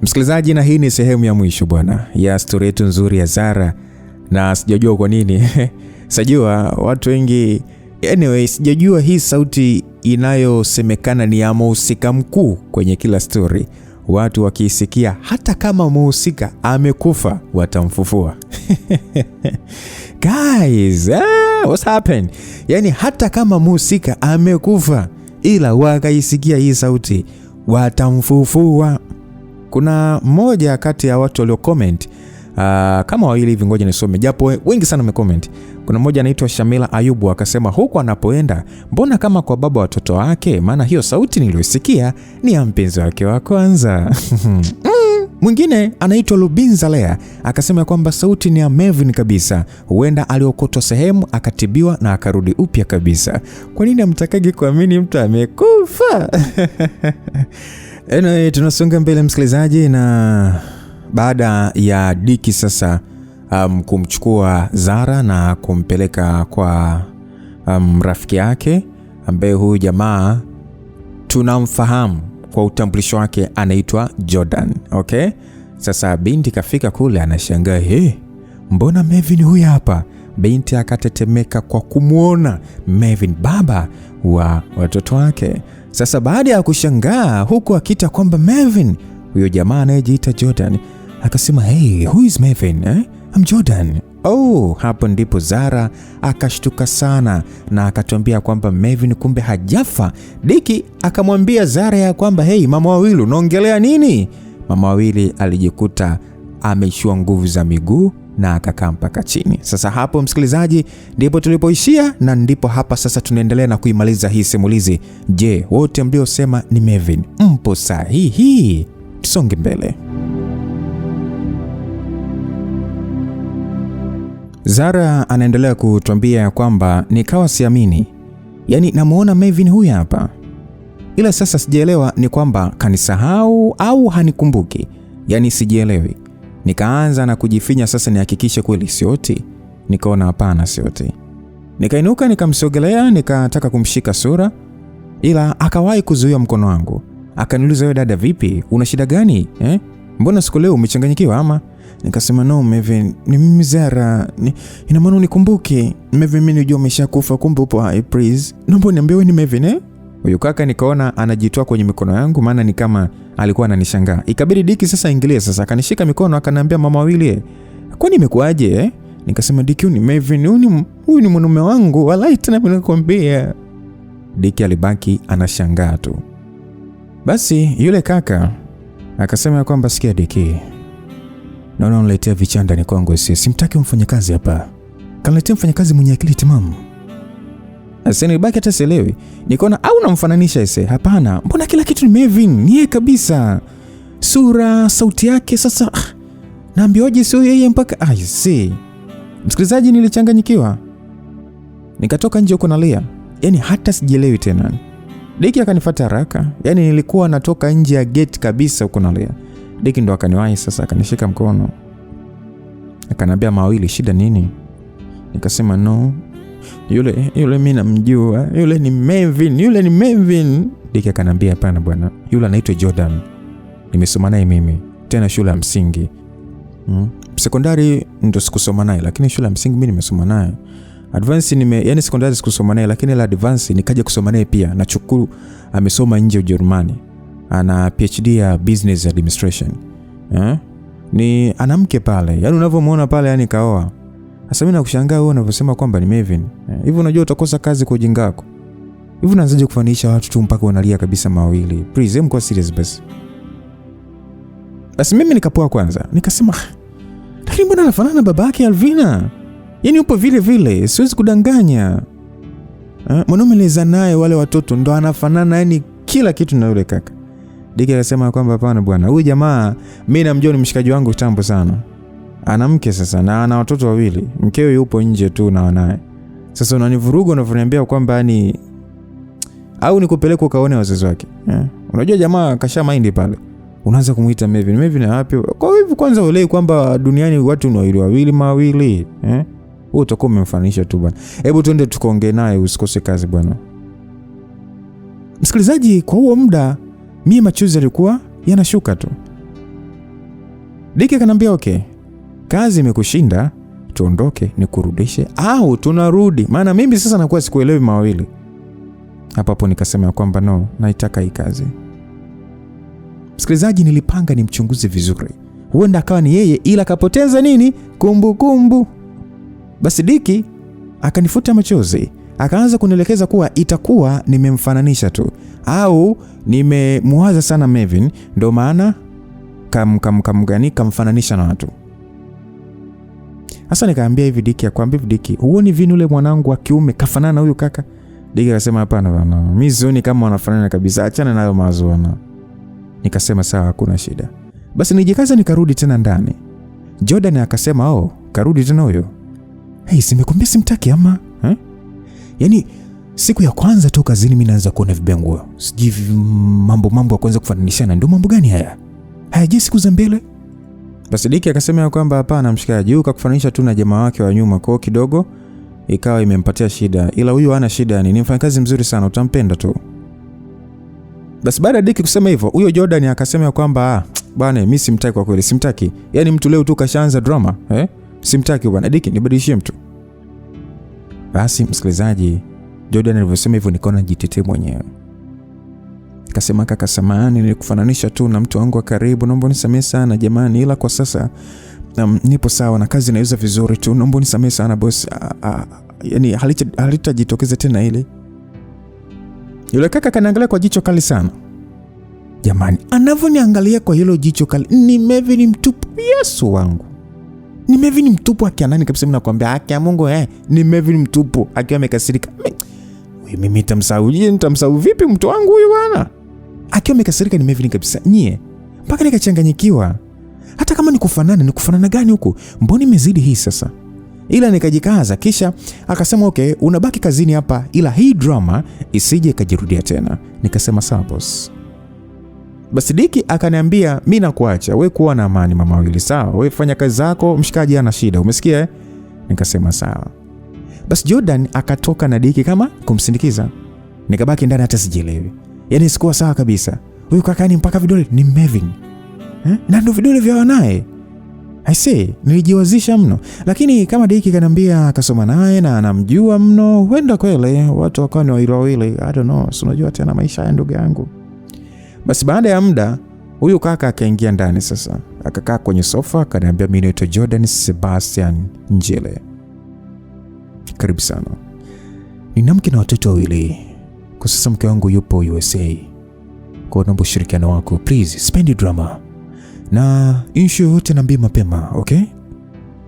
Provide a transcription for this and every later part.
Msikilizaji, na hii ni sehemu ya mwisho bwana ya story yetu nzuri ya Zara, na sijajua kwa nini sajua watu wengi, anyway, sijajua hii sauti inayosemekana ni ya mhusika mkuu kwenye kila story, watu wakiisikia hata kama mhusika amekufa watamfufua. Guys, what's happened? Yani hata kama mhusika amekufa ila wakaisikia hii sauti watamfufua. Kuna mmoja kati ya watu walio comment kama wawili hivi, ngoja nisome japo wengi sana wamecomment. Kuna mmoja anaitwa Shamila Ayubu akasema huko anapoenda mbona kama kwa baba watoto wake, maana hiyo sauti niliyosikia ni ya mpenzi wake wa kwanza. Mwingine anaitwa Lubinza Lea akasema kwamba sauti ni ya Mevin kabisa, huenda aliokotwa sehemu akatibiwa na akarudi upya kabisa. Kwa nini amtakagi kuamini mtu amekufa? Anyway, tunasonga mbele msikilizaji, na baada ya Diki sasa kumchukua Zara na kumpeleka kwa rafiki yake ambaye huyu jamaa tunamfahamu kwa utambulisho wake anaitwa Jordan. Okay? Sasa binti kafika kule anashangaa, mbona Mevin huyu hapa? Binti akatetemeka kwa kumuona Mevin, baba wa watoto wake. Sasa baada ya kushangaa huku akita kwamba Mevin, huyo jamaa anayejiita Jordan akasema, who is Mevin? I'm Jordan. Hapo ndipo Zara akashtuka sana na akatuambia kwamba Mevin kumbe hajafa. Diki akamwambia Zara ya kwamba mama wawili unaongelea nini? Mama wawili alijikuta ameishiwa nguvu za miguu na akakaa mpaka chini. Sasa hapo msikilizaji ndipo tulipoishia, na ndipo hapa sasa tunaendelea na kuimaliza hii simulizi. Je, wote mliosema ni Mevin mpo sahihi? Tusonge mbele. Zara anaendelea kutuambia kwamba nikawa siamini, yani namuona Mevin huyu hapa, ila sasa sijaelewa ni kwamba kanisahau au hanikumbuki, yani sijielewi. Nikaanza na kujifinya sasa nihakikishe kweli sioti. Nikaona hapana sioti. Nikainuka nikamsogelea, nikataka kumshika sura, ila akawahi kuzuia mkono wangu. Akaniuliza, wewe dada vipi? Una shida gani? Mbona siku leo umechanganyikiwa ama? Nikasema no Mevin, ni mimi Zara. Ina maana unikumbuke. Mevin, mimi najua umeshakufa kumbe upo hai, please. Naomba niambie wewe ni Mevin Huyu kaka nikaona anajitoa kwenye mikono yangu, maana ni kama alikuwa ananishangaa. Ikabidi Diki sasa ingilie sasa, akanishika mikono akaniambia, mama wawili, kwani imekuaje? Nikasema Diki, ni Mevin, huyu ni mwanaume wangu, wallahi tena ninakwambia. Diki alibaki anashangaa tu. Basi yule kaka akasema kwamba sikia Diki, naona unaletea vichanda ni kwangu, simtaki mfanyakazi hapa. Kaniletea mfanyakazi mwenye akili timamu. Sasa nilibaki hata sielewi. Nikaona au namfananisha hapana, mbona kila kitu ni Mevin, ni yeye kabisa. Sura, sauti yake, sasa naambioje sio yeye mpaka Msikilizaji, nilichanganyikiwa. Nikatoka nje huko nalia. Yani hata sijielewi tena. Diki akanifuata haraka. Yani nilikuwa natoka nje ya gate kabisa huko nalia. Diki ndo akaniwahi sasa, akanishika mkono. Akaniambia, mawili, shida nini? Nikasema no. Yule mimi namjua. Yule ni Mevin. Diki akanambia, hapana bwana. Yule anaitwa Jordan. Nimesoma naye mimi. Tena shule ya msingi. Sekondari ndo sikusoma naye, lakini shule ya msingi mimi nimesoma naye. Advance yani sekondari sikusoma naye, lakini la advance nikaja kusoma naye pia. Na chukuru amesoma nje Ujerumani. Ana PhD ya business administration. Ni anamke pale. Yani unavyomuona pale yani kaoa. Sasa mimi nakushangaa wewe unavyosema kwamba ni Mevin. Hivi unajua utakosa kazi kwa ujinga wako. Hivi unaanzaje kufanisha watu tu mpaka unalia kabisa mawili? Please, mko serious basi. Basi mimi nikapoa kwanza. Nikasema, lakini mbona anafanana na babake Alvina? Yaani upo vile vile, siwezi kudanganya. Mwanaume leza naye wale watoto ndo anafanana, yani kila kitu na yule kaka. Diki akasema kwamba hapana bwana, huyu jamaa mimi namjua, ni mshikaji wangu tambo sana. Ana mke sasa na ana watoto wawili. Mkeo yupo nje tu na wanae. Sasa unanivuruga unavyoniambia kwamba yani au nikupeleke ukaone wazazi wake. Unajua jamaa kasha mind pale. Unaanza kumuita Mevin. Mevin wapi? Kwa hivyo kwanza uelewe kwamba duniani watu ni wawili mawili. Wewe utakuwa umemfanisha tu bwana. Hebu twende tukaongee naye usikose kazi bwana. Msikilizaji, kwa huo muda mimi machozi yalikuwa yanashuka tu. Diki akanambia okay, kazi imekushinda, tuondoke nikurudishe au tunarudi, maana mimi sasa nakuwa sikuelewi mawili. Hapo nikasema kwamba no, naitaka hii kazi. Msikilizaji, nilipanga nimchunguze vizuri, huenda akawa ni yeye ila kapoteza nini kumbukumbu. Basi Diki akanifuta machozi, akaanza kunielekeza kuwa itakuwa nimemfananisha tu au nimemwaza sana Melvin, ndio maana kamfananisha na watu. Sasa nikaambia hivi Diki, akwambia Diki, huoni vini ule mwanangu wa kiume kafanana na huyu kaka? Diki akasema hapana bana, mimi sioni kama wanafanana kabisa, achana nayo mawazo bana. Nikasema sawa, hakuna shida. Basi nijikaza nikarudi tena ndani. Jordan akasema karudi tena huyo. Hey, simekuambia simtaki ama? Yaani siku ya kwanza tu kazini mimi naanza kuona vibengo. Sijui mambo ya kwanza kufananishana ndio mambo gani haya? Hayaje siku za mbele? Basi Diki akasema kwamba hapana mshikaji, huyu kakufananisha tu na jamaa wake wa nyuma, kwa kidogo ikawa imempatia shida, ila huyu hana shida, ni mfanyakazi mzuri sana, utampenda tu. Basi baada ya Diki kusema hivyo, huyo Jordan akasema kwamba bwana mimi simtaki kwa kweli, simtaki. Yaani mtu leo tu kashaanza drama, simtaki bwana Diki, nibadilishie mtu. Basi msikilizaji, Jordan alivyosema hivyo nikaona jitetee mwenyewe. Akasema kaka samahani, nilikufananisha tu na mtu wangu wa karibu, naomba unisamehe sana jamani, ila kwa sasa nipo sawa na kazi inaweza vizuri tu, naomba unisamehe sana boss. Yaani halitajitokeza tena ile. Yule kaka kanaangalia kwa jicho kali sana. Jamani, anavyoniangalia kwa hilo jicho kali, ni Melvin mtupu. Yesu wangu, ni Melvin mtupu akianani kabisa. Mimi nakwambia haki ya Mungu, ni Melvin mtupu akiwa amekasirika. Mimi nitamsahau vipi mtu wangu huyu bwana? Akiwa amekasirika ni Melvin kabisa. Nyie mpaka nikachanganyikiwa. Hata kama ni kufanana gani huko? Mbona imezidi hii sasa? Ila nikajikaza, kisha akasema okay, unabaki kazini hapa ila hii drama isije ikajirudia tena. Nikasema sawa boss. Basi Diki akaniambia mimi nakuacha, wewe kuwa na amani mama wawili, sawa? Wewe fanya kazi zako, mshikaji ana shida, umesikia? Nikasema sawa. Basi Jordan akatoka na Diki kama kumsindikiza. Nikabaki ndani hata sijielewi. Yaani sikuwa sawa kabisa. Huyu kakani mpaka vidole ni Melvin. Na ndio vidole vya wanae. I say, nilijiwazisha mno. Lakini kama Diki kaniambia akasoma naye na anamjua mno, huenda kweli watu wakawa ni wawili. I don't know, si unajua tena maisha ya ndugu yangu. Basi baada ya muda, huyu kaka akaingia ndani sasa. Akakaa kwenye sofa, akaniambia mimi naitwa Jordan Sebastian Njile. Karibu sana. Nina mke na watoto wawili. Kwa sasa mke wangu yupo USA. Kwa naomba ushirikiano wako, please, spendi drama. Na issue yote niambie mapema, okay?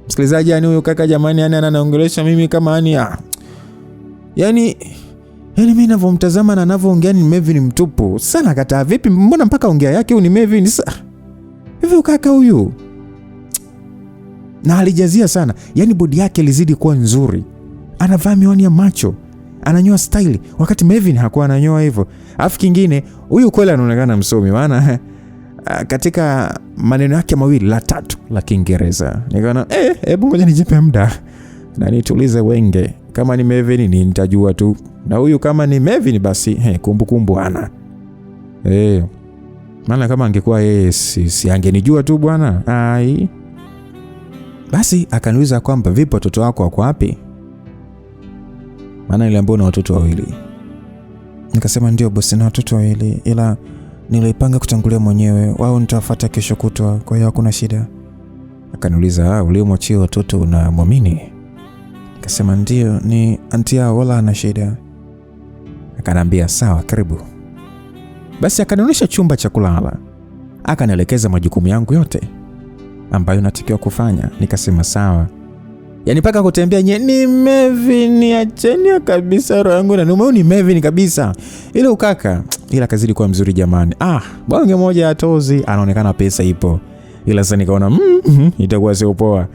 Msikilizaji, yani huyo kaka jamani, yani anaongelesha mimi kama yani mimi ninavyomtazama na ninavyoongea ni Melvin mtupu. Sana kataa vipi? Mbona mpaka ongea yake huyu ni Melvin? Hivi kaka huyu na alijazia sana. Yani body yake ilizidi kuwa nzuri. Anavaa miwani ya macho, ananyoa style, wakati Melvin hakuwa ananyoa hivyo. Alafu kingine, huyu kweli anaonekana msomi, maana katika maneno yake mawili la tatu la Kiingereza nikaona hebu ngoja nijipe muda na nitulize wenge. Kama ni Melvin nitajua tu, na huyu kama ni Melvin basi kumbukumbu ana maana kama angekuwa yeye si angenijua tu bwana. Basi akaniuliza kwamba vipi watoto wako wako wapi? Maana niliambiwa na watoto wawili. Nikasema ndio bosi, na watoto wawili, ila nilipanga kutangulia mwenyewe, wao nitawafuata kesho kutwa, kwa hiyo hakuna shida. Akaniuliza uliomwachia watoto unamwamini? Nikasema ndio, ni aunti yao, wala ana shida. Akaniambia sawa, karibu. Basi akanionyesha chumba cha kulala, akanielekeza majukumu yangu yote ambayo natakiwa kufanya. Nikasema sawa. Yaani paka kutembea ni Melvin, acheni kabisa roho yangu na nume ni Melvin kabisa. Ile ukaka, ila kazidi kuwa mzuri jamani. Bonge moja ya tozi, anaonekana pesa ipo. Ila sasa nikaona itakuwa sio poa.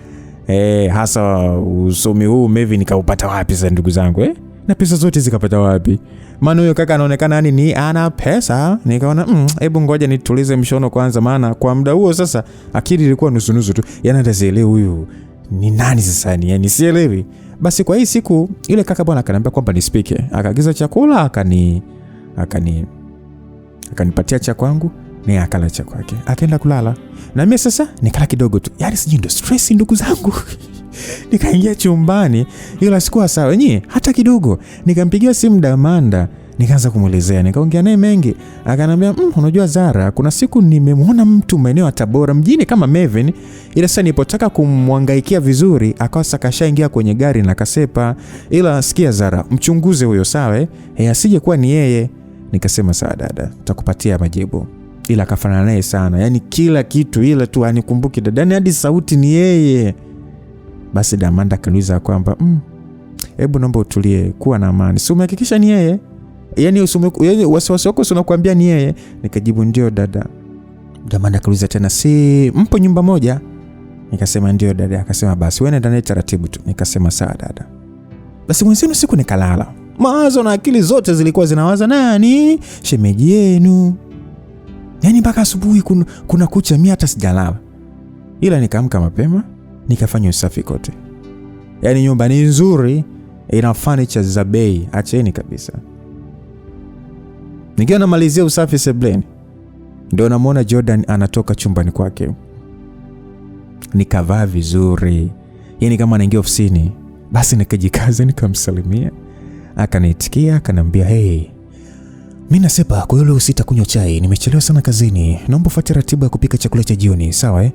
Hasa usomi huu Melvin kaupata wapi sasa ndugu zangu? Na pesa zote zikapata wapi? Maana huyo kaka anaonekana ni ana pesa. Nikaona hebu ngoja nitulize mshono kwanza, maana kwa muda huo sasa akili ilikuwa nusu tu. Yaani hata sielewi huyu ni nani sasa, yani sielewi. Basi kwa hii siku ile kaka bwana akaniambia kwamba nisipike. Akaagiza chakula, akanipatia cha kwangu. Ni akala cha kwake. Akaenda kulala. Na mimi sasa nikala kidogo tu. Yaani sijui ndo stress ndugu zangu. Nikaingia chumbani, ila sikuwa sawa yenyewe hata kidogo. Nikampigia simu Damanda, nikaanza kumuelezea, nikaongea naye mengi. Akaniambia, unajua Zara, kuna siku nimemwona mtu maeneo ya Tabora mjini kama Mevin, ila sasa nilipotaka kumwangaikia vizuri, akawa kashaingia kwenye gari na kasepa. Ila sikia Zara, mchunguze huyo sawa, asije kuwa ni yeye. Nikasema sawa dada, nitakupatia majibu. Ila akafanana naye sana, yani kila kitu, ila tu anikumbuki dada, hadi sauti ni yeye. Basi Damanda kaniuliza kwamba hebu naomba utulie, kuwa na amani. Si umehakikisha ni yeye? Yani wasiwasi wako unakuambia ni yeye? Nikajibu ndio dada. Damanda kaniuliza tena, si mpo nyumba moja? Nikasema ndio dada. Akasema basi wewe nenda naye taratibu tu. Nikasema sawa dada. Basi mwenzenu siku nikalala. Mawazo na akili zote zilikuwa zinawaza nani? Shemeji yenu. Yani mpaka asubuhi kuna kucha mimi hata sijalala. Ila nikaamka mapema, nikafanya usafi kote. Yani nyumba ni nzuri, ina furniture za bei, acheni kabisa. Nikiwa namalizia usafi sebleni, ndio namuona Jordan anatoka chumbani kwake. Nikavaa vizuri, yani kama anaingia ofisini. Basi nikajikaza nikamsalimia. Akaniitikia, akanambia, hey, mimi nasepa kwa yule usitakunywa chai, nimechelewa sana kazini. Naomba ufuate ratiba ya kupika chakula cha jioni, sawa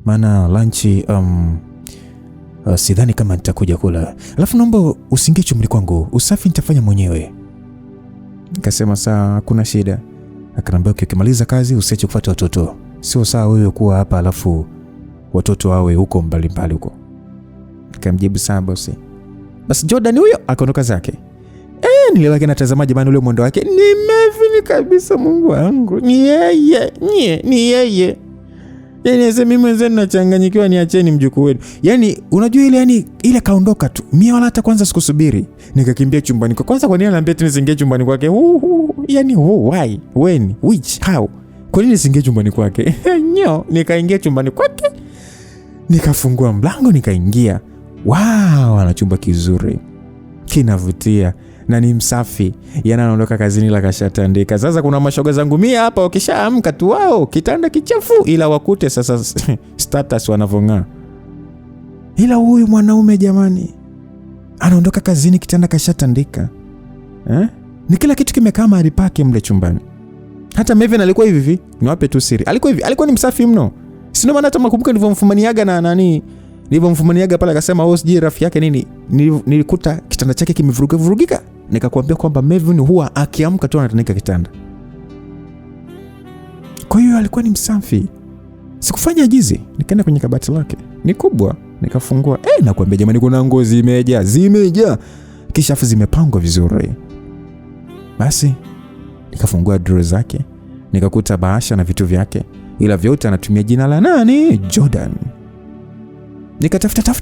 maana lunch sidhani kama nitakuja kula. Alafu naomba usingie chumbani kwangu, usafi nitafanya mwenyewe. Nikasema sawa, kuna shida. Akanambia ukimaliza kazi usiache kufuata watoto. Sio sawa wewe kuwa hapa alafu watoto wawe huko mbali huko. Nikamjibu sawa bosi. Basi Jordan huyo akaondoka zake. Nilibaki natazama jamani ule mwendo wake. Ni Mevin kabisa, Mungu wangu. Ni yeye. Ni yeye. Yani sasa mimi mwenyewe nachanganyikiwa, niacheni mjukuu wenu. Yani unajua ile kaondoka tu. Mimi wala hata kwanza sikusubiri. Nikakimbia chumbani kwa kwanza. Kwa nini ananiambia nisingie chumbani kwake? Yani why? When? Which? How? Kwa nini nisingie chumbani kwake? Nikaingia chumbani kwake. Nikafungua mlango nikaingia. Wow, ana chumba kizuri. Kinavutia na ni msafi. Yana anaondoka kazini la kashatandika. Sasa kuna mashoga zangu mimi hapa wakishaamka tu wao kitanda kichafu, ila wakute sasa status wanavonga. Ila huyu mwanaume jamani anaondoka kazini kitanda kashatandika. Ni kila kitu kimekaa mahali pake mle chumbani. Hata Mevin alikuwa hivi, niwape tu siri. Alikuwa hivi, alikuwa ni msafi mno. Sino maana hata makumbuka nilivyomfumaniaga na nani? Nilivyomfumaniaga pale akasema sijui rafiki yake nini. Nilikuta kitanda chake kimevurugika. Nikakwambia kwamba Mevin huwa akiamka tu anatandika kitanda. Kwa hiyo alikuwa ni msafi. Sikufanya ajizi, nikaenda kwenye kabati lake. Ni kubwa, nikafungua. Nakwambia jamani kuna nguo zimejaa. Kisha afu zimepangwa vizuri. Basi nikafungua drawer zake, nikakuta bahasha na vitu vyake. Ila vyote anatumia jina la nani? Jordan. Nikatafuta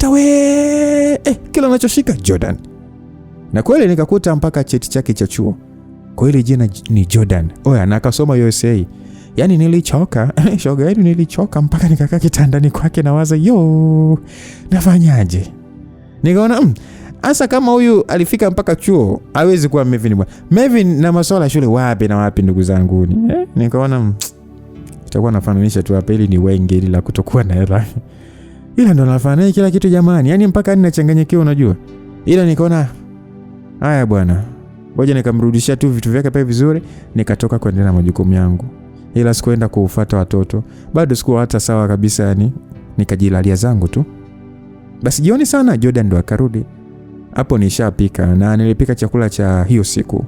kila anachoshika Jordan. Na kweli nikakuta mpaka cheti chake cha chuo. Kwa ile jina ni Jordan. Na akasoma USA. Yani nilichoka, shoga yetu nilichoka mpaka nikakaa kitandani kwake na waza, nafanyaje? Nikaona asa kama huyu alifika mpaka chuo, hawezi kuwa Mevin bwana. Mevin na masuala shule wapi na wapi ndugu zangu ni. Nikaona itakuwa nafananisha tu hapa ili ni wengi ili la kutokuwa na hela. Ila ndo nafanya kila kitu jamani. Yani mpaka ninachanganyikiwa unajua. Ila nikaona haya bwana. Ngoja nikamrudishia tu vitu vyake pale vizuri, nikatoka kuendelea na majukumu yangu. Ila sikuenda kufuata watoto. Bado sikuwa hata sawa kabisa yani. Nikajilalia zangu tu. Basi jioni sana Jordan ndo akarudi. Hapo nishapika na nilipika chakula cha hiyo siku.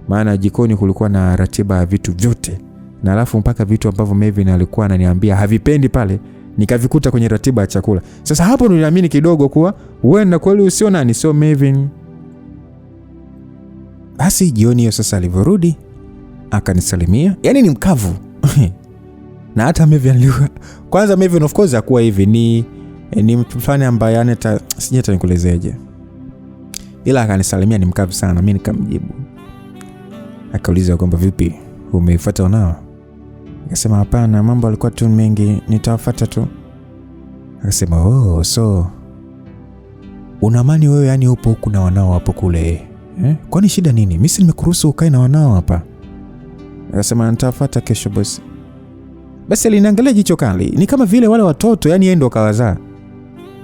Maana jikoni kulikuwa na ratiba ya vitu vyote. Na alafu mpaka vitu ambavyo Mevin alikuwa ananiambia havipendi pale nikavikuta kwenye ratiba ya chakula. Sasa hapo niliamini kidogo kuwa huenda kweli usio nani sio Mevin. Basi jioni hiyo sasa alivyorudi akanisalimia. Yani ni mkavu. Na hata Mevin alikuwa kwanza Mevin of course hakuwa hivi ni mtu fulani ambaye anata sijata nikuelezeje. Ila akanisalimia ni mkavu sana. Mimi nikamjibu. Akauliza kwamba vipi? Umeifuata wanao? Akasema hapana, mambo yalikuwa tu mengi, nitawafuata tu. Akasema so unamani wewe yani upo huku na wanao hapo kule. Kwani shida nini? Mimi si nimekuruhusu ukae na wanao hapa. Akasema nitafuata kesho bosi. Basi aliniangalia jicho kali, ni kama vile wale watoto, yani yeye ndo kawazaa.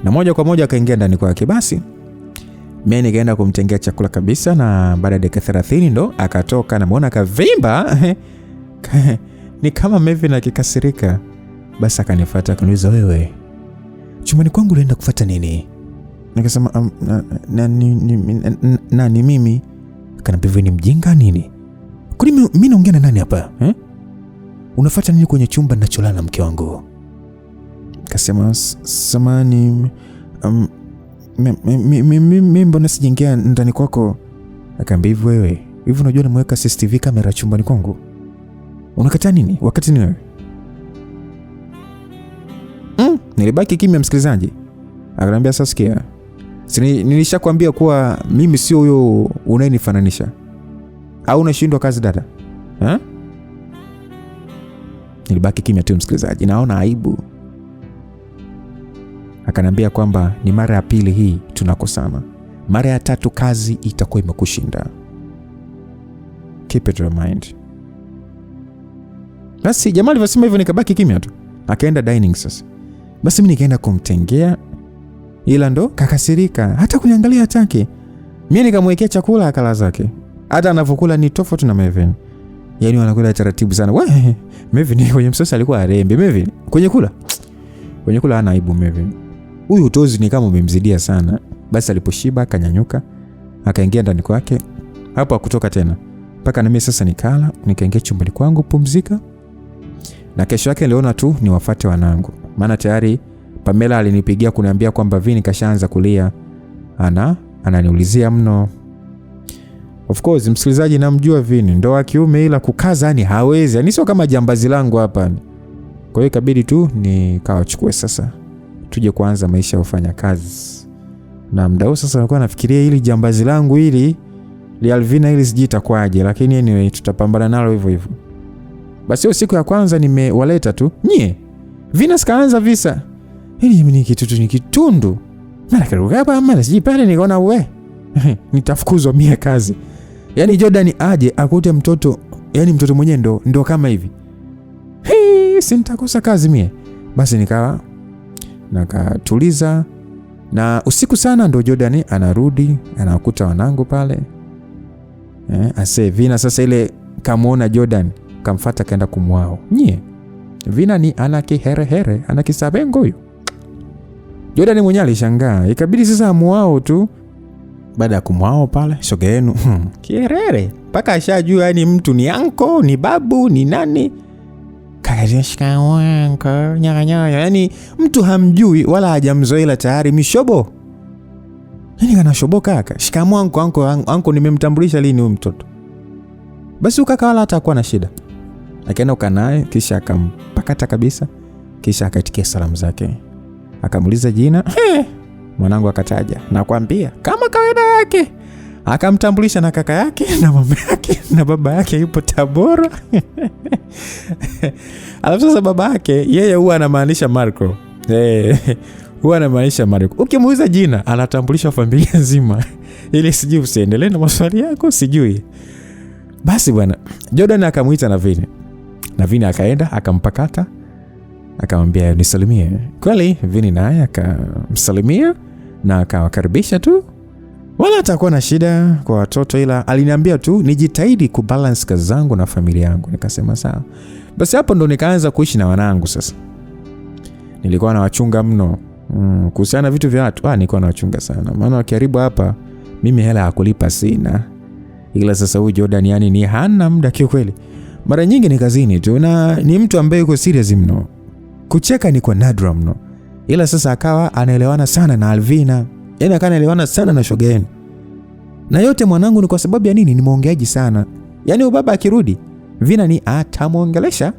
Na moja kwa moja akaingia ndani kwake. Basi mimi nikaenda kumtengea chakula kabisa, na baada ya dakika 30 ndo akatoka, na muona kavimba. Ni kama Mevin akikasirika. Basi akanifuata akaniuliza, wewe chumbani kwangu unaenda kufuata nini? Nikasema nani mimi? Akaniambia ni mjinga nini? Kwani mimi naongea na nani hapa? Unafuata nini kwenye chumba ninacholala na mke wangu? Akasema samani mimi mbona sijaingia ndani kwako? Akaambia wewe, hivi unajua nimeweka CCTV kamera chumbani kwangu? Unakataa nini? Wakati ni wewe? Nilibaki kimya msikilizaji. Akaniambia sasa sikia. Nilishakwambia kuwa mimi sio huyo unayenifananisha. Au unashindwa kazi dada? Nilibaki kimya tu msikilizaji, naona aibu. Akaniambia kwamba ni mara ya pili hii tunakosana. Mara ya tatu kazi itakuwa imekushinda. Keep it in mind. Basi jamaa alivyosema hivyo nikabaki kimya tu. Akaenda dining sasa. Basi mimi nikaenda kumtengea, ila ndo kakasirika, hata kuniangalia hataki. Mimi nikamwekea chakula akala zake. Hata anavokula ni tofauti na Mevin. Yaani wanakula taratibu sana. Wewe Mevin kwenye msosi alikuwa arembe. Mevin kwenye kula hana aibu Mevin. Huyu utozi ni kama umemzidia sana. Basi aliposhiba akanyanyuka, akaingia ndani kwake. Hapo hakutoka tena. Paka na mimi sasa nikala, nikaingia chumbani kwangu pumzika. Na kesho yake niliona tu niwafuate wanangu. Maana tayari Pamela alinipigia kuniambia kwamba Vini kashaanza kulia. Ananiulizia mno. Of course msikilizaji, namjua Vini, ndo wa kiume, ila kukaza ni hawezi. Ni sio kama jambazi langu hapa. Kwa hiyo ikabidi tu nikawachukue sasa tuje kuanza maisha ya kufanya kazi. Na mdao sasa nilikuwa nafikiria ili jambazi langu hili Alvina hili sijita kwaje, lakini anyway tutapambana nalo hivyo hivyo. Basi hiyo siku ya kwanza nimewaleta tu. Vina skaanza visa. Hili ni kitundu. Mara karuka hapa mara sijipale nikaona we. Nitafukuzwa mie kazi. Yaani Jordan aje akute mtoto, yaani mtoto mwenyewe ndo kama hivi. Sintakosa kazi mie. Basi nikawa nakatuliza, na usiku sana ndo Jordan anarudi, anakuta wanangu pale. Vina sasa ile kamuona Jordan, kamfuata kaenda kumwao. Vina ni anakiherehere, anakisabengo huyo. Jordan mwenyewe alishangaa, ikabidi sasa amuao tu. Baada ya kumwao pale, shoga yenu kiherere, paka ashajua yani mtu ni anko, ni babu, ni nani. Kakashika wanko, nyanya, yani mtu hamjui wala hajamzoea tayari mishobo. Yani kana shobo kaka. Shikamoo anko nimemtambulisha lini huyu mtoto. Basi ukaka wala hatakuwa na shida. Akaenda ukanaye, kisha akampakata kabisa, kisha akaitikia salamu zake. Akamuuliza jina. Mwanangu akataja, nakwambia kama kawaida yake. Akamtambulisha na kaka yake na mama yake na baba yake yupo Tabora. Alafu sasa baba yake yeye huwa anamaanisha Marco. Huwa anamaanisha Marco. Ukimuuliza jina anatambulisha familia nzima. Ili sijui usiendelee na maswali yako sijui. Basi bwana, Jordan akamuita na Vini akaenda akampakata, akamwambia nisalimie. Kweli Vini naye akamsalimia na akawakaribisha tu. Wala atakuwa na shida kwa watoto, ila aliniambia tu nijitahidi kubalance kazi zangu na familia yangu. Nikasema sawa. Basi hapo ndo nikaanza kuishi na wanangu sasa. Nilikuwa na wachunga mno. Kuhusiana vitu vya watu, nilikuwa na wachunga sana. Maana wakiharibu hapa mimi hela ya kulipa sina. Ila sasa huyu Jordan yani ni hana muda kiukweli. Mara nyingi ni kazini tu, na ni mtu ambaye yuko serious mno. Kucheka ni kwa nadra mno. Ila sasa akawa anaelewana sana na Alvina. Yaani akanaelewana sana na shoga yenu. Na yote mwanangu ni kwa sababu ya nini? Ni muongeaji sana. Yaani baba akirudi, Vina ni atamuongelesha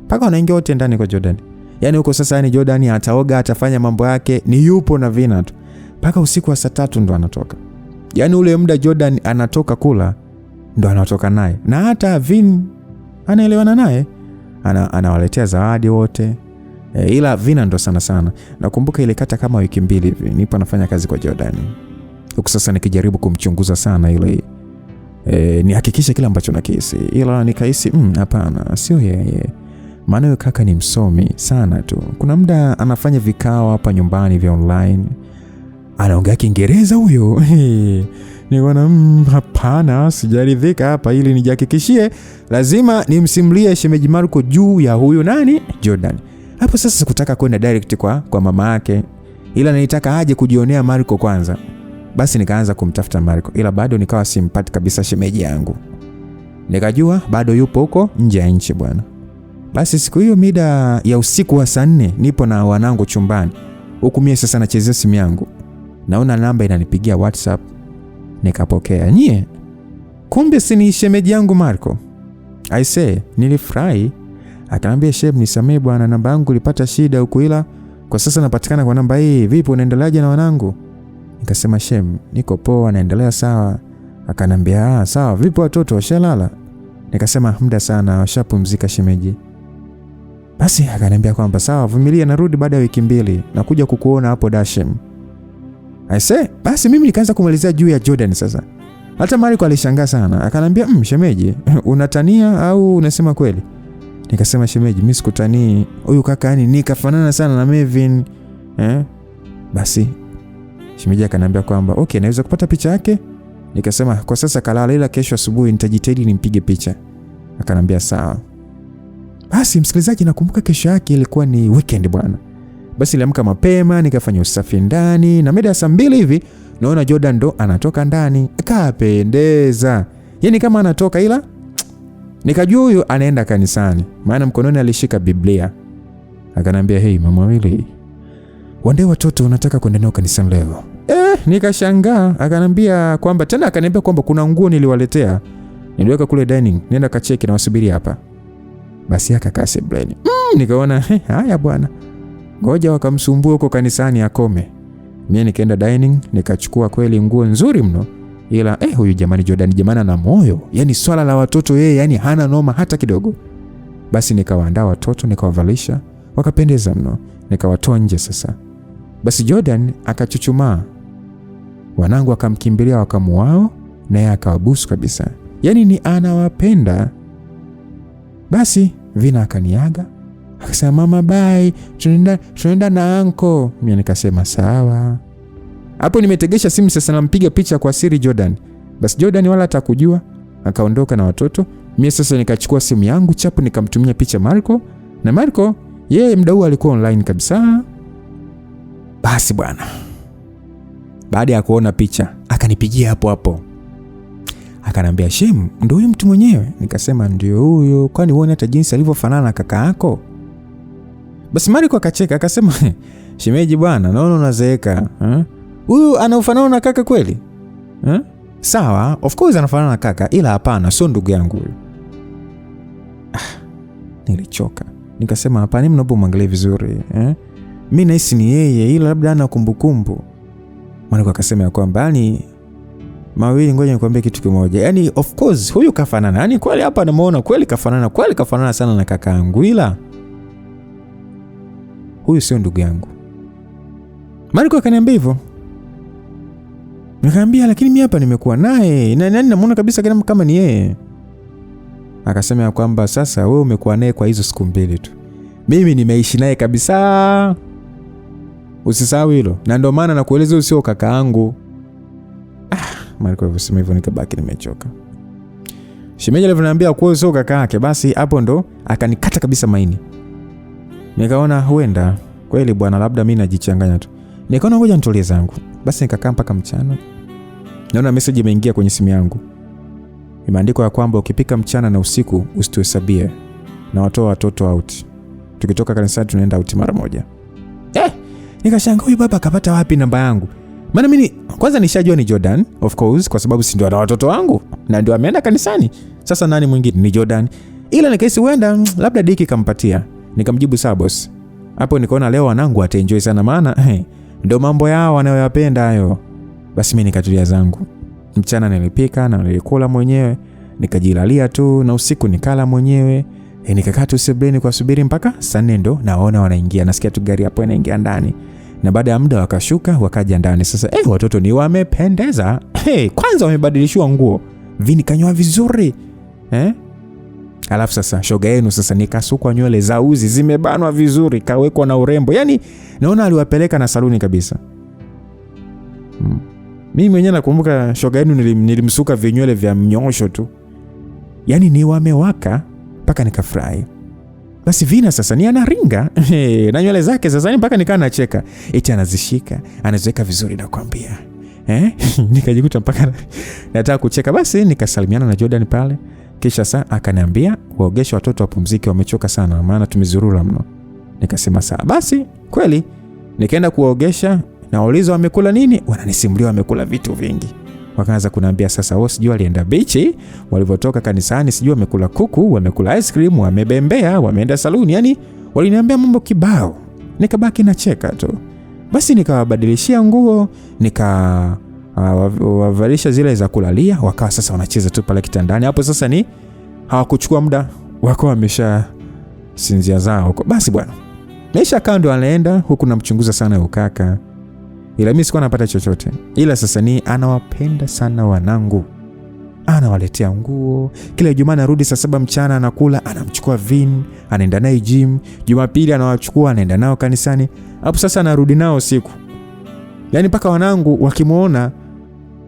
paka wanaingia wote ndani kwa Jordan. Yaani huko sasa yani Jordan ataoga, atafanya mambo yake, ni yupo na Vina tu. Paka usiku wa saa 3 ndo anatoka. Yaani ule muda Jordan anatoka kula ndo anatoka naye. Na hata Vin anaelewana naye. Anawaletea zawadi wote. Ila Vina ndo sana. Nakumbuka ile kata kama wiki 2 hivi nipo nafanya kazi kwa Jordan. Huko sasa nikijaribu kumchunguza sana ile nihakikishe kile ambacho nakihisi. Ila nikahisi hapana, sio yeye. Maana huyo kaka ni msomi sana tu. Kuna muda anafanya vikao hapa nyumbani vya online. Anaongea Kiingereza huyo. Niona hapana, sijaridhika hapa, ili nijihakikishie lazima nimsimulie shemeji Marco juu ya huyo nani? Jordan. Hapo sasa sikutaka kwenda direct kwa mama yake, ila nilitaka aje kujionea Marco kwanza. Basi nikaanza kumtafuta Marco, ila bado nikawa simpati kabisa shemeji yangu. Nikajua bado yupo huko nje ya nchi bwana. Basi siku hiyo mida ya usiku wa saa 4 nipo na wanangu chumbani. Huku mimi sasa nachezea simu yangu. Naona namba inanipigia WhatsApp. Nikapokea. Nyie, kumbe si ni shemeji yangu Marco. I say, nilifurahi. Akaniambia, "Sheb, nisamee bwana, namba yangu ilipata shida huko, ila kwa sasa napatikana kwa namba hii. Vipi, unaendeleaje na wanangu?" Nikasema, "Sheb, niko poa, naendelea sawa." Akaniambia, "Sawa, vipi watoto, washalala?" Nikasema, "Muda sana, washapumzika shemeji." Basi akaniambia kwamba sawa, vumilia, narudi baada ya wiki 2, nakuja kukuona hapo Dashem. I say, basi mimi nikaanza kumalizia juu ya Jordan sasa. Hata Marco alishangaa sana. Akaniambia, "Shemeji, unatania au unasema kweli?" Nikasema, "Shemeji, mimi sikutanii. Huyu kaka yani nikafanana sana na Melvin." Basi shemeji akaniambia kwamba, "Okay, naweza kupata picha yake?" Nikasema, "Kwa sasa kalala, ila kesho asubuhi nitajitahidi nimpige picha." Akaniambia, "Sawa." Basi msikilizaji, nakumbuka kesho yake ilikuwa ni weekend bwana. Basi niliamka mapema, nikafanya usafi ndani, na mida ya saa 2 hivi naona Jordan ndo anatoka ndani. Kapendeza. Yaani kama anatoka, ila nikajua huyu anaenda kanisani, maana mkononi alishika Biblia. Akaniambia, "Hey mama Willy, wande watoto unataka kwenda nao kanisani leo?" Nikashangaa. Akaniambia kwamba kuna nguo niliwaletea, niliweka kule dining, nenda kacheki na wasubiri hapa. Basi akakaa sebleni. Nikaona haya bwana, ngoja wakamsumbua huko kanisani akome. Mimi nikaenda dining, nikachukua kweli nguo nzuri mno, ila huyu jamani Jordan jamani ana moyo. Yaani swala la watoto yeye yani hana noma hata kidogo. Basi nikawaandaa watoto, nikawavalisha, wakapendeza mno, nikawatoa nje sasa. Basi Jordan akachuchumaa. Wanangu akamkimbilia wakamuao, na yeye akawabusu kabisa. Yaani ni anawapenda. Basi Vina akaniaga. Akasema, "Mama bye, tunaenda na anko." Mimi nikasema sawa. Hapo nimetegesha simu sasa, nampiga picha kwa siri Jordan. Basi Jordan wala atakujua, akaondoka na watoto. Mimi sasa nikachukua simu yangu chapu, nikamtumia picha Marco, na Marco yeye muda huo alikuwa online kabisa. Basi bwana, baada ya kuona picha akanipigia hapo hapo. Akaniambia, "Shem, ndio huyo mtu mwenyewe?" Nikasema, "Ndio huyo, kwani uone hata jinsi alivyofanana na kaka yako?" Basi Marco akacheka akasema, "Shemeji bwana, naona unazeeka. Huyu anafanana na kaka kweli?" "Sawa, of course anafanana na kaka, ila hapana, sio ndugu yangu huyu." Nilichoka. Nikasema, "Hapana, mnaomba muangalie vizuri. Mimi nahisi ni yeye, ila labda ana kumbukumbu." Marco akasema kwamba yani Mawili, ngoja nikwambie kitu kimoja. Yaani of course huyu kafanana. Yaani kweli hapa namuona kweli kafanana sana na kaka yangu, ila huyu sio ndugu yangu. Marco akaniambia hivyo. Nikamwambia, "Lakini mimi hapa nimekuwa naye. Na nani namuona kabisa kama ni yeye." Akasema kwamba sasa wewe umekuwa naye kwa hizo siku 2 tu. Mimi nimeishi naye kabisa. Usisahau hilo. Na ndio maana nakueleza huyu sio kaka yangu. Marco alisema hivyo, nikabaki nimechoka. Shemeji alivyoniambia kwa sio kaka yake, basi hapo ndo akanikata kabisa maini. Nikaona huenda kweli bwana, labda mimi najichanganya tu. Nikaona ngoja nitolie zangu. Basi nikakaa mpaka mchana. Naona message imeingia kwenye simu yangu. Imeandikwa kwamba ukipika mchana na usiku usituhesabie, na watoa watoto out. Tukitoka kanisani tunaenda out mara moja. Nikashangaa huyu baba akapata wapi namba yangu? Maana mimi kwanza nishajua ni Jordan, of course, kwa sababu si ndio ana watoto wangu na ndio ameenda kanisani. Sasa nani mwingine? Ni Jordan. Ila nikaisi huenda labda Diki kampatia. Nikamjibu sawa boss. Hapo nikaona leo wanangu ataenjoy sana, maana ndio mambo yao wanayoyapenda hayo. Basi mimi nikatulia zangu. Mchana nilipika na nilikula mwenyewe, nikajilalia tu, na usiku nikala mwenyewe. Nikakaa tu sebleni kwa subiri mpaka saa 4 ndo naona wanaingia. Nasikia tu gari hapo inaingia ndani. Na baada ya muda wakashuka wakaja ndani. Sasa watoto ni wamependeza. Kwanza wamebadilishwa nguo. Vini kanyoa vizuri. Alafu sasa shoga yenu sasa nikasukwa nywele za uzi zimebanwa vizuri, kawekwa na urembo. Yaani naona aliwapeleka na saluni kabisa. Mimi mwenyewe nakumbuka shoga yenu nilimsuka vinywele vya mnyosho tu. Yaani ni wamewaka mpaka nikafurahi. Basi Vina sasa ni anaringa na nywele zake sasa mpaka nikaa nacheka. Eti anazishika, anaziweka vizuri na kuambia. Nikajikuta mpaka nataka kucheka. Basi nikasalimiana na Jordan pale. Kisha sasa akaniambia waogeshe watoto wapumzike, wamechoka sana maana tumezurura mno. Nikasema sawa. Basi kweli nikaenda kuwaogesha, nauliza wamekula nini? Wananisimulia wamekula vitu vingi. Wakaanza kuniambia sasa wao sijui alienda bichi, walivyotoka kanisani sijui wamekula kuku, wamekula ice cream, wamebembea, wameenda saluni. Yani waliniambia mambo kibao. Nikabaki nacheka tu. Basi nikawabadilishia nguo, wavalisha zile za kulalia, wakawa sasa wanacheza tu pale kitandani. Hapo sasa ni hawakuchukua muda, wako wamesha sinzia zao huko. Basi bwana, maisha kando anaenda huku namchunguza sana ukaka. Ila mimi sikuwa napata chochote. Ila sasa ni anawapenda sana wanangu. Anawaletea nguo. Kila Ijumaa anarudi saa 7 mchana anakula, anamchukua Vin, anaenda naye gym. Jumapili anawachukua anaenda nao kanisani. Hapo sasa anarudi nao siku. Yaani mpaka wanangu wakimuona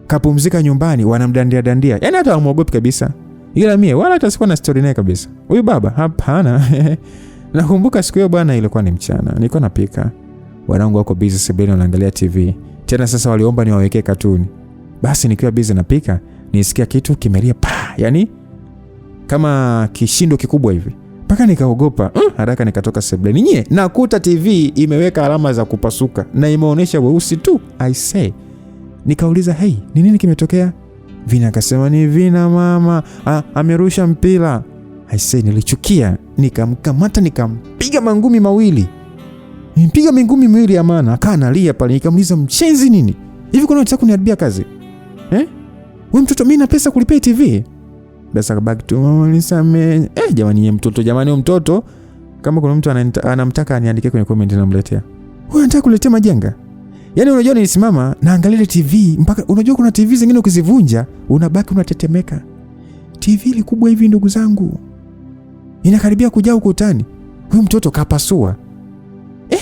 kapumzika nyumbani wanamdandia dandia. Yaani hata hamuogopi kabisa. Ila mie wala hata sikuwa na story naye kabisa. Huyu baba hapana. Nakumbuka siku hiyo bwana ilikuwa ni mchana. Nilikuwa napika. Wanangu wako busy sebuleni wanaangalia TV. Tena sasa waliomba niwawekee katuni. Basi nikiwa busy napika, nisikia kitu kimelia pa. Yaani kama kishindo kikubwa hivi. Mpaka nikaogopa. Haraka nikatoka sebuleni. Nye nakuta TV imeweka alama za kupasuka na imeonyesha weusi tu. I say. Nikauliza, "Hey, ni nini kimetokea?" Vina akasema, "Ni Vina mama, amerusha mpira." I say nilichukia, nikamkamata nikampiga mangumi mawili. Nimpiga mingumi miwili ya maana, akaa analia pale. Nikamuuliza, "Mchenzi nini? Hivi kuna unataka kuniharibia kazi? Wewe mtoto, mimi na pesa kulipia TV?" Basi akabaki tu, "Mama nisamee." Jamani yeye mtoto, jamani huyo mtoto. Kama kuna mtu anamtaka aniandike kwenye comment namletea. Wewe unataka kuletea majanga? Yaani unajua nilisimama naangalia TV mpaka unajua kuna TV zingine ukizivunja unabaki unatetemeka. TV ile kubwa hivi ndugu zangu. Inakaribia kujaa ukutani. Huyu mtoto kapasua.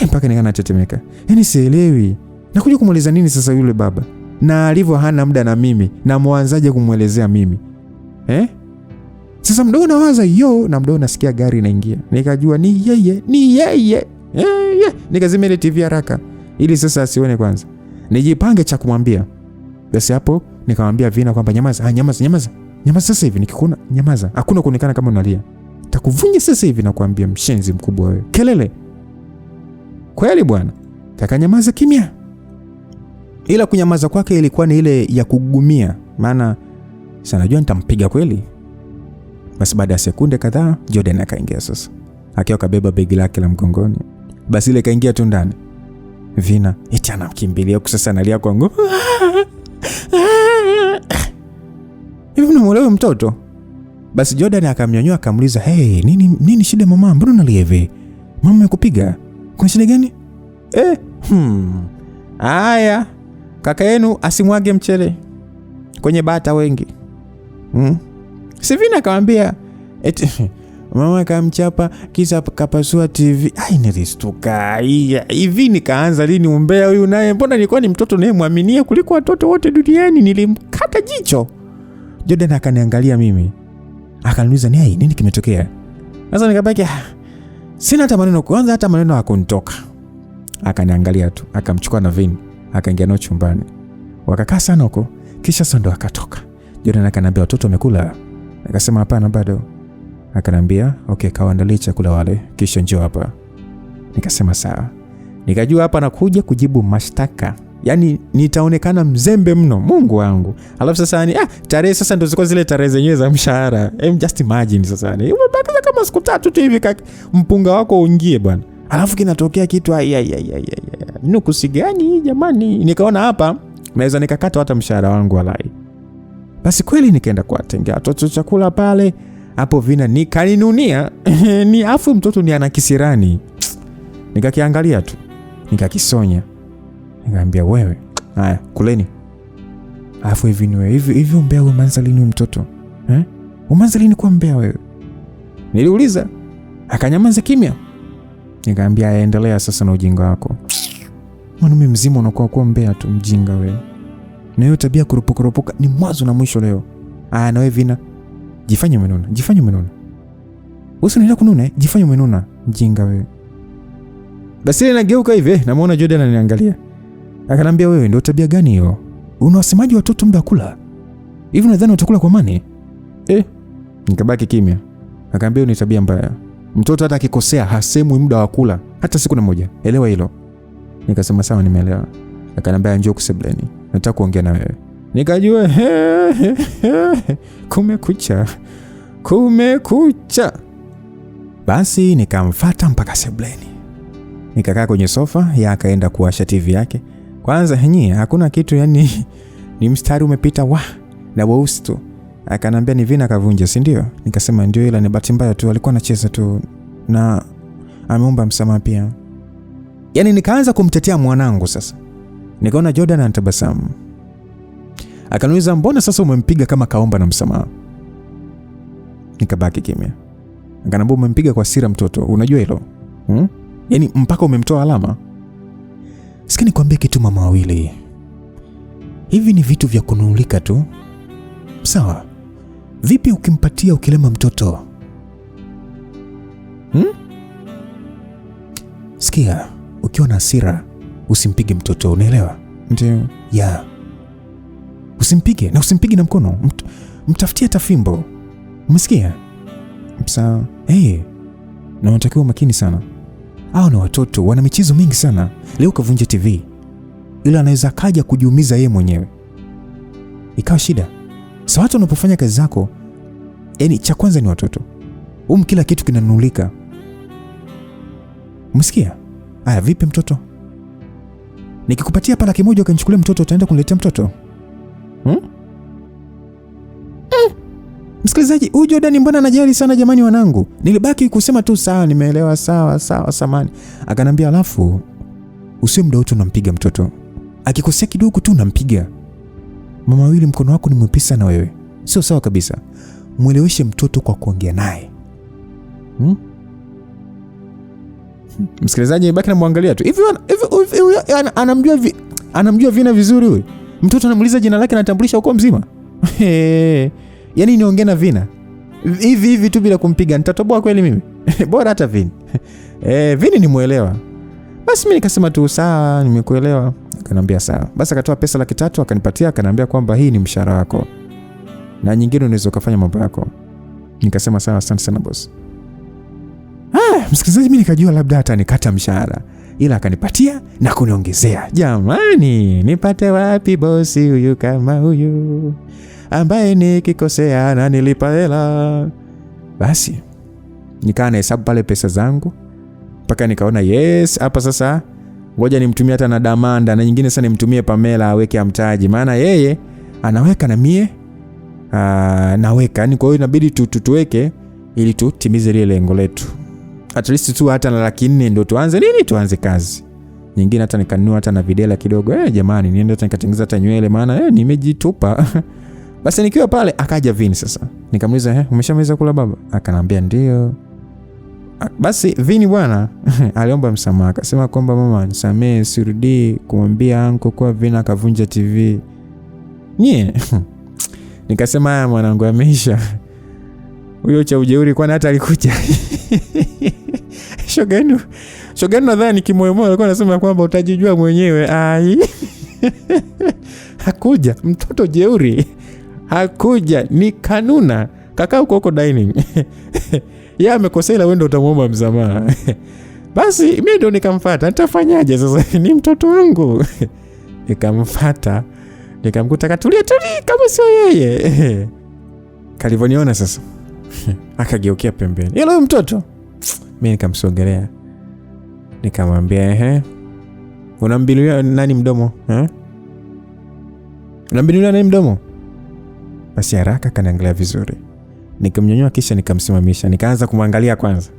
Mpaka nikana natetemeka. Yaani sielewi. Nakuja kumueleza nini sasa yule baba? Na alivyo hana muda na mimi, na mwanzaje kumuelezea mimi? Sasa mdogo nawaza na mdogo nasikia gari inaingia. Nikajua ni yeye. Nikazima ile TV haraka ili sasa asione kwanza. Nijipange cha kumwambia. Basi hapo nikamwambia Vina kwamba nyamaza, nyamaza. Nyamaza sasa hivi nikikuona, nyamaza. Hakuna kuonekana kama unalia. Takuvunja sasa hivi na kuambia mshenzi mkubwa wewe. Kelele. Kweli bwana. Kakanyamaza kimya. Ila kunyamaza kwake ilikuwa ni ile ya kugumia. Maana sana najua nitampiga kweli. Basi baada ya sekunde kadhaa Jordan akaingia sasa. Akiwa kabeba begi lake la mgongoni. Basi ile kaingia tu ndani. Vina eti anamkimbilia huko sasa analia kwangu. Hivi unamuelewa mtoto? Basi Jordan akamnyanyua akamuuliza, "Hey, nini shida mama? Mbona unalia hivi? Mama amekupiga? Kuna shida gani?" Haya. Kaka yenu asimwage mchele kwenye bata wengi. Vina akamwambia eti mama kamchapa kisa kapasua TV. Nilistuka. Hivi nikaanza lini umbea huyu naye? Mbona nilikuwa ni mtoto naye muaminia kuliko watoto wote duniani, nilimkata jicho. Jordan akaniangalia mimi. Akaniuliza, "Nini kimetokea?" Sasa nikabaki sina hata maneno, kwanza hata maneno hakunitoka. Akaniangalia tu, akamchukua na Vin, akaingia nao chumbani. Wakakaa sana huko, kisha sasa ndo akatoka. Jordan akaniambia, "Watoto wamekula?" Akasema, "Hapana bado." Akaniambia, "Okay, kawaandalie chakula wale, kisha njoo hapa." Nikasema sawa. Nikajua hapa nakuja kujibu mashtaka. Yaani nitaonekana mzembe mno, Mungu wangu. Alafu sasa tarehe sasa ndo ziko zile tarehe zenyewe za mshahara. Just imagine sasa umebaki kama siku 3 tu hivi mpunga wako uingie bwana. Alafu kinatokea kitu nukusi gani jamani? Nikaona hapa naweza nikakata hata mshahara wangu walai. Basi kweli nikaenda kuwatengea watoto chakula pale. Hapo Vina nikaninunia. Ni afu mtoto ni ana kisirani. Nikakiangalia tu. Nikakisonya. Nikamwambia, "Wewe, haya kuleni." Alafu hivi umbea umeanza lini mtoto? Umeanza lini kuwa mbea wewe? Niliuliza. Akanyamaza kimya. Nikamwambia endelea sasa na ujinga wako. Mwanaume mzima unakuwa kuwa mbea tu, mjinga wewe. Na hiyo tabia kurupuka ni mwanzo na mwisho leo. Na wewe Vina, jifanye umenuna. Usiendelea kununa, jifanye umenuna, mjinga wewe. Basi nageuka hivi, namuona Jordan ananiangalia. Akanambia, wewe ndio tabia gani hiyo? Unawasemaje watoto muda kula? Hivi unadhani utakula kwa mani? Nikabaki kimya. Akanambia ni tabia mbaya. Mtoto hata akikosea hasemwi muda wa kula hata siku na moja. Elewa hilo. Nikasema sawa, nimeelewa. Akanambia njoo kusebleni. Nataka kuongea na wewe. Nikajua kumekucha. Basi nikamfuata mpaka sebleni. Nikakaa kwenye sofa, yeye akaenda kuwasha TV yake. Kwanza hakuna kitu, yani ni mstari umepita na weusi tu. Akanambia ni Vina kavunja, si ndio? Nikasema ndio, ila ni bahati mbaya tu, alikuwa anacheza tu na ameomba msamaha pia. Yani nikaanza kumtetea mwanangu sasa. Nikaona Jordan anatabasamu. Akaniuliza, mbona sasa umempiga kama kaomba na msamaha? Nikabaki kimya. Akanambia umempiga kwa hasira mtoto, unajua hilo? Yani mpaka umemtoa alama. Sikini nikwambie kitu mama wawili. Hivi ni vitu vya kunulika tu. Sawa. Vipi ukimpatia ukilema mtoto? Sikia, ukiwa na hasira usimpige mtoto, unaelewa? Ndio. Usimpige na mkono. Mtafutie hata fimbo. Umesikia? Sawa. Na unatakiwa makini sana. Hao na watoto wana michezo mingi sana. Leo kavunja TV. Ila anaweza kaja kujiumiza yeye mwenyewe. Ikawa shida. Sasa watu wanapofanya kazi zako, cha kwanza ni watoto. Kila kitu kinanulika. Umesikia? Haya, vipi mtoto? Nikikupatia pala kimoja ukanichukulia mtoto, utaenda kuniletea mtoto? Msikilizaji, huyu Jordan mbona anajali sana jamani wanangu? Nilibaki kusema tu sawa, nimeelewa, sawa samani. Akanambia, alafu usiwe muda wote unampiga mtoto. Akikosea kidogo tu unampiga. Mama wawili, mkono wako ni mwepesi sana wewe. Sio sawa kabisa. Mueleweshe mtoto kwa kuongea naye. Msikilizaji, baki na muangalia tu. Hivi anamjua Vina vizuri huyu. Mtoto anamuuliza jina lake na anatambulisha uko mzima. Yani niongee na Vina hivi tu bila kumpiga, nitatoboa kweli mimi? Bora hata Vini. Vini ni muelewa. Basi mimi nikasema tu sawa, nimekuelewa. Akanambia sawa. Basi akatoa pesa 300 akanipatia, akanambia kwamba hii ni mshahara wako, na nyingine unaweza kufanya mambo yako. Nikasema sawa, asante sana boss. Msikilizaji, mimi nikajua labda hata nikata mshahara, ila akanipatia na kuniongezea. Jamani, nipate wapi bosi huyu kama huyu ambaye nikikosea na nilipa hela? Basi nikaa na hesabu pale pesa zangu mpaka nikaona yes, hapa sasa ngoja nimtumie hata na Damanda, na nyingine sasa nimtumie Pamela aweke amtaji, maana yeye anaweka na mie naweka. Kwa hiyo inabidi tuweke ili tutimize lile lengo letu. At least tu hata na 400,000 ndio tuanze kazi. Nyingine hata nikanunua hata na videla kidogo. Jamani, niende hata nikatengeneza hata nywele, maana nimejitupa. Basi nikiwa pale akaja Vini sasa. Nikamuuliza, umeshamaliza kula baba? Akanambia ndio. Basi Vini bwana aliomba msamaha, akasema kwamba mama nisamee, sirudi kumwambia anko kwa Vina akavunja TV. Nikasema haya mwanangu, ameisha. Huyo cha ujeuri kwani hata alikuja. Shoganu nadhani kimoyomoyo alikuwa anasema kwamba utajijua mwenyewe. Hakuja mtoto jeuri. Hakuja, ni kanuna. Kaka huko dining. Yeye amekosea, ila wewe ndio utamuomba msamaha. Basi mimi ndio nikamfuata. Nitafanyaje sasa? Ni mtoto wangu. Nikamfuata. Nikamkuta katulia kama sio yeye. Kalivoniona sasa. Akageukia pembeni. Yule mtoto. Mimi nikamsogelea. Nikamwambia, unambilia nani mdomo? Unambilia nani mdomo? Basi haraka kaniangalia vizuri. Nikamnyonyoa kisha nikamsimamisha. Nikaanza kumwangalia kwanza,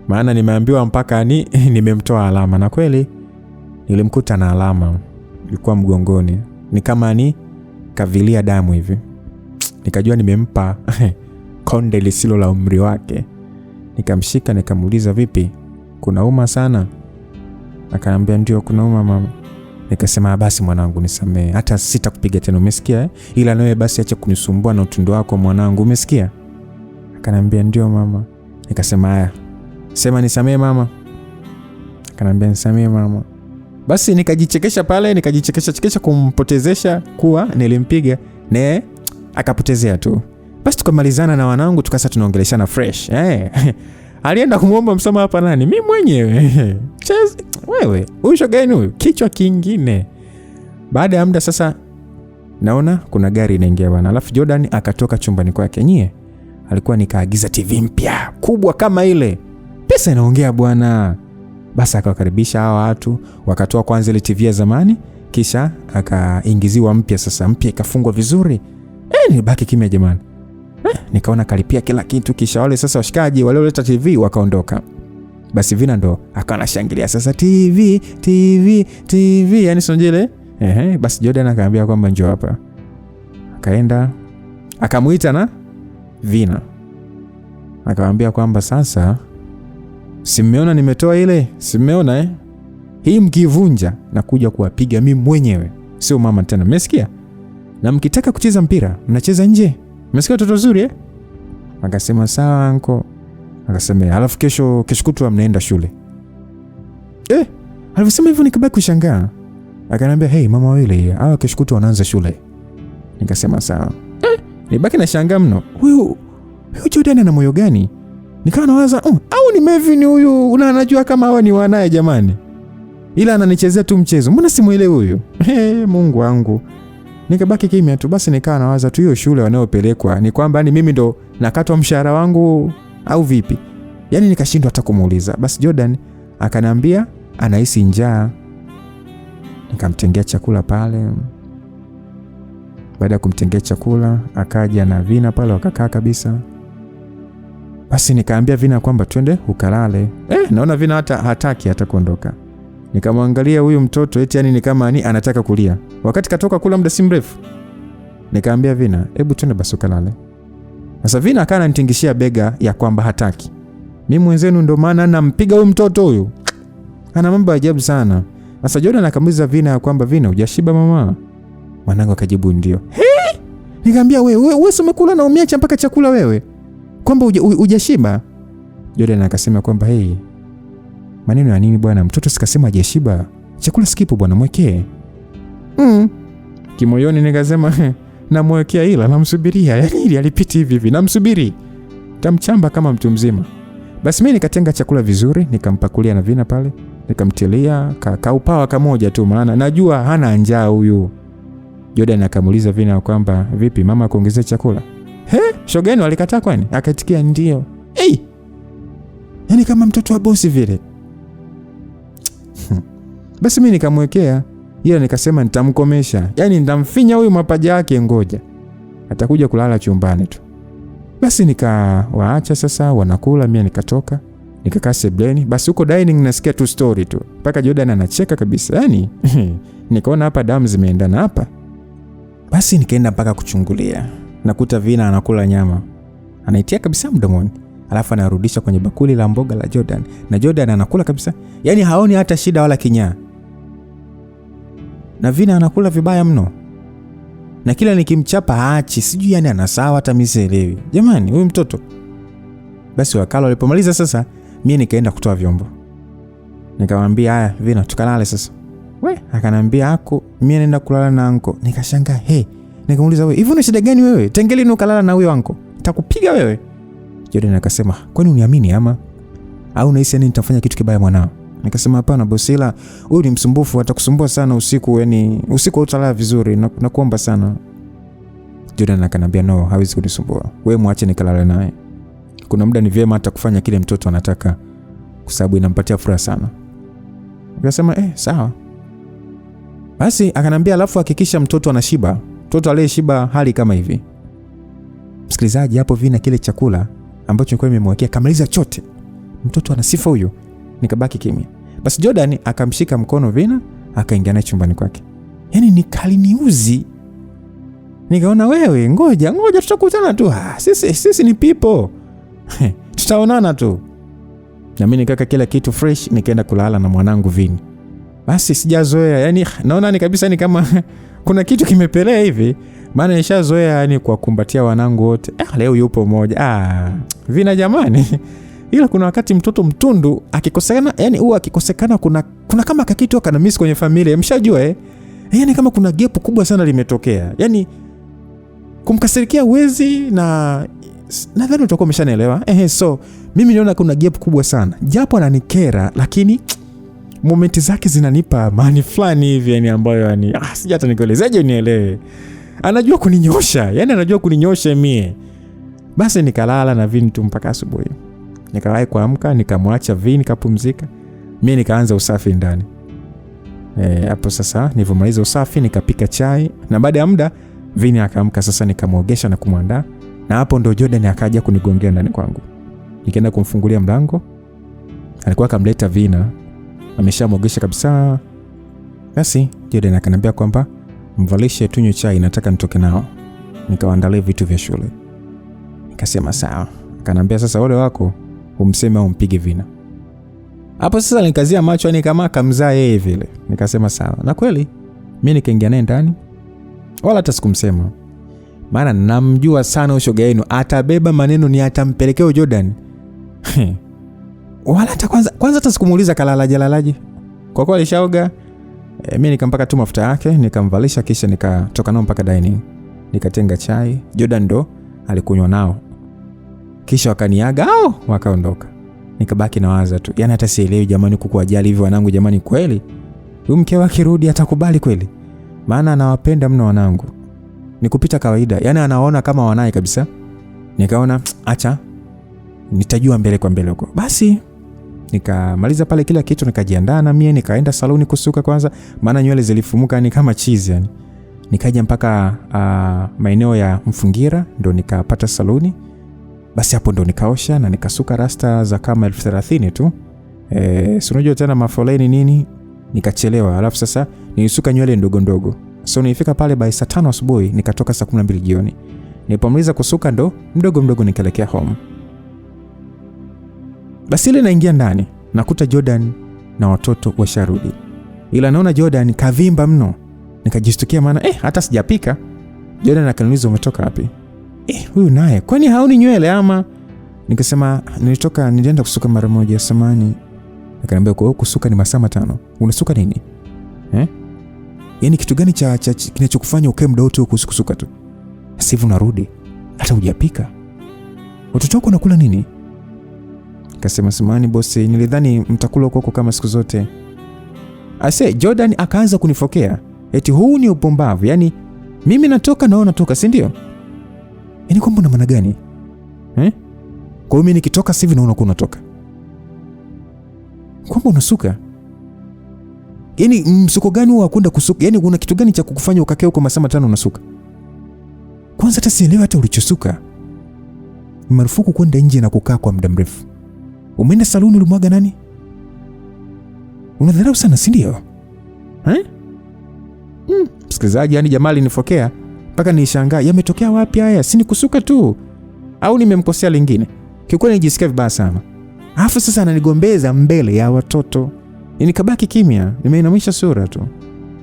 maana nimeambiwa mpaka nimemtoa alama, na kweli nilimkuta na alama ilikuwa mgongoni. Ni kama akavilia damu hivi. Nikajua nimempa konde lisilo la umri wake. Nikamshika nikamuuliza, vipi? Kunauma sana? Akaniambia ndio kunauma mama. Nikasema basi mwanangu nisamee, hata sitakupiga tena, umesikia? Ila nawe basi acha kunisumbua na utundo wako mwanangu, umesikia? Akaniambia ndio mama. Nikasema haya, sema nisamee mama. Akaniambia nisamee mama. Basi nikajichekesha pale, nikajichekesha kumpotezesha kuwa nilimpiga, ne akapotezea tu. Basi tukamalizana na wanangu, tukasa tunaongeleshana fresh. Alienda kumuomba msamaha hapa nani? Mimi mwenyewe. Wewe, huyu shoga huyu, kichwa kingine. Baada ya muda sasa naona kuna gari inaingia bwana. Alafu Jordan akatoka chumbani kwake. Nyie, alikuwa nikaagiza TV mpya, kubwa kama ile. Pesa inaongea bwana. Basi akawakaribisha hawa watu, wakatoa kwanza ile TV ya zamani, kisha akaingiziwa mpya. Sasa mpya ikafungwa vizuri. Nilibaki kimya jamani. Nikaona kalipia kila kitu, kisha wale sasa washikaji walioleta TV wakaondoka. Basi Vina ndo akanashangilia sasa, TV, yani sonjele. Basi Jordan akaambia kwamba njoo hapa. Akaenda akamuita na Vina. Akamwambia kwamba sasa simeona nimetoa ile, simeona hii mkivunja na kuja kuwapiga mimi mwenyewe, sio mama tena, mmesikia? Na mkitaka kucheza mpira mnacheza nje, mmesikia watoto wazuri Akasema sawa anko. Akasema alafu kesho kutwa mnaenda shule. Alivyosema hivyo nikabaki kushangaa. Akaniambia hey mama wile, hawa kesho kutwa wanaanza shule. Nikasema sawa. Nibaki na shangaa mno. Huyu Jordan ana moyo gani? Nikawa nawaza au ni Mevin huyu, unanajua kama hawa ni wanae jamani. Ila ananichezea tu mchezo. Mbona simuelewi huyu? Mungu wangu. Nikabaki kimya tu. Basi nikawa nawaza tu hiyo shule wanaopelekwa ni kwamba ni mimi ndo nakatwa mshahara wangu au vipi? Yaani nikashindwa hata kumuuliza. Basi Jordan akaniambia anahisi njaa. Nikamtengea chakula pale. Baada ya kumtengea chakula akaja na Vina pale wakakaa kabisa. Basi nikaambia Vina kwamba twende ukalale. Naona Vina hataki hata kuondoka. Nikamwangalia huyu mtoto yani ni kama anataka kulia. Wakati katoka kula muda si mrefu. Nikaambia Vina, hebu twende basi ukalale. Sasa Vina akana anitingishia bega ya kwamba hataki. Mimi mwenzenu ndo maana nampiga huyu mtoto huyu. Ana mambo ajabu sana. Sasa Jordan akamuuliza Vina ya kwamba Vina hujashiba mama? Mwanangu akajibu ndio. Nikamwambia wewe umekula na umeacha mpaka chakula wewe? Kwamba hujashiba? Jordan akasema kwamba maneno ya nini bwana, mtoto sikasema hajashiba. Chakula sikipo bwana, mwekee. Kimoyoni nikasema namwekea ila namsubiria. Yaani ili alipiti hivi namsubiri. Tamchamba kama mtu mzima. Basi mimi nikatenga chakula vizuri, nikampakulia na Vina pale, nikamtilia kaupawa kamoja tu maana najua hana njaa huyu. Jordan akamuuliza Vina kwamba vipi mama kuongezea chakula? Shogeni alikataa kwani? Akaitikia ndio. Yaani kama mtoto wa bosi vile. Basi mimi nikamwekea, ila nikasema nitamkomesha. Yaani nitamfinya huyu mapaja yake, ngoja atakuja kulala chumbani tu. Basi nikawaacha sasa wanakula, mimi nikatoka, nikakaa sebleni. Basi huko dining nasikia tu story tu. Paka Jordan anacheka kabisa. Yaani nikaona hapa damu zimeendana hapa. Basi nikaenda mpaka kuchungulia. Nakuta Vina anakula nyama. Anaitia kabisa mdomoni. Alafu anarudisha kwenye bakuli la mboga la Jordan. Na Jordan anakula kabisa. Yaani haoni hata shida wala kinyaa. Na Vina anakula vibaya mno. Na kila nikimchapa haachi, sijui yani anasawa hata mimi sielewi. Jamani, huyu mtoto. Basi wakala walipomaliza sasa, mimi nikaenda kutoa vyombo. Nikamwambia haya, Vina tukalale sasa. Akanambia mimi naenda kulala na anko. Nikashangaa, nikamuuliza wewe, hivi una shida gani wewe? Tengeli ni ukalala na huyo anko. Nitakupiga wewe. Jordan akasema, kwani uniamini ama? Au unahisi yani nitafanya kitu kibaya mwanao? Nikasema hapana bosi, ila huyu ni msumbufu, atakusumbua sana usiku, yani usiku utalala vizuri, nakuomba sana. Jordan akanambia no, hawezi kunisumbua. Wewe muache nikalale naye. Kuna muda ni vyema hata kufanya kile mtoto anataka kwa sababu inampatia furaha sana. Nikasema sawa. Basi akanambia alafu hakikisha mtoto anashiba. Mtoto aliyeshiba hali kama hivi. Msikilizaji, hapo Vina kile chakula ambacho nilikuwa nimemwekea kamaliza chote. Mtoto ana sifa huyo. Nikabaki kimya. Basi Jordan akamshika mkono Vina, akaingia naye chumbani kwake. Yaani ni kaliniuzi. Nikaona wewe ngoja tutakutana tu. Sisi ni people. Tutaonana tu. Na mimi nikaka kila kitu fresh, nikaenda kulala na mwanangu Vini. Basi sijazoea, yani naona ni kabisa ni kama kuna kitu kimepelea hivi, maana nishazoea yani kwa kumbatia wanangu wote. Leo yupo mmoja. Vina jamani. Ila kuna wakati mtoto mtundu akikosekana, yani huwa akikosekana kuna kama kakitu kana miss kwenye familia. Mshajua yani kama kuna gap kubwa sana limetokea. Yani kumkasirikia uwezi, na nadhani utakuwa umeshanielewa. So mimi naona kuna gap kubwa sana. Japo ananikera, lakini momenti zake zinanipa amani fulani hivi, yani ambayo yani sija hata nikuelezeje unielewe. Anajua kuninyosha, yani anajua kuninyosha mie. Basi nikalala na Vini tu mpaka asubuhi. Nikawahi kuamka, nikamwacha Vini kapumzika. Mimi nikaanza usafi ndani. Hapo sasa nilipomaliza usafi nikapika chai, na baada ya muda Vini akaamka sasa, nikamuogesha na kumwandaa. Na hapo ndo Jordan akaja kunigongea ndani kwangu. Nikaenda kumfungulia mlango. Alikuwa kamleta Vina, ameshamuogesha kabisa. Basi Jordan akaniambia kwamba mvalishe tunywe chai, nataka nitoke nao nikawaandalie vitu vya shule. Nikasema sawa. Akaniambia sasa ole wako umseme au mpige Vina. Hapo sasa nikazia macho, yani kama kamzaa yeye vile. Nikasema sawa. Na kweli mimi nikaingia naye ndani, wala hata sikumsema, maana namjua sana ushoga yenu, atabeba maneno ni atampelekea Jordan. Wala hata kwanza hata sikumuuliza kalalaje. Kwa kuwa alishaoga, mimi nikampaka tu mafuta yake, nikamvalisha, kisha nikatoka nao mpaka dining. Nikatenga chai, Jordan ndo alikunywa nao. Kisha wakaniaga wakaondoka. Nikabaki na waza tu. Yani hata sielewi jamani, kukuajali hivi wanangu jamani, kweli huyu mke wake rudi atakubali kweli? Maana anawapenda mno wanangu. Nikupita kawaida. Yani anaona kama wanaye kabisa. Nikaona acha nitajua mbele kwa mbele huko. Basi nikamaliza pale kila kitu, nikajiandaa na mie, nikaenda saluni kusuka kwanza, maana nywele zilifumuka ni kama cheese yani. Nikaja mpaka maeneo ya Mfungira ndo nikapata saluni. Basi hapo ndo nikaosha na nikasuka rasta za kama 30,000 tu. Si unajua tena mafoleni nini, nikachelewa. Alafu sasa nilisuka nywele ndogo ndogo. So nilifika pale by saa 5 asubuhi, nikatoka saa 12 jioni. Nilipomaliza kusuka ndo mdogo nikaelekea home. Basi ile naingia ndani, nakuta Jordan na watoto washarudi. Ila naona Jordan kavimba mno. Nikajistukia maana hata sijapika. Jordan akaniuliza umetoka wapi? Huyu naye kwani haoni nywele ama? Nikasema nilienda kusuka mara moja samani. Akaniambia kwa kusuka ni masaa 5. Unasuka nini? Yaani kitu gani cha kinachokufanya ukae muda wote kusuka tu? Sasa unarudi hata hujapika. Watoto wako wanakula nini? Nikasema samani bosi, nilidhani mtakula huko kama siku zote. Jordan akaanza kunifokea. Eti huu ni upumbavu. Yaani mimi natoka na unatoka, si ndio? Yaani kwamba una maana gani? Kwa hiyo mimi nikitoka sasa hivi na unakuwa unatoka. Kwamba unasuka? Yaani msuko gani wa kwenda kusuka? Yaani kuna kitu gani cha kukufanya ukakae huko masaa 5 unasuka? Kwanza hata sielewi hata ulichosuka. Ni marufuku kwenda nje na kukaa kwa muda mrefu. Umeenda saluni ulimwaga nani? Unadharau sana, si ndio? Msikilizaji, yani jamaa alinifokea mpaka nishangaa, yametokea wapi haya? Si ni kusuka tu au nimemkosea lingine? Kikweli nijisikia vibaya sana. Alafu sasa ananigombeza mbele ya watoto. Nikabaki kimya, nimeinamisha sura tu.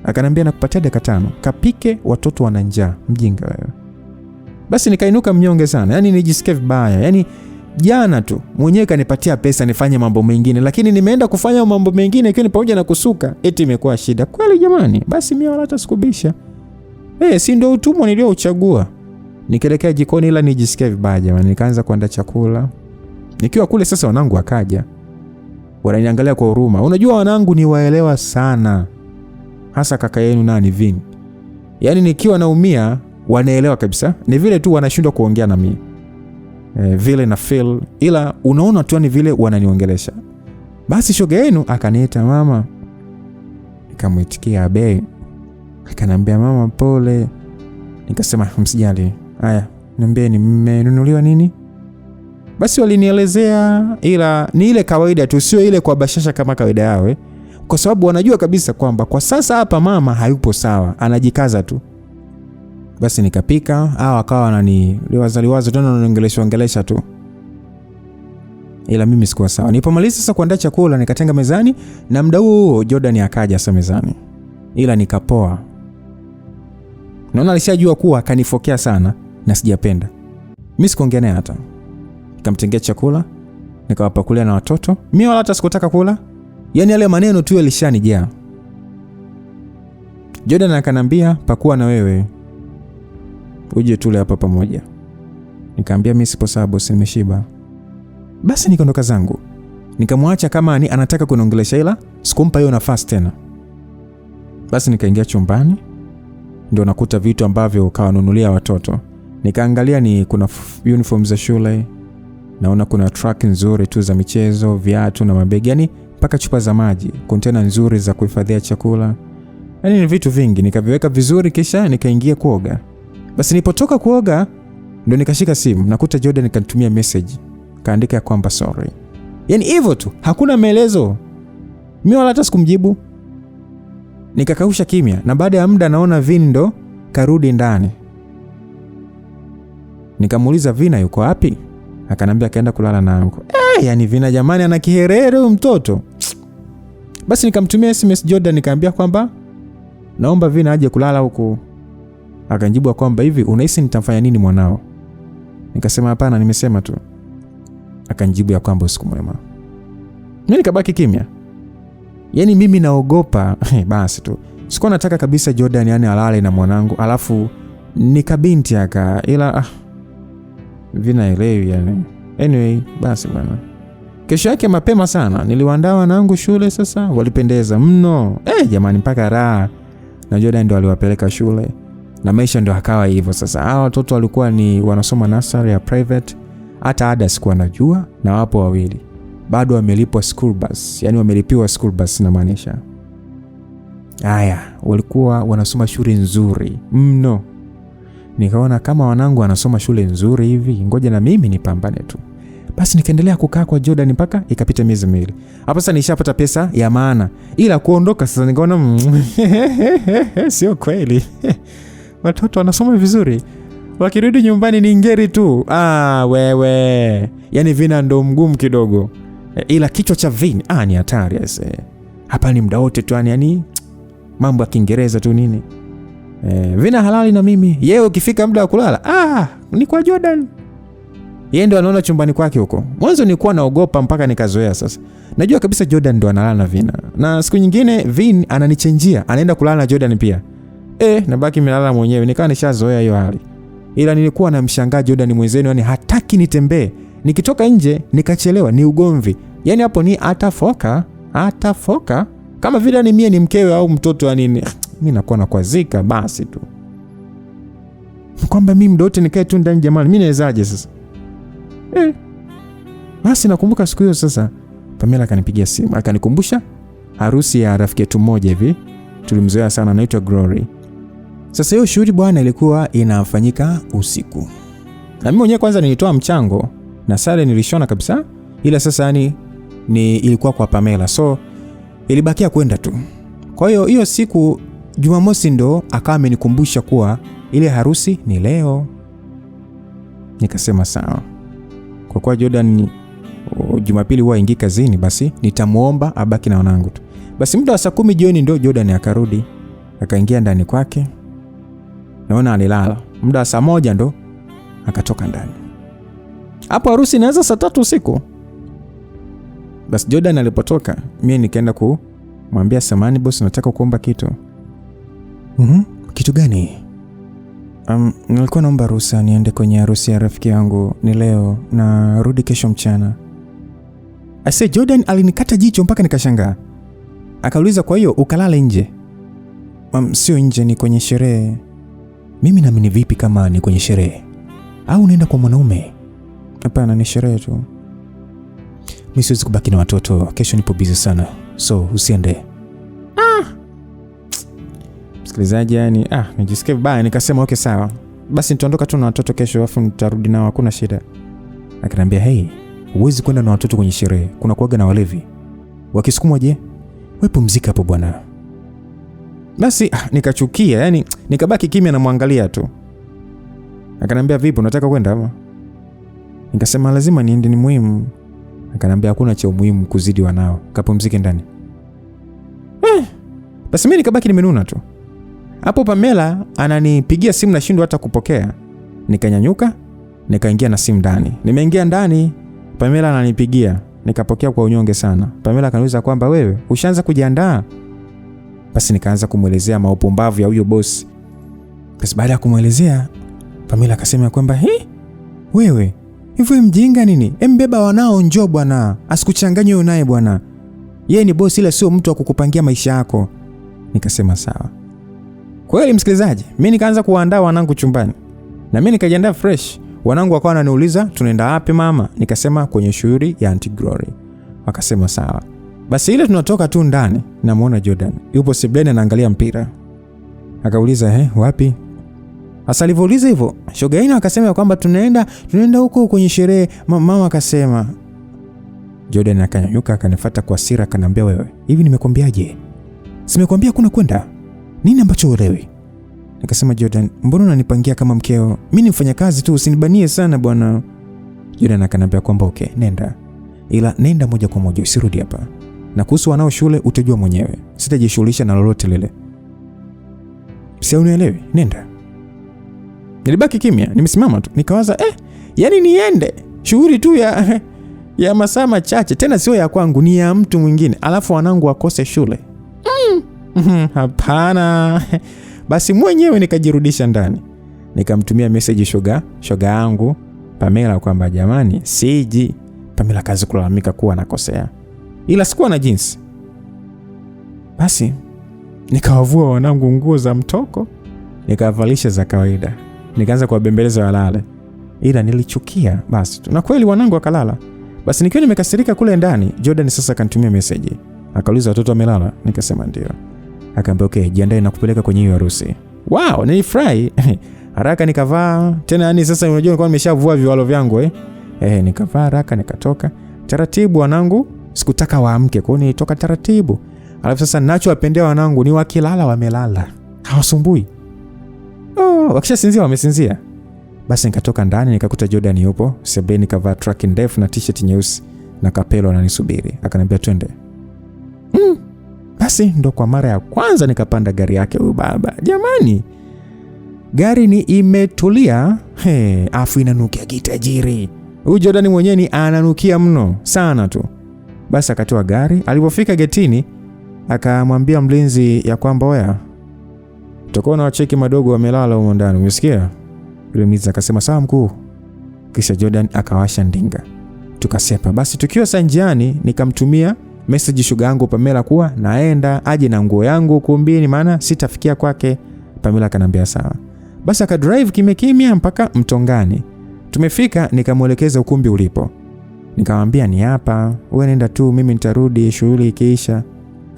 Akaniambia nakupatia dakika 5, kapike, watoto wana njaa, mjinga wewe. Basi nikainuka mnyonge sana, yani nijisikia vibaya. Yani jana tu mwenyewe kanipatia pesa nifanye mambo mengine, lakini nimeenda kufanya mambo mengine ikiwa ni pamoja na kusuka, eti imekuwa shida. Kweli jamani, basi mimi wala hata sikubisha. Si ndio utumwa niliouchagua. Nikielekea jikoni ila nijisikia vibaya jamani, nikaanza kuandaa chakula. Nikiwa kule sasa wanangu wakaja. Wananiangalia kwa huruma. Unajua wanangu ni waelewa sana. Hasa kaka yenu nani Vini. Yaani nikiwa naumia wanaelewa kabisa. Ni vile tu wanashindwa kuongea na mimi. Vile na feel, ila unaona tu ni vile wananiongelesha. Basi shoga yenu akaniita mama. Nikamuitikia abe. Akaniambia mama pole. Nikasema msijali. Haya, niambieni mmenunuliwa nini? Basi walinielezea, ila ni ile kawaida tu, sio ile kwa bashasha kama kawaida yao. Kwa sababu wanajua kabisa kwamba kwa sasa hapa mama hayupo sawa, anajikaza tu. Basi nikapika, hao akawa wananiwazaliwaza tu ongelesha tu. Ila mimi sikuwa sawa. Nilipomaliza sasa kuandaa chakula nikatenga mezani na muda huo Jordan akaja sasa mezani. Ila nikapoa. Naona alishajua kuwa kanifokea sana na sijapenda. Mimi sikuongea naye hata. Nikamtengea chakula, nikawapakulia na watoto. Mimi wala hata sikutaka kula. Yaani yale maneno tu yalishanijaa. Jordan akanambia pakua na wewe. Uje tule hapa pamoja. Nikamwambia mimi sipo sawa bosi, nimeshiba. Basi nikaondoka zangu. Nikamwacha kama anataka kuniongelesha ila sikumpa hiyo nafasi tena. Basi nikaingia chumbani. Ndio nakuta vitu ambavyo kawanunulia watoto. Nikaangalia ni kuna uniform za shule. Naona kuna truck nzuri tu za michezo, viatu na mabegi, yani mpaka chupa za maji, container nzuri za kuhifadhia chakula. Yani ni vitu vingi, nikaviweka vizuri kisha nikaingia kuoga. Basi nilipotoka kuoga ndio nikashika simu, nakuta Jordan nikanitumia message. Kaandika kwamba sorry. Yani hivyo tu, hakuna maelezo. Mimi wala hata sikumjibu. Nikakausha kimya na baada ya muda naona Vin ndo karudi ndani. Nikamuuliza Vina yuko wapi? Akanambia kaenda kulala na anko. Yani Vina jamani ana kiherere huyo mtoto. Basi nikamtumia SMS Jordan nikaambia kwamba naomba Vina aje kulala huko. Akanijibu kwamba hivi unahisi nitamfanya nini mwanao? Nikasema hapana, nimesema tu. Akanijibu ya kwamba usiku mwema. Mimi nikabaki kimya. Yani mimi naogopa. Basi tu. Sikuwa nataka kabisa Jordan yani alale na mwanangu alafu nikabinti ila Vina elewi yani. Anyway, basi bwana. Kesho yake mapema sana niliwaandaa wanangu shule sasa, walipendeza mno. Jamani mpaka raha. Na Jordan ndio aliwapeleka shule. Na maisha ndio akawa hivyo sasa. Hao watoto walikuwa ni wanasoma nursery ya private. Hata ada sikuwa najua na wapo wawili. Bado wamelipwa school bus, yani wamelipiwa school bus na maanisha. Haya, walikuwa wanasoma shule nzuri mno. Nikaona kama wanangu wanasoma shule nzuri hivi, ngoja na mimi nipambane tu. Basi nikaendelea kukaa kwa Jordan mpaka ikapita miezi miwili. Hapo sasa nishapata pesa ya maana. Ila kuondoka sasa nikaona sio kweli. Watoto wanasoma vizuri. Wakirudi nyumbani ni ngeri tu. Wewe. Yani Vina ndo mgumu kidogo. Ila kichwa cha Vin ni hatari ese. Hapa ni muda wote tu yani mambo ya Kiingereza tu nini. Vina halali na mimi. Yeye ukifika muda wa kulala, ni kwa Jordan. Yeye ndo anaona chumbani kwake huko. Mwanzo nilikuwa naogopa mpaka nikazoea sasa. Najua kabisa Jordan ndo analala na Vina. Na siku nyingine Vin ananichenjia, anaenda kulala na Jordan pia. Nabaki nimelala mwenyewe, nikawa nishazoea hiyo hali. Ila nilikuwa namshangaa Jordan mwenzenu yani hataki nitembee. Nikitoka nje nikachelewa ni ugomvi. Yani hapo ni atafoka kama vile ni mie ni mkewe au mtoto yani mimi nakuwa nakwazika basi tu. Kwamba mimi mdote nikae tu ndani jamani, mimi nawezaje sasa? Basi nakumbuka siku hiyo sasa Pamela akanipigia simu, akanikumbusha harusi ya rafiki yetu mmoja hivi. Tulimzoea sana anaitwa Glory. Sasa hiyo shughuli bwana ilikuwa inafanyika usiku. Na mimi mwenyewe kwanza nilitoa mchango na sare nilishona kabisa. Ila sasa yani ilikuwa kwa Pamela. So ilibakia kwenda tu. Kwa hiyo siku Jumamosi ndo akawa amenikumbusha kuwa ile harusi ni leo. Nikasema sawa. Kwa kuwa Jordan Jumapili huwa aingia kazini basi nitamuomba abaki na wanangu tu. Basi muda wa saa 10 jioni ndo Jordan akarudi. Akaingia ndani kwake. Naona alilala. Muda wa saa 1 ndo akatoka ndani. Hapo harusi inaanza saa 3 usiku. Basi Jordan alipotoka, mimi nikaenda kumwambia samani boss, nataka kuomba kitu. Kitu gani? Nilikuwa naomba ruhusa niende kwenye harusi ya rafiki yangu ni leo na rudi kesho mchana. Jordan alinikata jicho mpaka nikashangaa. Akauliza kwa hiyo ukalala nje? Sio nje, ni kwenye sherehe. Mimi naamini vipi kama ni kwenye sherehe? Au unaenda kwa mwanaume? Hapana, ni sherehe tu. Mimi siwezi kubaki na watoto, kesho nipo busy sana. So usiende. Msikilizaji yani nijisikie vibaya, nikasema okay sawa. Basi nitaondoka tu na watoto kesho afu nitarudi nao, hakuna shida. Akaniambia huwezi kwenda na watoto kwenye sherehe, kuna kuaga na walevi. Wakisukumwa je? Wewe pumzika hapo bwana. Basi nikachukia, yani nikabaki kimya na muangalia tu. Akaniambia vipi, unataka kwenda ama? Nikasema lazima niende, ni muhimu. Akaniambia hakuna cha muhimu kuzidi wanao, kapumzike ndani. Basi mimi nikabaki nimenuna tu. Hapo Pamela ananipigia simu na shindwa hata kupokea. Nikanyanyuka, nikaingia na simu ndani. Nimeingia ndani, Pamela ananipigia. Nikapokea kwa unyonge sana. Pamela akaniuliza kwamba wewe ushaanza kujiandaa? Basi nikaanza kumuelezea maupumbavu ya huyo boss. Basi baada ya kumuelezea, Pamela akasema kwamba wewe hivyo mjinga nini? Mbeba wanao njoo bwana. Asikuchanganye wewe naye bwana. Yeye ni boss ila sio mtu wa kukupangia maisha yako. Nikasema sawa. Kweli msikilizaji, mimi nikaanza kuandaa wanangu chumbani. Na mimi nikajiandaa fresh. Wanangu wakawa wananiuliza tunaenda wapi mama? Nikasema kwenye shughuli ya Auntie Glory. Wakasema sawa. Basi ile tunatoka tu ndani, namuona Jordan yupo sebuleni anaangalia mpira. Akauliza wapi? Hasa alivyouliza hivyo, shogaina akasema kwamba tunaenda huko kwenye sherehe. Mama akasema. Jordan akanyanyuka akanifuata kwa hasira akaniambia wewe, hivi nimekwambiaje? Simekwambia kuna kwenda? Nini ambacho uelewi? Nikasema Jordan, mbona unanipangia kama mkeo? Mimi ni mfanyakazi tu, usinibanie sana bwana. Jordan akaniambia kwamba okay, nenda. Ila nenda moja kwa moja, usirudi hapa. Na kuhusu wanao shule utajua mwenyewe. Sitajishughulisha na lolote lile. Si unielewi? Nenda. Nilibaki kimya, nimesimama tu. Nikawaza yani niende shughuli tu ya masaa machache, tena sio ya kwangu, ni ya mtu mwingine, alafu wanangu wakose shule. Hapana. Basi mwenyewe nikajirudisha ndani. Nikamtumia message shoga yangu Pamela kwamba jamani siji. Pamela kazi kulalamika kuwa nakosea, ila sikuwa na jinsi. Basi nikawavua wanangu nguo za mtoko, nikavalisha za kawaida, nikaanza kuwabembeleza walale, ila nilichukia basi tu. Na kweli wanangu wakalala. Basi nikiwa nimekasirika kule ndani, Jordan sasa akanitumia message. Akauliza watoto wamelala? Nikasema ndio. Akaambia okay, jiandae na kupeleka kwenye hiyo harusi. Wow, nilifurahi. Haraka nikavaa. Tena yani sasa unajua nilikuwa nimeshavua viwalo vyangu nikavaa haraka nikatoka. Taratibu wanangu, sikutaka waamke, kwa hiyo nilitoka taratibu. Alafu sasa ninachowapendea wanangu ni wakilala wamelala. Hawasumbui. Wakishasinzia wamesinzia. Basi nikatoka ndani nikakuta Jordan yupo sebuleni, nikavaa track ndefu na t-shirt nyeusi na kapelo ananisubiri. Akaniambia twende. Basi ndo kwa mara ya kwanza nikapanda gari yake huyu baba. Jamani, gari ni imetulia, afu inanukia kitajiri. Huyu Jordan mwenyewe ni ananukia mno sana tu. Basi akatoa gari. Alipofika getini akamwambia mlinzi ya kwamba oya, tutakuwa na wacheki madogo wamelala huko ndani, umesikia? Yule mlinzi akasema sawa mkuu. Kisha Jordan akawasha ndinga. Tukasepa. Basi tukiwa sanjiani nikamtumia message shoga yangu Pamela kuwa naenda aje na nguo yangu kumbini maana sitafikia kwake. Pamela akanambia sawa. Basi akadrive kimya mpaka Mtongani. Tumefika nikamuelekeza ukumbi ulipo. Nikamwambia ni hapa, wewe nenda tu, mimi nitarudi shughuli ikiisha.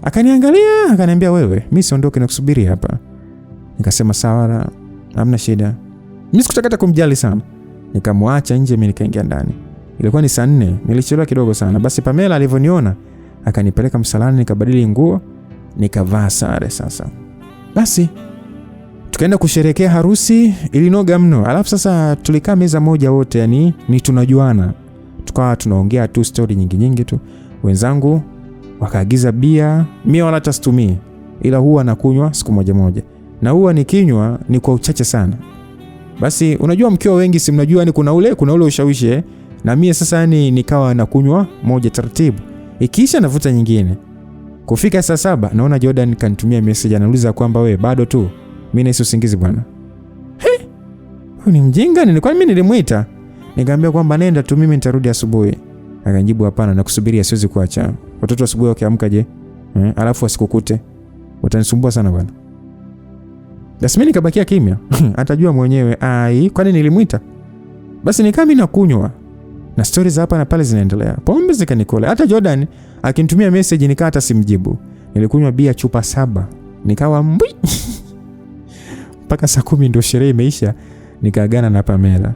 Akaniangalia akaniambia wewe, mimi siondoke na kusubiri hapa. Nikasema sawa, hamna shida. Mimi sikutaka kumjali sana. Nikamwacha nje, mimi nikaingia ndani. Ilikuwa ni saa 4, nilichelewa kidogo sana. Basi Pamela alivyoniona akanipeleka msalani, nikabadili nguo, nikavaa sare sasa. Basi tukaenda kusherehekea harusi, ilinoga mno. Alafu sasa tulikaa meza moja wote, yani ni tunajuana. Tukawa tunaongea tu story nyingi tu. Wenzangu wakaagiza bia, mimi wala tastumii, ila huwa nakunywa siku moja. Na huwa nikinywa ni kwa uchache sana. Basi unajua mkiwa wengi si mnajua ni kuna ule ushawishi na mimi sasa yani nikawa nakunywa moja taratibu. Ikiisha navuta nyingine. Kufika saa 7 naona Jordan kanitumia message anauliza kwamba wewe bado tu. Mimi nahisi usingizi bwana. Huyu ni mjinga, nilikuwa mimi nilimuita. Nikamwambia kwamba nenda tu, mimi nitarudi asubuhi. Akanijibu hapana, nakusubiria, siwezi kuacha. Watoto asubuhi wakiamka je? Alafu wasikukute. Utanisumbua sana bwana. Basi mimi nikabakia kimya. Atajua mwenyewe. Kwani nilimuita? Basi nikaa mimi nakunywa. Na stories hapa na pale zinaendelea. Pombe zikanikole. Hata Jordan akinitumia message nikaa hata simjibu. Nilikunywa bia chupa 7. Nikawa mbwi. Mpaka saa 10 ndio sherehe imeisha, nikaagana na Pamela.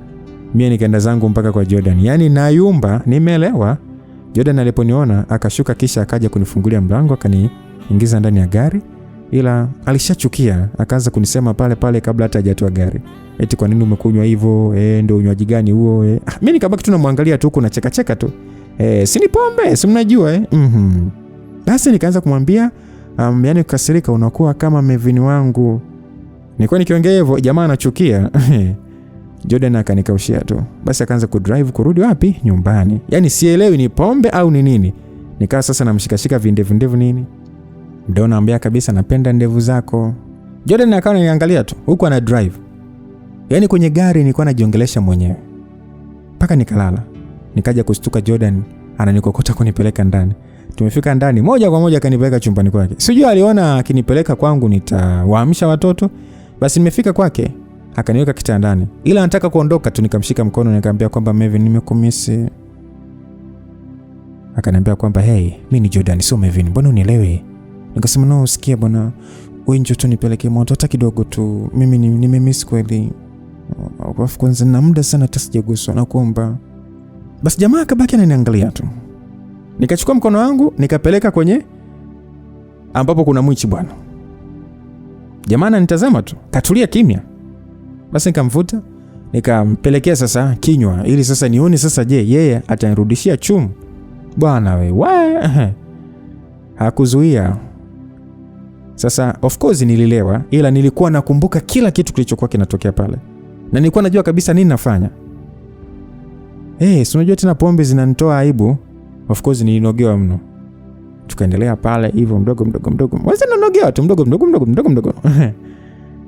Mimi nikaenda zangu mpaka kwa Jordan. Yaani nayumba, nimeelewa. Jordan aliponiona akashuka kisha akaja kunifungulia mlango akaniingiza ndani ya gari. ila alishachukia, akaanza kunisema pale pale kabla hata hajatoa gari. Eti kwa nini umekunywa hivyo? Ndio unywaji gani huo? Mimi nikabaki tu namwangalia tu, kuna cheka cheka tu. Si ni pombe, si mnajua Basi nikaanza kumwambia yani kukasirika, unakuwa kama Mevin wangu. Nilikuwa nikiongea hivyo, jamaa anachukia. Jordan akanikaushia tu. Basi akaanza kudrive kurudi wapi? Nyumbani. Yani sielewi ni pombe au ni nini. Nikawa sasa namshikashika vindevu nini. Ndio naambia kabisa napenda ndevu zako. Jordan akawa ananiangalia tu huku ana drive. Yani kwenye gari nilikuwa najiongelesha mwenyewe. Paka nikalala. Nikaja kustuka Jordan ananikokota kunipeleka ndani. Tumefika ndani moja kwa moja kanipeleka chumbani kwake. Sijui aliona akinipeleka kwangu nitawaamsha watoto. Basi nimefika kwake akaniweka kitandani. Ila anataka kuondoka tu, nikamshika mkono nikamwambia kwamba Mevin, nimekumisi. Akaniambia kwamba hey, mimi ni Jordan sio Mevin, mbona unielewi? Nikasema no, usikia bwana, wewe njoo tu nipeleke moto hata kidogo tu. Mimi nimemiss kweli. Kwa kwanza na muda sana hata sijaguswa, nakuomba. Basi jamaa akabaki ananiangalia tu. Nikachukua mkono wangu nikapeleka kwenye ambapo kuna mwichi bwana. Jamaa ananitazama tu, katulia kimya. Basi nikamvuta, nikampelekea sasa kinywa ili sasa nione sasa je, yeye atanirudishia chumu. Bwana wewe, hakuzuia. Sasa of course nililewa, ila nilikuwa nakumbuka kila kitu kilichokuwa kinatokea pale. Na nilikuwa najua kabisa nini nafanya. Si unajua tena pombe zinanitoa aibu. Of course nilinogewa mno. Tukaendelea pale hivyo mdogo. Waza nanogewa tu mdogo.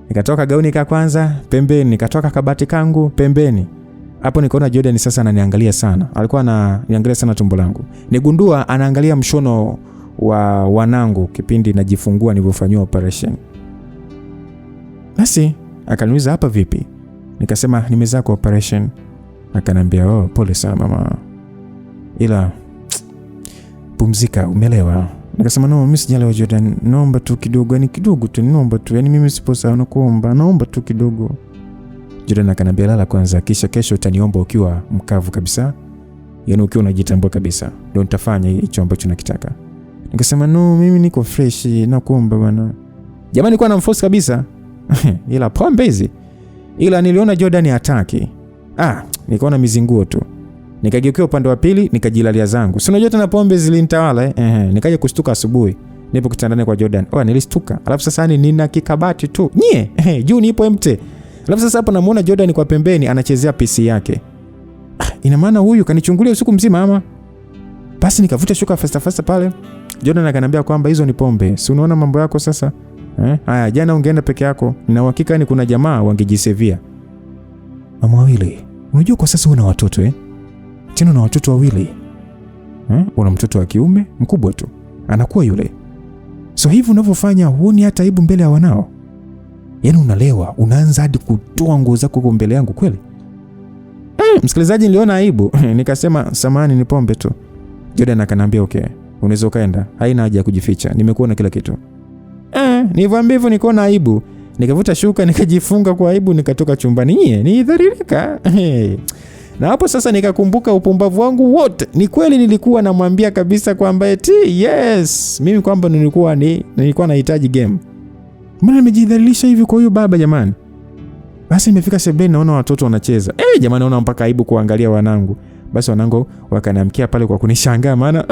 Nikatoka gauni ka kwanza pembeni, nikatoka kabati kangu pembeni. Hapo nikaona Jordan sasa ananiangalia sana. Alikuwa ananiangalia sana tumbo langu. Nigundua anaangalia mshono wa wanangu kipindi najifungua nilivyofanywa operation. Basi akaniuliza hapa vipi? Nikasema nimezaa kwa operation. Akaniambia pole sana mama. Ila pumzika, umelewa. Nikasema no, mimi sijalewa Jordan, naomba tu kidogo, yani kidogo tu, naomba tu, yani mimi sipo sawa, nakuomba, naomba tu kidogo. Jordan akaniambia lala kwanza, kisha kesho utaniomba ukiwa mkavu kabisa, yani ukiwa unajitambua kabisa, ndio nitafanya hicho ambacho nakitaka. Nikasema no, mimi niko fresh, nakuomba bwana. Jamani nilikuwa namforce kabisa. Ila pombe hizi. Ila niliona Jordan hataki. Nikaona mizinguo tu. Nikageukia upande wa pili, nikajilalia zangu. Si unajua tena pombe zilinitawala nikaja kushtuka asubuhi. Nipo kitandani kwa Jordan. Nilistuka. Alafu sasa nina kikabati tu. Juu nipo empty. Alafu sasa hapo namuona Jordan kwa pembeni anachezea PC yake. Ina maana huyu kanichungulia usiku mzima ama? Basi nikavuta shuka fasta pale. Jordan akaniambia kwamba hizo ni pombe. Si unaona mambo yako sasa? Haya, jana ungeenda peke yako. Nina uhakika ni kuna jamaa wangejisevia. Mama wawili. Unajua kwa sasa una watoto Tena na watoto wawili. Una mtoto wa kiume mkubwa tu. Anakuwa yule. So hivi unavyofanya huoni hata aibu mbele ya wanao? Yaani unalewa, unaanza hadi kutoa nguo zako kwa mbele yangu kweli? Msikilizaji, niliona aibu. Nikasema samahani, ni pombe tu. Jordan akaniambia okay, unaweza kaenda. Haina haja ya kujificha. Nimekuwa na kila kitu. Niliwaambia hivyo niko na aibu. Nikavuta shuka nikajifunga kwa aibu nikatoka chumbani. Nidharirika. Na hapo sasa nikakumbuka upumbavu wangu wote. Ni kweli nilikuwa namwambia kabisa kwamba yes, mimi kwamba nilikuwa nahitaji game. Mbona nimejidhalilisha hivi kwa huyu baba jamani? Basi nimefika sebuleni naona watoto wanacheza. Jamani naona mpaka aibu kuangalia wanangu. Basi wanangu wakanamkia pale kwa kunishangaa maana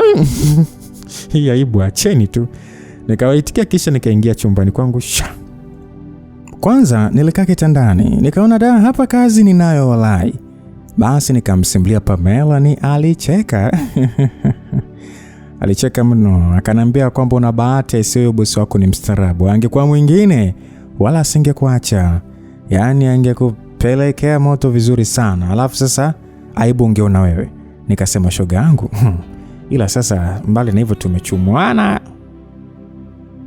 hii aibu acheni tu. Nikawaitikia kisha nikaingia chumbani kwangu. Kwanza nilikaa kitandani, nikaona hapa kazi ninayo walai. Basi nikamsimulia Pamela, alicheka. Alicheka mno, akanambia kwamba una bahati sio bosi wako ni mstarabu. Angekuwa mwingine wala asingekuacha. Yaani angekupelekea moto vizuri sana. Alafu sasa aibu ungeona wewe. Nikasema shoga yangu. Ila sasa mbali na hivyo tumechumwana.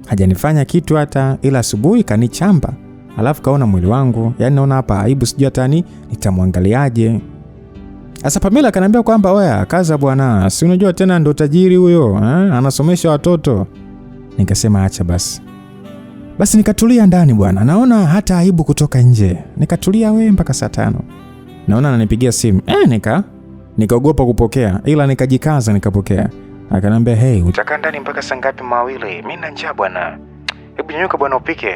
Hajanifanya kitu hata, ila asubuhi kanichamba. Alafu kaona mwili wangu, yaani naona hapa aibu sijui hata nitamwangaliaje. Sasa Pamela akaniambia kwamba oya kaza bwana, si unajua tena ndo tajiri huyo, anasomesha watoto. Nikasema acha basi. Basi nikatulia ndani bwana, naona hata aibu kutoka nje. Nikatulia mpaka saa 5. Naona ananipigia simu. Nikaogopa kupokea, ila nikajikaza nikapokea. Akaniambia hey, utakaa ndani mpaka saa ngapi mawili? Mimi na njaa bwana. Hebu nyanyuka bwana upike.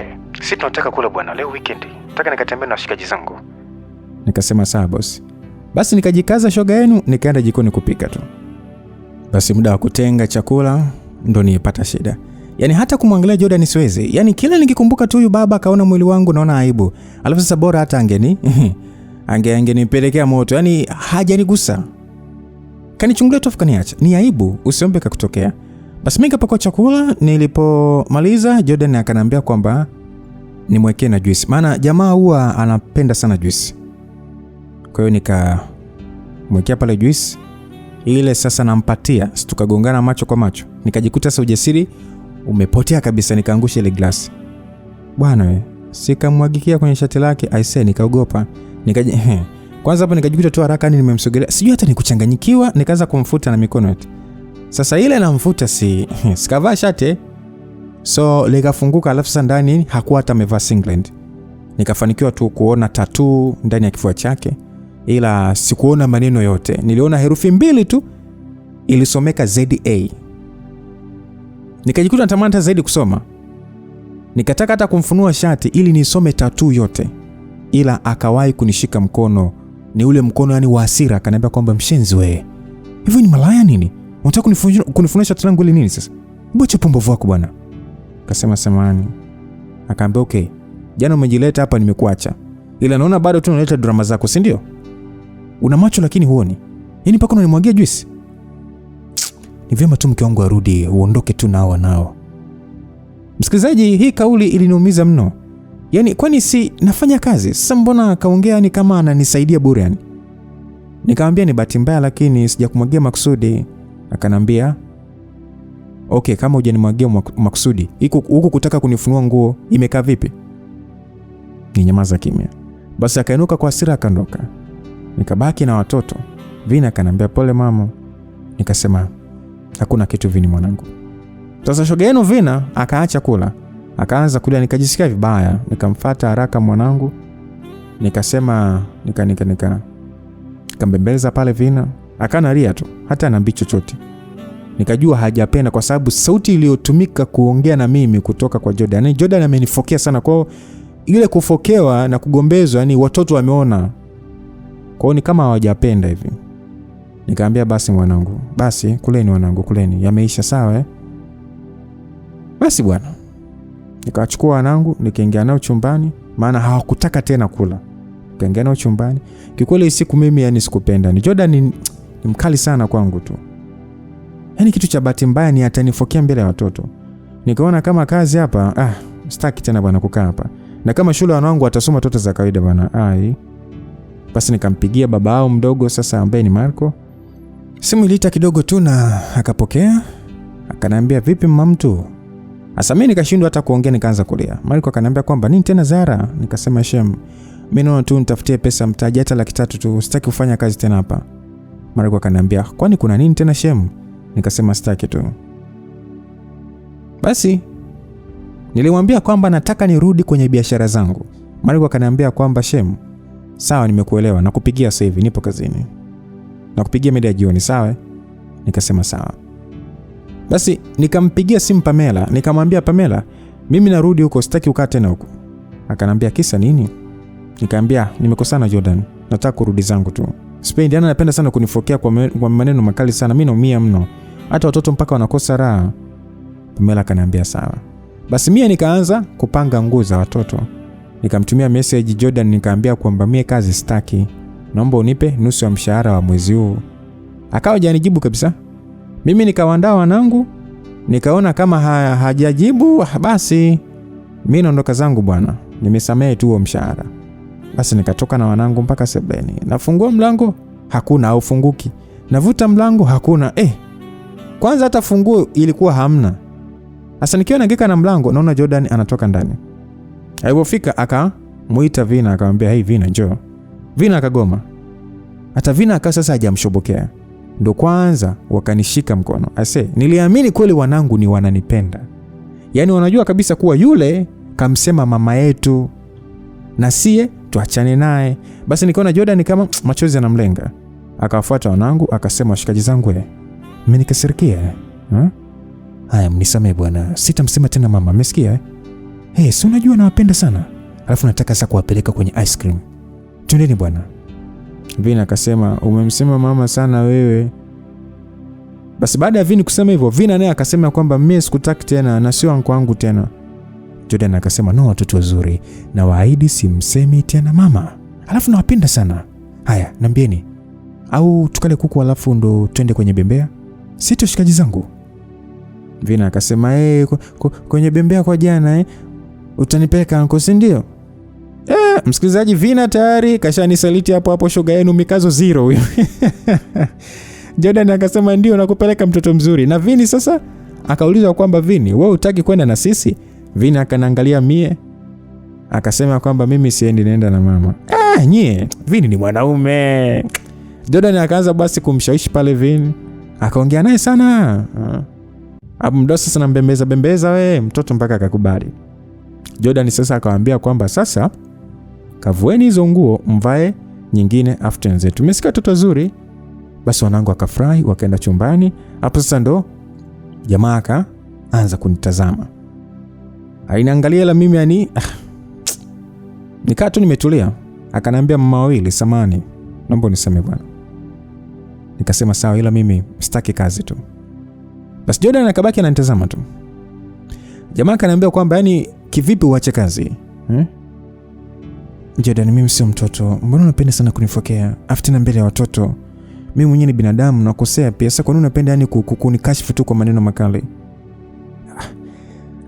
Sisi tunataka kula bwana, leo weekend. Nataka nikatembee na washikaji zangu. Nikasema sawa boss. Basi nikajikaza shoga yenu, nikaenda jikoni kupika tu. Basi muda wa kutenga chakula ndo nipata shida. Yaani hata kumwangalia Jordan siwezi. Yaani kila nikikumbuka tu huyu baba kaona mwili wangu naona aibu. Alafu sasa bora hata angenipelekea moto. Yaani hajanigusa. Kanichungulia tu kaniacha. Ni aibu, usiombe kakutokea. Basi mimi nikapakua chakula, nilipomaliza Jordan akaniambia kwamba nimwekee na juice. Maana jamaa huwa anapenda sana juice. Kwa hiyo nikamwekea pale juice. Ile sasa nampatia, tukagongana macho kwa macho. Nikajikuta sasa ujasiri umepotea kabisa, nikaangusha ile glasi. Bwana wewe, sikamwagikia kwenye shati lake, aisee nikaogopa. Kwanza hapo nikajikuta tu haraka nimemsogelea. Sijui hata nikuchanganyikiwa, nikaanza kumfuta na mikono eti. Sasa ile namfuta sikavaa shati. So likafunguka, alafu sasa ndani hakuwa hata amevaa singlet. Nikafanikiwa tu kuona tattoo ndani ya kifua chake, ila sikuona maneno yote. Niliona herufi 2 tu ilisomeka ZA. Nikajikuta natamani zaidi kusoma. Nikataka hata kumfunua shati ili nisome tattoo yote, ila akawahi kunishika mkono. Ni ule mkono yani wa hasira, akaniambia kwamba mshenzi wewe, hivi ni malaya nini? Unataka kunifunua shati langu ili nini sasa? Mbocha pumbovu wako bwana. Akasema samani. Akaambia okay, jana umejileta hapa nimekuacha, ila naona bado tu unaleta drama zako, si ndio? Una macho lakini huoni. Yaani mpaka unanimwagia juice. Ni vyema tu mke wangu arudi, uondoke tu nao. Msikilizaji, hii kauli iliniumiza mno. Yaani kwani si nafanya kazi? Sasa mbona kaongea ni kama ananisaidia bure yani? Nikamwambia ni bahati mbaya lakini sijakumwagia makusudi. Akanambia okay, kama hujanimwagia makusudi, huko kutaka kunifunua nguo imekaa vipi? Ninyamaza kimya. Basi akainuka kwa hasira akaondoka. Nikabaki na watoto. Vina akanambia pole mama. Nikasema hakuna kitu Vini mwanangu. Sasa shoga yenu Vina akaacha kula, akaanza kulia. Nikajisikia vibaya, nikamfuata haraka mwanangu. Nikasema nikambembeleza pale Vina, akanalia tu, hata anaambi chochote. Nikajua hajapenda kwa sababu sauti iliyotumika kuongea na mimi kutoka kwa Jordan. Yani Jordan amenifokea sana, kwa ile kufokewa na kugombezwa yani watoto wameona. Kwa hiyo ni kama hawajapenda hivi. Nikamwambia basi mwanangu, basi kuleni wanangu, kuleni. Yameisha sawa Basi bwana. Nikachukua wanangu, nikaingia nao chumbani, maana hawakutaka tena kula. Nikaingia nao chumbani. Kikweli siku mimi yani sikupenda. Ni Jordan ni mkali sana kwangu tu. Yani kitu cha bahati mbaya ni atanifokea mbele ya watoto. Nikaona kama kazi hapa, sitaki tena bwana kukaa hapa. Na kama shule wanangu watasoma watoto za kawaida bwana. Basi nikampigia baba yao mdogo sasa ambaye ni Marco. Simu iliita kidogo tu na akapokea. Akaniambia vipi mama mtu? Asa mimi nikashindwa hata kuongea, nikaanza kulia. Marco akaniambia kwamba nini tena Zara? Nikasema shem, mimi naona tu nitafutie pesa mtaji hata 300 tu, sitaki kufanya kazi tena hapa. Marco akaniambia kwani kuna nini tena shem? Nikasema sitaki tu. Basi nilimwambia kwamba nataka nirudi kwenye biashara zangu. Marco akaniambia kwamba shem, sawa nimekuelewa, nakupigia sasa hivi nipo kazini. Nakupigia mida ya jioni sawa? Nikasema sawa. Basi nikampigia simu Pamela, nikamwambia Pamela, mimi narudi huko, sitaki ukaa tena huko. Akanambia kisa nini? Nikamwambia nimekosana Jordan, nataka kurudi zangu tu. Spendi ana anapenda sana kunifokea kwa maneno makali sana, mimi naumia mno. Hata watoto mpaka wanakosa raha. Pamela akaniambia sawa. Basi mimi nikaanza kupanga nguo za watoto. Nikamtumia message Jordan, nikamwambia kwamba mimi kazi sitaki, naomba unipe nusu ya mshahara wa mwezi huu. Akawa hajanijibu kabisa. Mimi nikawaandaa wanangu, nikaona kama hajajibu, basi mimi naondoka zangu bwana, nimesamehe tu huo mshahara. Basi nikatoka na wanangu mpaka sebuleni. Nafungua mlango, hakuna, haufunguki. Navuta mlango, hakuna. Kwanza hata funguo ilikuwa hamna. Sasa nikiwa nageka na mlango, naona Jordan anatoka ndani. Alipofika akamuita Vina, akamwambia hey Vina njoo. Vina akagoma. Hata Vina akawa sasa hajamshobokea. Ndo kwanza wakanishika mkono. Niliamini kweli wanangu ni wananipenda. Yaani wanajua kabisa kuwa yule kamsema mama yetu na sie tuachane naye. Basi nikaona Jordan kama machozi yanamlenga. Akawafuata wanangu, akasema washikaji zangu mmenikasirikia. Haya mnisamee bwana, sitamsema tena mama, mmesikia Si unajua nawapenda sana. Alafu nataka sasa kuwapeleka kwenye ice cream. Twendeni bwana. Vina akasema, umemsema mama sana wewe. Basi baada ya Vini kusema hivyo, Vina naye akasema kwamba mimi sikutaki tena na sio wangu wangu tena. Jordan akasema, no, watoto wazuri, na waahidi simsemi tena mama. Alafu nawapenda sana. Haya, niambieni. Au tukale kuku alafu ndo twende kwenye bembea? Sito shikaji zangu. Vina akasema, kwenye bembea kwa jana utanipeleka anko, si ndio? Msikilizaji, Vina tayari kashanisaliti hapo shoga yenu mikazo zero huyo. Jordan akasema ndio nakupeleka mtoto mzuri. Na Vini sasa akaulizwa kwamba Vini, wewe hutaki kwenda na sisi? Vini akanaangalia mie. Akasema kwamba mimi siendi, naenda na mama. Nyie, Vini ni mwanaume. Jordan akaanza basi kumshawishi pale Vini. Akaongea naye sana. Mdosi sana bembeza we mtoto mpaka akakubali. Jordan sasa akawaambia kwamba sasa kavueni hizo nguo mvae nyingine after nze. Tumesikia toto zuri. Basi wanangu akafurahi, wakaenda chumbani. Hapo sasa ndo jamaa akaanza kunitazama. Ainaangalia la mimi yani nikaa tu nimetulia. Akaniambia, mama wawili, samani, naomba uniseme bwana. Nikasema sawa, ila mimi sitaki kazi tu. Basi Jordan akabaki ananitazama tu. Jamaa akaniambia kwamba yani kivipi uache kazi? Jordan, mimi sio mtoto. Mbona unapenda sana kunifokea? After mbele ya watoto. Mimi mwenyewe ni binadamu na kukosea pia. Sasa kwa nini unapenda yani kunikashifu tu kwa maneno makali?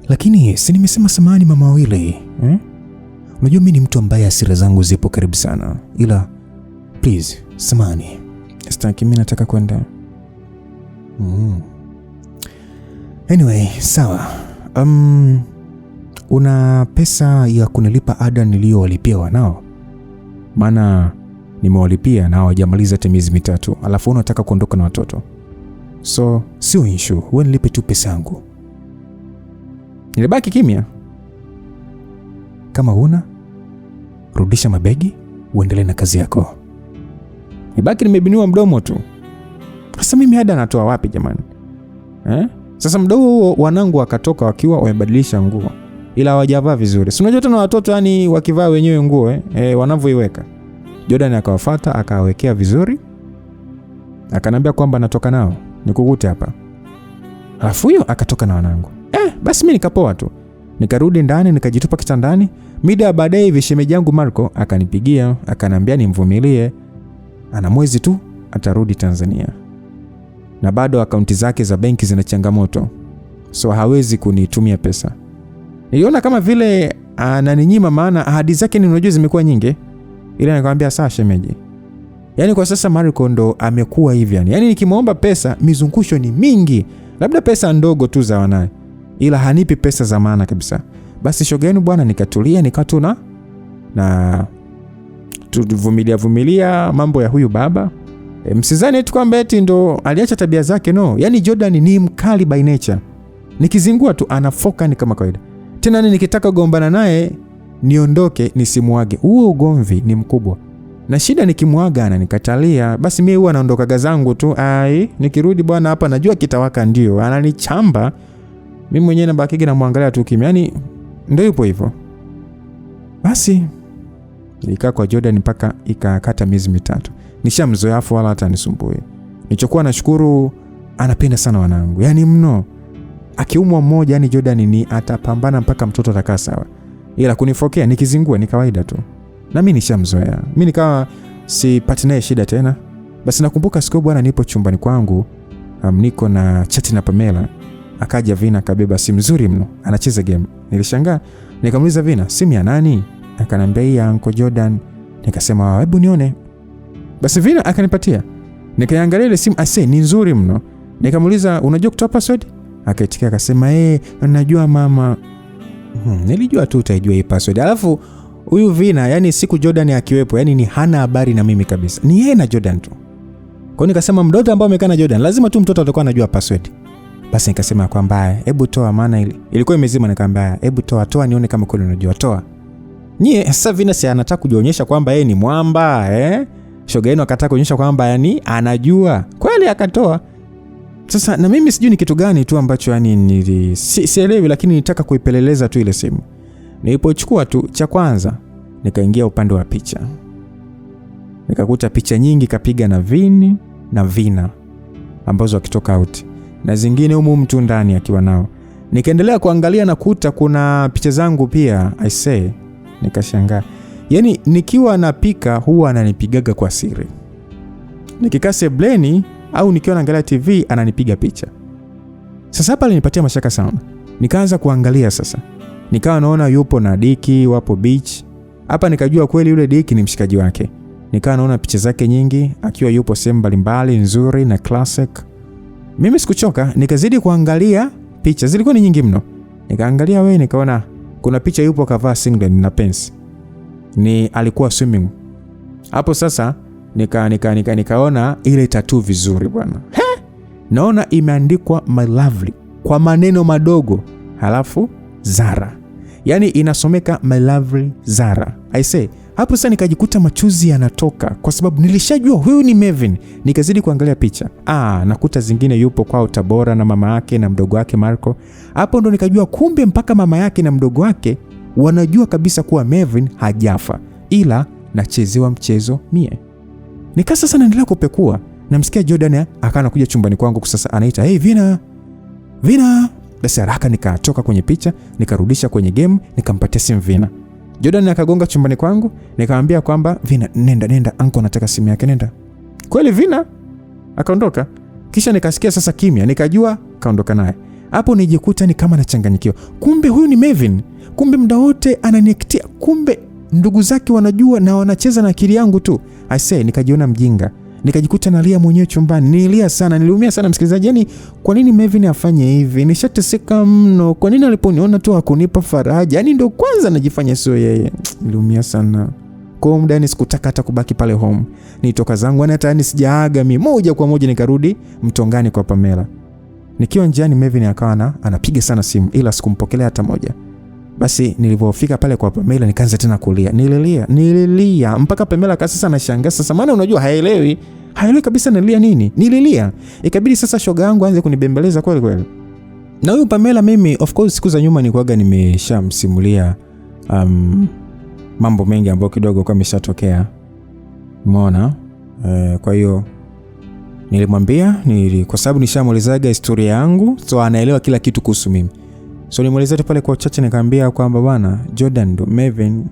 Lakini si nimesema samahani mama wawili. Unajua mimi ni mtu ambaye hasira zangu zipo karibu sana. Ila please, samahani. Sitaki, mimi nataka kwenda. Anyway, sawa. Una pesa ya kunilipa ada niliyowalipia wanao? Maana nimewalipia na hawajamaliza hata miezi 3, alafu unataka kuondoka na watoto. So, sio issue. Wewe nilipe tu pesa yangu. Nilibaki kimya. Kama huna, rudisha mabegi, uendelee na kazi yako. Nibaki nimebinua mdomo tu. Sasa mimi ada natoa wapi jamani? Sasa mdogo huo wanangu wakatoka wakiwa wamebadilisha nguo. Ila hawajavaa vizuri. Si unajua tena watoto yani wakivaa wenyewe nguo wanavyoiweka. Jordan akawafuata, akawekea vizuri. Akanambia kwamba natoka nao, nikukute hapa. Alafu huyo akatoka na wanangu. Basi mimi nikapoa tu. Nikarudi ndani, nikajitupa kitandani. Mida baadaye hivi shemeji yangu Marco akanipigia, akanambia nimvumilie. Ana mwezi tu atarudi Tanzania. Na bado akaunti zake za benki zina changamoto. So hawezi kunitumia pesa. Niliona kama vile ananinyima, maana ahadi zake ni unajua zimekuwa nyingi. Ila nikamwambia sawa shemeji. Yaani kwa sasa Marco ndo amekuwa hivi yani. Yaani nikimwomba pesa mizungusho ni mingi. Labda pesa ndogo tu za wanae. Ila hanipi pesa za maana kabisa. Basi shoga yenu bwana, nikatulia nikatuna na tuvumilia mambo ya huyu baba. Msizani eti kwamba eti ndo aliacha tabia zake, no. Yaani Jordan ni mkali by nature. Nikizingua tu anafoka ni kama kawaida. Tena nikitaka gombana naye niondoke nisimuage. Huo ugomvi ni mkubwa. Na shida nikimwaga na nikatalia, basi mimi huwa naondoka zangu tu. Nikirudi bwana hapa najua kitawaka ndio. Ananichamba. Mimi mwenyewe nabaki na muangalia tu kimya. Yaani ndio yupo hivyo. Basi nilikaa kwa Jordan mpaka ikakata miezi 3. Nishamzoeafu wala hata nisumbue. Nilichokuwa nashukuru anapenda sana wanangu. Yaani mno. Akiumwa mmoja yani Jordan ni atapambana mpaka mtoto atakaa sawa. Ila kunifokea nikizingua ni kawaida tu. Na mimi nishamzoea. Mimi nikawa sipati naye shida tena. Basi nakumbuka siku bwana nipo chumbani kwangu, niko na chat na Pamela. Akaja Vina akabeba simu nzuri mno, anacheza game. Nilishangaa, nikamuuliza Vina, simu ya nani? Akanambia hii ya Uncle Jordan. Nikasema hebu nione. Basi Vina akanipatia. Nikaangalia ile simu, ni nzuri mno. Nikamuuliza unajua kutoa password? Akaitikia akasema najua mama. Nilijua tu utaijua hii password. Alafu huyu Vina yani siku Jordan akiwepo yani ni hana habari na mimi kabisa. Ni yeye na Jordan tu. Kwa nikasema mtoto ambao amekaa na Jordan lazima tu mtoto atakuwa anajua password. Basi nikasema kwamba hebu toa, maana ilikuwa imezima. Nikamwambia hebu toa nione kama kweli unajua. Toa. Nyie sasa Vina si anataka kujionyesha kwamba yeye ni mwamba shoga yenu akataka kuonyesha kwamba yani anajua. Kweli akatoa. Sasa na mimi sijui ni kitu gani tu ambacho yani sielewi, lakini nitaka kuipeleleza tu ile simu. Nilipochukua tu cha kwanza, nikaingia upande wa picha. Nikakuta picha nyingi kapiga na Vini na Vina ambazo akitoka out na zingine humu mtu ndani akiwa nao. Nikaendelea kuangalia na kuta kuna picha zangu pia. I say, nikashangaa. Yaani nikiwa napika huwa ananipigaga kwa siri. Nikikaa sebleni au nikiwa naangalia TV ananipiga picha. Sasa hapa alinipatia mashaka sana. Nikaanza kuangalia sasa. Nikawa naona yupo na Diki wapo beach. Hapa nikajua kweli yule Diki ni mshikaji wake. Nikawa naona picha zake nyingi akiwa yupo sehemu mbalimbali nzuri na classic. Mimi sikuchoka, nikazidi kuangalia picha. Zilikuwa ni nyingi mno. Nikaangalia nikaona kuna picha yupo kavaa singlet na pants. Ni alikuwa swimming. Hapo sasa nikaona ile tattoo vizuri bwana. Naona imeandikwa my lovely kwa maneno madogo, halafu Zara. Yaani inasomeka my lovely Zara. I say, hapo sasa nikajikuta machozi yanatoka kwa sababu nilishajua huyu ni Melvin. Nikazidi kuangalia picha. Nakuta zingine yupo kwao Tabora na mama yake na mdogo wake Marco. Hapo ndo nikajua kumbe mpaka mama yake na mdogo wake wanajua kabisa kuwa Melvin hajafa, ila nachezewa mchezo mie. Nika sasa naendelea kupekua. Namsikia Jordan akaana kuja chumbani kwangu sasa anaita, "Hey Vina." Basi haraka nikatoka kwenye picha, nikarudisha kwenye game, nikampatia simu Vina. Jordan akagonga chumbani kwangu, nikamwambia kwamba Vina, nenda uncle anataka simu yake, nenda. Kweli Vina akaondoka. Kisha nikasikia sasa kimya, nikajua kaondoka naye. Hapo nijikuta ni kama nachanganyikiwa. Kumbe huyu ni Melvin. Kumbe muda wote ananiektia. Kumbe ndugu zake wanajua na wanacheza na akili yangu tu. I say, nikajiona mjinga. Nikajikuta nalia mwenyewe chumbani. Nililia sana, niliumia sana msikilizaji. Yaani kwa nini Melvin afanye hivi? Nishateseka mno. Kwa nini aliponiona tu hakunipa faraja? Yaani ndio kwanza najifanya sio yeye. Niliumia sana. Kwa muda ni sikutaka hata kubaki pale home. Nitoka zangu hata sijaaga mimi, moja kwa moja nikarudi Mtongani kwa Pamela. Nikiwa njiani Melvin akawa anapiga sana simu, ila sikumpokelea hata moja. Basi nilipofika pale kwa Pamela nikaanza tena kulia. Nililia mpaka Pamela sasa anashangaa sasa, maana unajua haelewi kabisa nalia nini. Nililia. Ikabidi sasa shoga yangu aanze kunibembeleza kweli. Na huyu Pamela mimi of course siku za nyuma nilikuwaga nimeshamsimulia mambo mengi ambayo kidogo kwa imeshatokea. Umeona? Kwa hiyo nilimwambia kwa sababu nishamuulizaga historia yangu, so anaelewa kila kitu kuhusu mimi. So nimuelezea tu pale kwa chache, nikamwambia kwamba bwana Jordan ndo Melvin.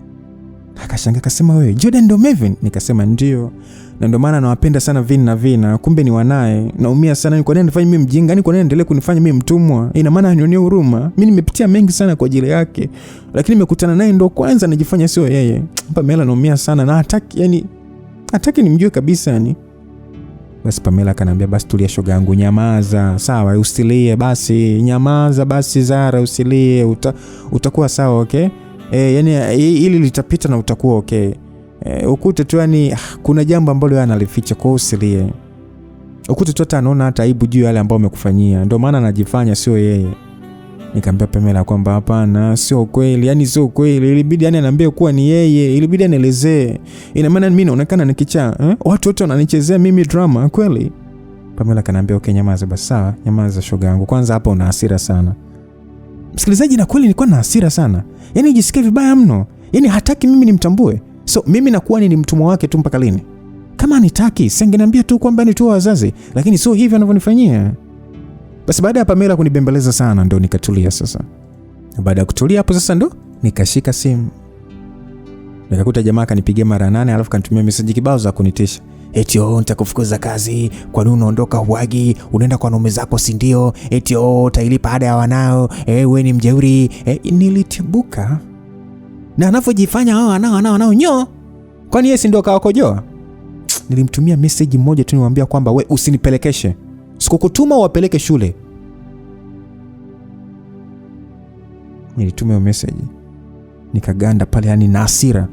Akashangaa akasema, "Wewe Jordan ndo Melvin?" Nikasema ndio. Na ndio maana nawapenda sana Vin na Vina. Kumbe ni wanae. Naumia sana, kwa nini nifanye mimi mjinga? Ni kwa nini endelee kunifanya mimi mtumwa? Ina maana anionee huruma. Mimi nimepitia mengi sana kwa ajili yake. Lakini nimekutana naye ndo kwanza najifanya sio yeye. Pamela naumia sana na hataki nimjue kabisa yani. Basi Pamela akaniambia, "Basi tulia shoga yangu, nyamaza. Sawa, usilie basi. Nyamaza basi Zara, usilie. Utakuwa sawa, okay? Yani ili litapita na utakuwa okay. Ukute tu yani kuna jambo ambalo yeye analificha, kwa usilie. Ukute tu anaona hata aibu juu yale ambao umekufanyia. Ndio maana anajifanya sio yeye." Nikamwambia Pamela kwamba hapana, sio kweli. Yani sio kweli. Ilibidi yani aniambie kuwa ni yeye. Ilibidi anielezee. Ina maana mimi naonekana nikichaa, watu wote wananichezea mimi drama kweli? Pamela kaniambia, "Okay, nyamaza basi." "Sawa, nyamaza shoga yangu. Kwanza hapa una hasira sana." Msikilizaji, na kweli nilikuwa na hasira sana. Yani nijisikia vibaya mno. Yani hataki mimi nimtambue. So mimi nakuwa ni mtumwa wake tu mpaka lini? Kama anitaki, singeniambia tu kwamba ni tu wazazi, lakini sio hivyo anavyonifanyia. Basi baada ya Pamela kunibembeleza sana ndo nikatulia sasa. Baada ya kutulia hapo sasa ndo nikashika simu. Nikakuta jamaa kanipigia mara 8 alafu kanitumia message kibao za kunitisha. Eti nitakufukuza kazi, kwa nini unaondoka huagi, unaenda kwa naume zako si ndio? Eti utailipa ada ya wanao, wewe ni mjeuri. Nilitibuka. Na anafojifanya wanao nyo. Kwani yeye si ndio kawakojoa? Nilimtumia message moja tu niwaambia kwamba we usinipelekeshe. Sikukutuma wapeleke shule. Nilituma message. Nikaganda pale yani na hasira.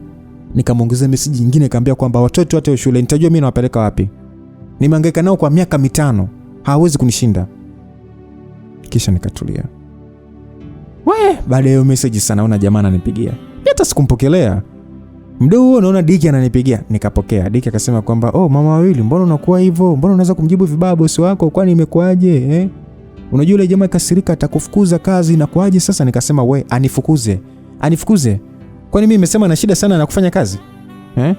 Nikamwongezea message nyingine nikamwambia kwamba watoto wote wa shule nitajua mimi nawapeleka wapi. Nimehangaika nao kwa miaka 5. Hawezi kunishinda. Kisha nikatulia. Baada ya message sana naona jamaa ananipigia. Hata sikumpokelea. Muda huo naona Diki ananipigia, nikapokea. Diki akasema kwamba, "Mama wawili, mbona unakuwa hivyo? Mbona unaweza kumjibu vibaya bosi wako? Kwani imekuaje? Unajua yule jamaa kasirika atakufukuza kazi, inakuaje sasa?" Nikasema, "We, anifukuze. Anifukuze? Kwani mimi nimesema na shida sana na kufanya kazi?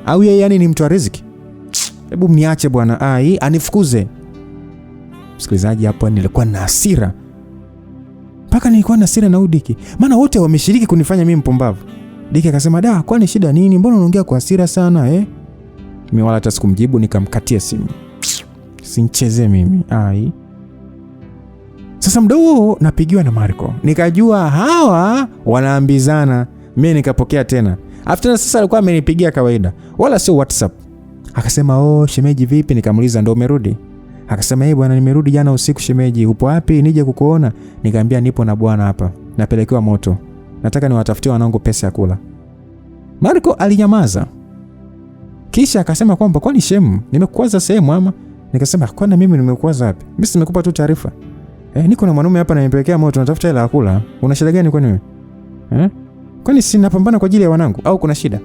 Au yeye yani ni mtu wa riziki? Hebu mniache bwana. Anifukuze. Msikilizaji, hapo nilikuwa na hasira. Paka nilikuwa na hasira na Diki. Maana wote wameshiriki kunifanya mimi mpumbavu. Diki akasema, "Da, kwani shida nini? Mbona unaongea kwa hasira sana?" Mimi wala hata sikumjibu, nikamkatia simu. Sincheze mimi. Sasa muda huo napigiwa na Marco. Nikajua hawa wanaambizana. Mimi nikapokea tena. After sasa alikuwa amenipigia kawaida. Wala sio WhatsApp. Akasema, shemeji vipi? Nikamuuliza, ndio umerudi? Akasema, bwana nimerudi jana usiku shemeji. Upo wapi? Nije kukuona. Nikamwambia nipo na bwana hapa. Napelekewa moto. Nataka niwatafutie wanangu pesa ya kula. Marco alinyamaza. Kisha akasema kwamba kwani shemu, nimekukwaza sehemu ama? Nikasema, kwani mimi nimekukwaza wapi? Mimi nimekupa tu taarifa. Niko na mwanaume hapa ananipelekea moto, natafuta hela ya kula. Una shida gani kwani wewe? Kwani si napambana kwa ajili ya wanangu au kuna shida?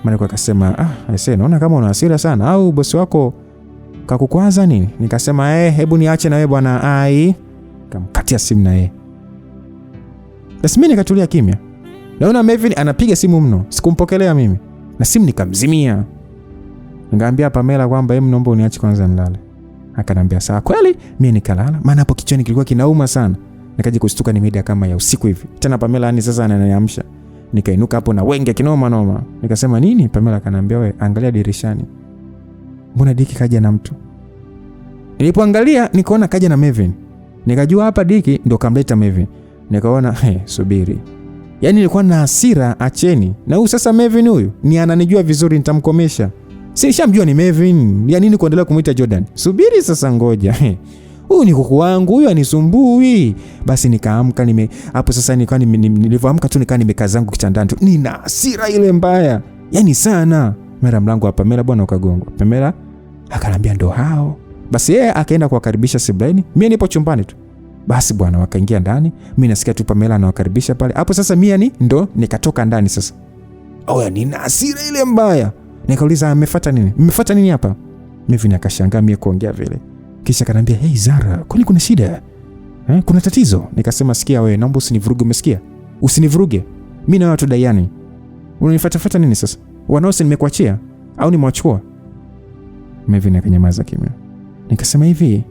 Marco akasema, naona kama una hasira sana au bosi wako kakukwaza nini? Nikasema, hebu niache na wewe bwana. Kamkatia simu na yeye. Basi mimi nikatulia kimya. Naona Melvin anapiga simu mno. Sikumpokelea mimi. Na simu nikamzimia. Nikamwambia Pamela kwamba naomba uniache kwanza nilale. Akaniambia sawa. Kweli mimi nikalala. Maana hapo kichwani kilikuwa kinauma sana. Nikaje kushtuka ni mida kama ya usiku hivi. Tena Pamela sasa ananiamsha. Nikainuka hapo na wenge kinoma noma. Nikasema nini? Pamela akaniambia, "Wewe angalia dirishani. Mbona Diki kaja na mtu?" Nilipoangalia nikaona kaja na Melvin. Nikajua hapa Diki ndo kamleta Melvin. Nikaona subiri. Yaani nilikuwa na hasira acheni. Na huyu sasa Melvin huyu ni ananijua vizuri, nitamkomesha. Si nishamjua ni Melvin. Ya nini kuendelea kumuita Jordan? Subiri sasa ngoja. Huyu ni kuku wangu, huyu anisumbui. Basi nikaamka hapo sasa nilikuwa nilivyoamka tu nimekaa zangu kitandani tu. Nina hasira ile mbaya. Yaani sana. Mara mlango wa Pamela bwana ukagongwa. Pamela akanambia ndo hao. Basi yeye akaenda kuwakaribisha sebuleni. Mimi nipo chumbani tu. Basi bwana wakaingia ndani. Mimi nasikia tu Pamela anawakaribisha pale. Hapo sasa mimi ndo nikatoka ndani sasa. Nina hasira ile mbaya. Nikauliza amefuata nini? Mmefuata nini hapa? Mimi akashangaa mimi kuongea vile. Kisha kanambia, "Hey Zara, kwani kuna shida? Kuna tatizo?" Nikasema, "Sikia wewe, naomba usinivuruge, umesikia? Usinivuruge. Mimi na watu daiani. Unanifuata nini sasa? Wanaose nimekuachia au nimewachukua?" Mimi akanyamaza kimya. Nikasema hivi,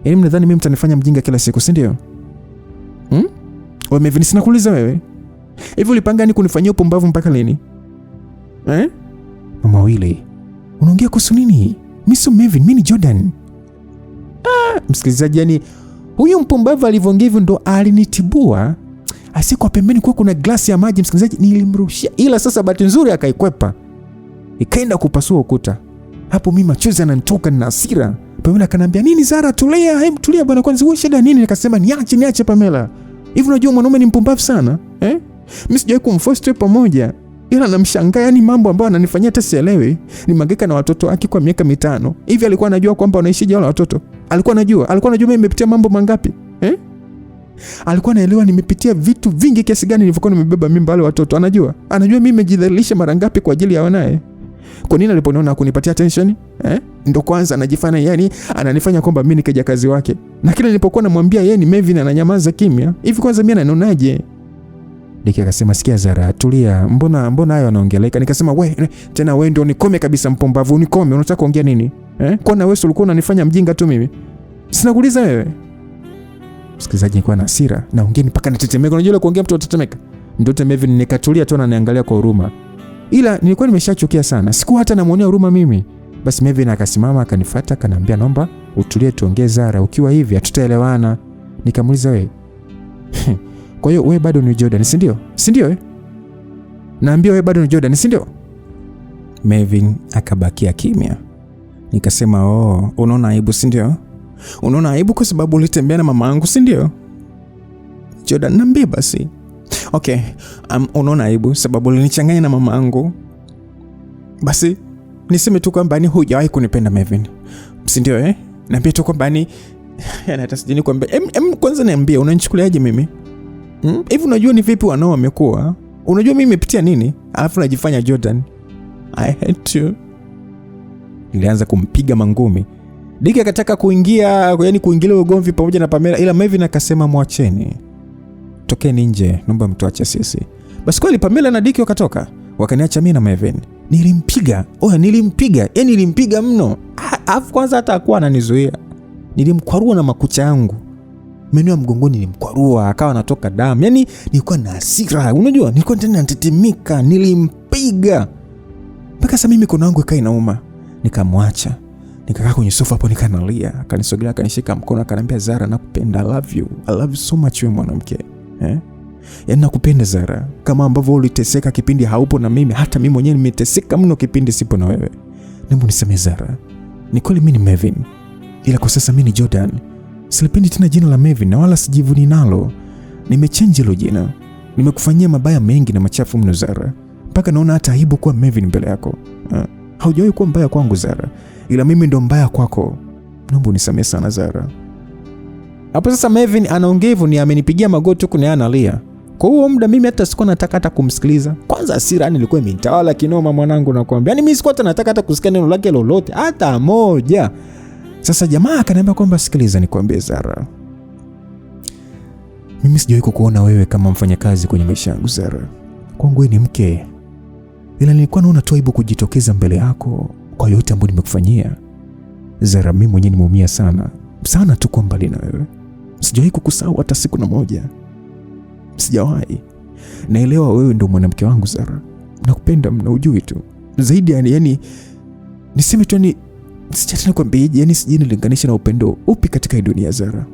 "Yaani mnadhani mimi mtanifanya mjinga kila siku, si ndio? Wewe Mevin, sina kuuliza wewe. Hivi ulipanga ni kunifanyia upumbavu mpaka lini? Mama wile. Unaongea kuhusu nini? Mimi sio Mevin, mimi ni Jordan." Msikilizaji, yani huyu mpumbavu alivyoongea hivyo ndo alinitibua. Asikuwa pembeni kwa kuna glasi ya maji, msikilizaji, nilimrushia. Ila sasa bahati nzuri akaikwepa. Ikaenda kupasua ukuta. Hapo mimi machozi yananitoka na hasira. Pamela akanambia, "Nini Zara, tulia, hebu tulia bwana, kwanza wewe shida nini?" Nikasema, "Niache Pamela. Hivi unajua mwanaume ni mpumbavu sana? Mimi sijawahi kumforce tu pamoja. Ila namshangaa, yani mambo ambayo ananifanyia hata sielewi. Nimangeka na watoto wake kwa miaka 5. Hivi alikuwa anajua kwamba wanaishije wale watoto? Alikuwa anajua mimi nimepitia mambo mangapi? Alikuwa anaelewa nimepitia vitu vingi kiasi gani nilivyokuwa nimebeba mimba wale watoto. Anajua mimi nimejidhalilisha mara ngapi kwa ajili ya wanae. Kwa nini aliponiona kunipatia attention? Ndio kwanza anajifanya, yani ananifanya kwamba mimi nikaja kazi wake. Na kila nilipokuwa namwambia yeye ni Melvin ananyamaza kimya. Hivi kwanza mimi ananionaje? Diki akasema, "Sikia Zara, tulia. Mbona hayo anaongeleka?" Nikasema, wewe ndio nikome kabisa mpumbavu, unikome. Unataka kuongea nini? Kwa na wewe ulikuwa unanifanya mjinga tu mimi. Sina kuuliza wewe. Msikilizaji, nilikuwa na hasira, naongea mpaka natetemeka. Unajua ile kuongea mtu utatetemeka. Ndio Melvin nikatulia tu na niangalia kwa huruma. Ila nilikuwa nimeshachukia sana. Sikuwa hata namuonea huruma mimi. Basi Melvin akasimama akanifuata akaniambia, "Naomba utulie tuongee Zara, ukiwa hivi hatutaelewana." Nikamuuliza, "Wewe kwa hiyo wewe bado ni Jordan, si ndio? Si ndio Naambia wewe bado ni Jordan, si ndio?" Melvin akabakia kimya. Nikasema, unaona aibu, si ndio? Unaona aibu kwa sababu ulitembea na mama yangu, si ndio? Jordan, niambie basi. Okay, unaona aibu sababu ulinichanganya na mama yangu. Basi niseme tu kwamba ni hujawahi kunipenda Melvin, si ndio? Niambie tu kwamba ni hata sijini kwamba kwanza niambie unanichukuliaje mimi? Hivi unajua ni vipi wanao wamekuwa? Unajua mimi nimepitia nini? Alafu najifanya Jordan. I hate you. Nilianza kumpiga mangumi. Diki akataka kuingilia ugomvi pamoja na Pamela, ila Melvin akasema, "Mwacheni. Tokeni nje, naomba mtuache sisi." Basi kweli Pamela na Dicky wakatoka, wakaniacha mimi na Melvin. Nilimpiga. Yaani nilimpiga mno. Alafu kwanza hata hakuwa ananizuia. Nilimkwarua na makucha yangu. Meno ya mgongoni nilimkwarua, akawa anatoka damu. Yaani nilikuwa na hasira. Unajua, nilikuwa tena natetemeka, nilimpiga. Mpaka sasa mimi mikono yangu ikawa inauma. Nikamwacha. Nikakaa kwenye sofa hapo nikanalia. Akanisogelea, akanishika mkono, akaniambia, Zara, nakupenda. I love you so much wewe mwanamke. Yaani nakupenda Zara. Kama ambavyo uliteseka kipindi haupo na mimi, hata mimi mwenyewe nimeteseka mno kipindi sipo na wewe. Naomba unisamehe Zara. Ni kweli mimi ni Melvin. Ila kwa sasa mimi ni Jordan. Silipendi tena jina la Melvin na wala sijivuni nalo. Nimechange hilo jina. Nimekufanyia mabaya mengi na machafu mno Zara. Mpaka naona hata aibu kuwa Melvin mbele yako. Haujawahi kuwa mbaya kwangu Zara. Ila mimi ndo mbaya kwako. Naomba unisamehe sana Zara. Hapo sasa Melvin anaongea hivyo, ni amenipigia magoti huko na analia. Kwa huo muda mimi hata sikuwa nataka hata kumsikiliza. Kwanza hasira nilikuwa imenitawala kinoma mwanangu, nakwambia. Yaani mimi sikuwa nataka hata kusikia neno lake lolote hata moja. Sasa jamaa akaniambia kwamba sikiliza nikwambie Zara. Mimi sijawahi kukuona wewe kama mfanyakazi kwenye maisha yangu Zara. Kwangu wewe ni mke. Ila nilikuwa naona tu aibu kujitokeza mbele yako kwa yote ambayo nimekufanyia. Zara, mimi mwenyewe nimeumia sana. Sana tu kwa mbali na wewe. Sijawahi kukusahau hata siku na moja. Sijawahi. Naelewa wewe ndio mwanamke wangu Zara. Nakupenda mna ujui tu. Zaidi yani niseme tu ni sijataka kwambia, yani sijini linganisha na upendo upi katika hii dunia Zara.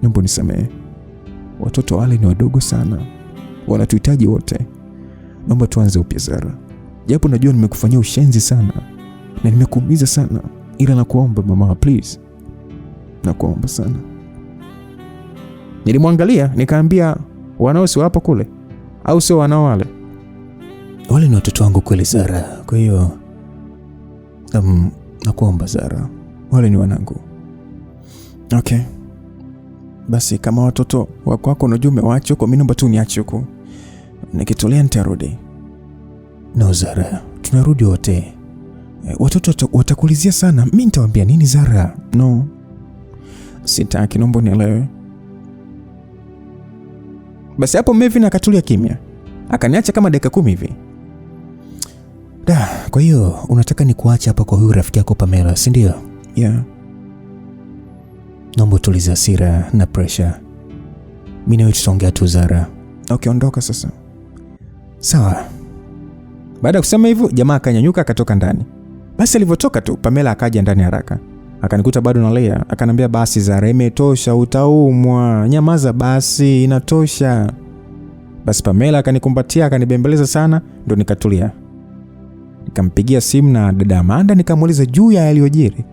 Naomba unisamehe. Watoto wale ni wadogo sana. Wanatuhitaji wote. Naomba tuanze upya Zara. Japo najua nimekufanyia ushenzi sana na nimekuumiza sana, ila nakuomba mama, please. Nakuomba sana. Nilimwangalia nikaambia, wanao si wapo kule au sio wanao wale? Wale ni watoto wangu kweli Zara. Kwa hiyo nakuomba Zara, wale ni wanangu. Okay. Basi kama watoto wako unajua umewaacha huko, mimi naomba tu niache huko. Nikitolea nitarudi. No Zara, tunarudi wote. Watoto watakulizia sana. Mimi nitawaambia nini Zara? No. Sitaki, naomba nielewe. Basi hapo Melvin akatulia kimya. Akaniacha kama dakika 10 hivi. Kwa hiyo unataka nikuache hapa kwa huyu rafiki yako Pamela, si ndio? Yeah. Naomba tuliza hasira na pressure. Mimi na wewe tutaongea tu Zara. Okay, ondoka sasa. Sawa. Baada ya kusema hivyo, jamaa akanyanyuka akatoka ndani. Basi alivyotoka tu, Pamela akaja ndani haraka. Akanikuta bado nalia, akanambia, basi Zara, imetosha, utaumwa. Nyamaza basi, inatosha. Basi Pamela akanikumbatia, akanibembeleza sana, ndo nikatulia. Nikampigia simu na dada Amanda nikamuuliza juu ya yaliyojiri.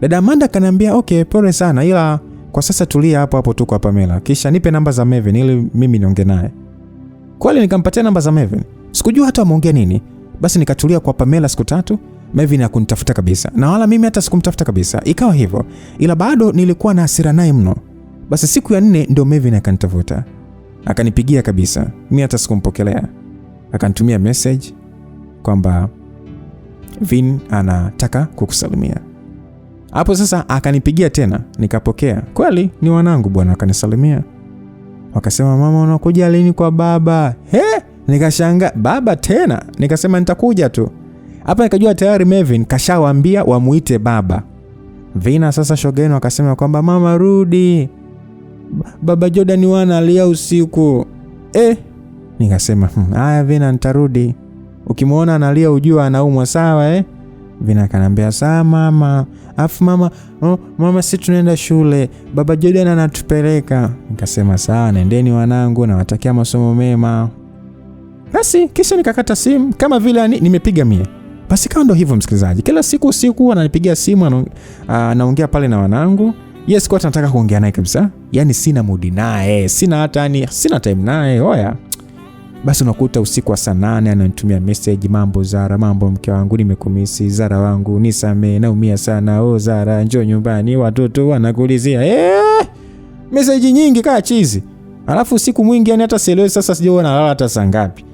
Dada Amanda akaniambia, okay, pole sana, ila kwa sasa tulia hapo tu kwa Pamela. Kisha nipe namba za Melvin ili mimi niongee naye. Kweli nikampatia namba za Melvin. Sikujua hata ameongea nini. Basi nikatulia kwa Pamela siku 3. Melvin hakunitafuta kabisa. Na wala mimi hata sikumtafuta kabisa. Ikawa hivyo. Ila bado nilikuwa na hasira naye mno. Basi siku ya 4 ndio Melvin akanitafuta. Akanipigia kabisa. Mimi hata sikumpokelea. Akanitumia message kwamba Vin anataka kukusalimia. Hapo sasa akanipigia tena, nikapokea. Kweli ni wanangu bwana, akanisalimia. Wakasema, mama unakuja lini kwa baba? Nikashanga, baba tena? Nikasema nitakuja tu. Hapa nikajua tayari Melvin kashawaambia wamuite baba. Vina sasa shogeni wakasema kwamba mama rudi. Baba Jordan analia usiku. Nikasema, haya Vina nitarudi. Ukimwona analia ujue anaumwa, sawa Vina kanambia, sawa mama. Afu mama, mama si tunaenda shule. Baba Jordan anatupeleka. Nikasema sawa, nendeni wanangu, nawatakia masomo mema. Basi kisha nikakata simu kama vile nimepiga 100. Basi kama ndo hivyo msikilizaji. Kila siku usiku ananipigia simu, anaongea pale na wanangu. Yes, kwa nataka kuongea naye kabisa. Yaani sina mood naye, sina time naye. Oya. Basi unakuta usiku wa saa 8 ananitumia message, mambo Zara, mambo mke wangu, nimekumisi Zara wangu, nisamee, naumia sana. Zara, njoo nyumbani, watoto wanakulizia. Message nyingi kaa chizi. Alafu usiku mwingi yani hata sielewi sasa sijui nalala hata saa ngapi.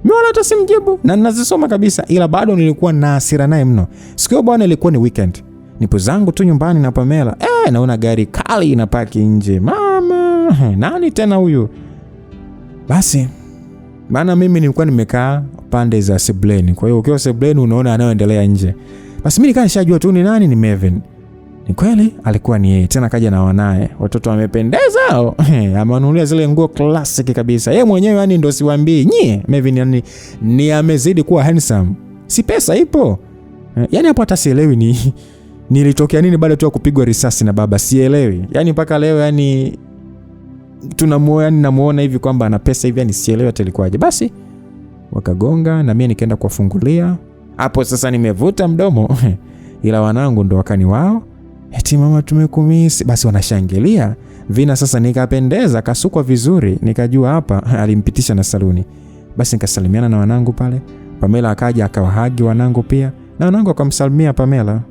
Mimi wala hata simjibu na ninazisoma kabisa, ila bado nilikuwa na hasira naye mno. Siku hiyo bwana ilikuwa ni weekend. Nipo zangu tu nyumbani na Pamela. Naona gari kali inapaki nje. Mama, nani tena huyu? Basi Maana mimi nilikuwa nimekaa pande za sebuleni. Kwa hiyo ukiwa sebuleni unaona anayoendelea nje. Basi mimi nikaa nishajua tu ni nani, ni Melvin. Ni kweli alikuwa ni yeye. Tena kaja na wanae. Watoto wamependeza hao. Amenunulia zile nguo classic kabisa. Yeye mwenyewe yani ndio siwaambii. Nyie, Melvin yani ni amezidi kuwa handsome. Si pesa ipo. Yani hapo hata sielewi nilitokea nini baada tu ya kupigwa risasi na baba, sielewi. Yani mpaka leo yani namuona hivi kwamba ana pesa hivi, yani sielewi hata ilikuwaje. Basi wakagonga na mimi nikaenda kuwafungulia. Hapo sasa nimevuta mdomo. Ila wanangu ndo wakani wao. Eti mama tumekumisi. Basi wanashangilia. Vina sasa nikapendeza, kasukwa vizuri, nikajua hapa alimpitisha na saluni. Basi nikasalimiana na wanangu pale. Pamela akaja akawahagi wanangu pia. Na wanangu wakamsalimia Pamela.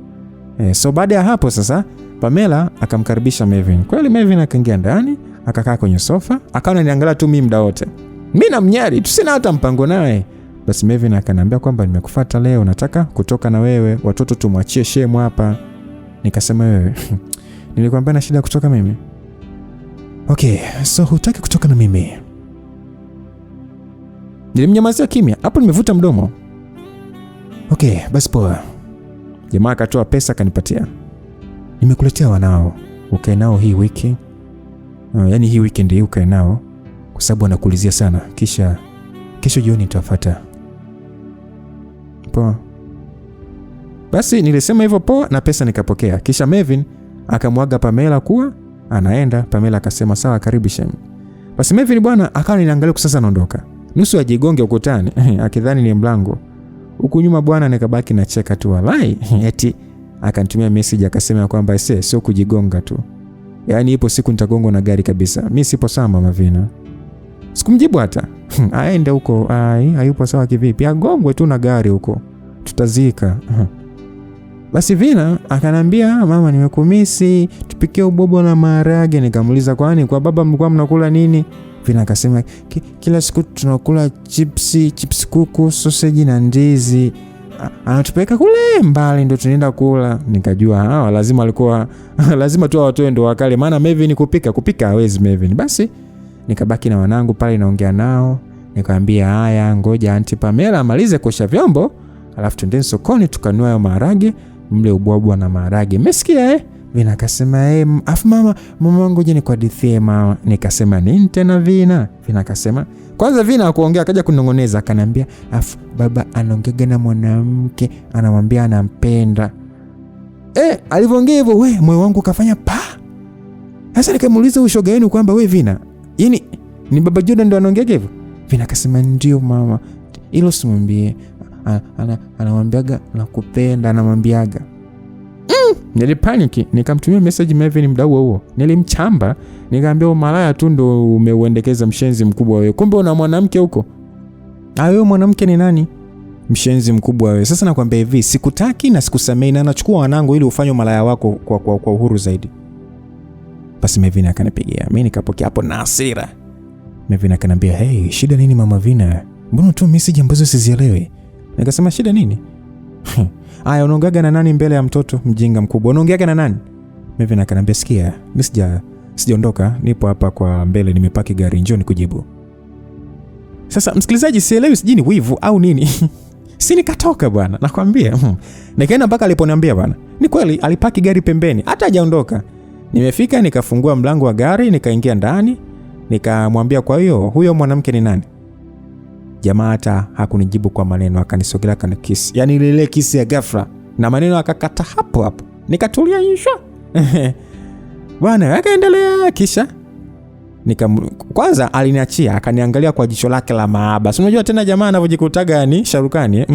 So baada ya hapo sasa Pamela akamkaribisha Melvin. Kweli Melvin akaingia ndani, akakaa kwenye sofa, akawa ananiangalia tu mimi muda wote. Mimi namnyari, tusina hata mpango naye. Basi Melvin akaniambia kwamba nimekufuata leo, nataka kutoka na wewe, watoto tumwachie shemu hapa. Nikasema wewe, nilikwambia na shida kutoka mimi. Okay, so hutaki kutoka na mimi. Nilimnyamazia kimya, hapo nimevuta mdomo. Okay, basi poa. Jamaa akatoa pesa akanipatia. Nimekuletea wanao, ukae nao hii wiki. Yaani hii weekend hii ukae nao kwa sababu anakuulizia sana. Kisha kesho jioni nitafuata. Poa. Basi nilisema hivyo poa na pesa nikapokea. Kisha Melvin akamwaga Pamela kuwa anaenda. Pamela akasema sawa, karibu shem. Basi Melvin bwana akawa ananiangalia sasa anaondoka. Nusu ajigonge ukutani akidhani ni mlango. Huku nyuma bwana nikabaki na cheka tu walai. Eti akanitumia message akasema kwamba sio kujigonga tu. Yaani ipo siku nitagongwa na gari kabisa. Mimi sipo sawa Mama Vina. Sikumjibu hata. Aende huko. Hayupo sawa kivipi? Agongwe tu na gari huko. Tutazika. Basi Vina akanambia mama nimekumisi, tupikie ubobo na maharage. Nikamuuliza kwani kwa baba mlikuwa mnakula nini? Vina akasema kila siku tunakula chips kuku, sausage na ndizi. Anatupeleka kule mbali ndio tunaenda kula. Nikajua hawa lazima alikuwa lazima tu watoe ndo wakale, maana Melvin kupika hawezi Melvin. Basi nikabaki na wanangu pale naongea nao. Nikamwambia haya ngoja Aunti Pamela amalize kuosha vyombo, alafu twende sokoni tukanua hayo maharage, mle ubwabwa na maharage. Umesikia Vina akasema afu mama ngoja nikuhadithie mama. Nikasema nini tena Vina? Vina akasema kwanza Vina kuongea akaja kunongoneza akanambia afu baba anaongea na mwanamke anamwambia anampenda. Alivyoongea hivyo moyo wangu kafanya pa. Sasa nikamuuliza ushoga yenu kwamba Vina, yani ni baba Jordan ndo anaongea hivyo? Vina akasema ndio mama. Hilo simwambie. Anamwambiaga nakupenda anamwambiaga. Nilipaniki, nikamtumia message Melvin muda huo. Nilimchamba, nikamwambia malaya tu ndo umeuendekeza mshenzi mkubwa wewe. Kumbe una mwanamke huko. Wewe mwanamke ni nani? Mshenzi mkubwa wewe. Sasa nakwambia hivi, sikutaki na sikusamei na nachukua wanangu ili ufanye malaya wako kwa uhuru zaidi. Basi Melvin akanipigia. Mimi nikapokea hapo na hasira. Melvin akaniambia, "Hey, shida nini Mama Vina? Mbona tu message ambazo sizielewi?" Nikasema shida nini? Aya unaongeaga na nani mbele ya mtoto mjinga mkubwa? Unaongeaga na nani? Melvin akaniambia sikia, mimi sijaondoka, nipo hapa kwa mbele nimepaki gari, njoo nikujibu. Sasa msikilizaji sielewi sijui ni wivu au nini. Si nikatoka bwana, nakwambia. Nikaenda mpaka aliponiambia bwana. Ni kweli alipaki gari pembeni, hata hajaondoka. Nimefika nikafungua mlango wa gari, nikaingia ndani, nikamwambia kwa hiyo huyo mwanamke ni nani? Jamaa hata hakunijibu kwa maneno, akanisogelea kanikisi. Yaani ile kisi ya ghafla na maneno akakata hapo hapo. Nikatulia insha. Bwana akaendelea kisha kwanza aliniachia akaniangalia kwa jicho lake la mahaba. Si unajua tena jamaa anavyojikutaga yani Sharukani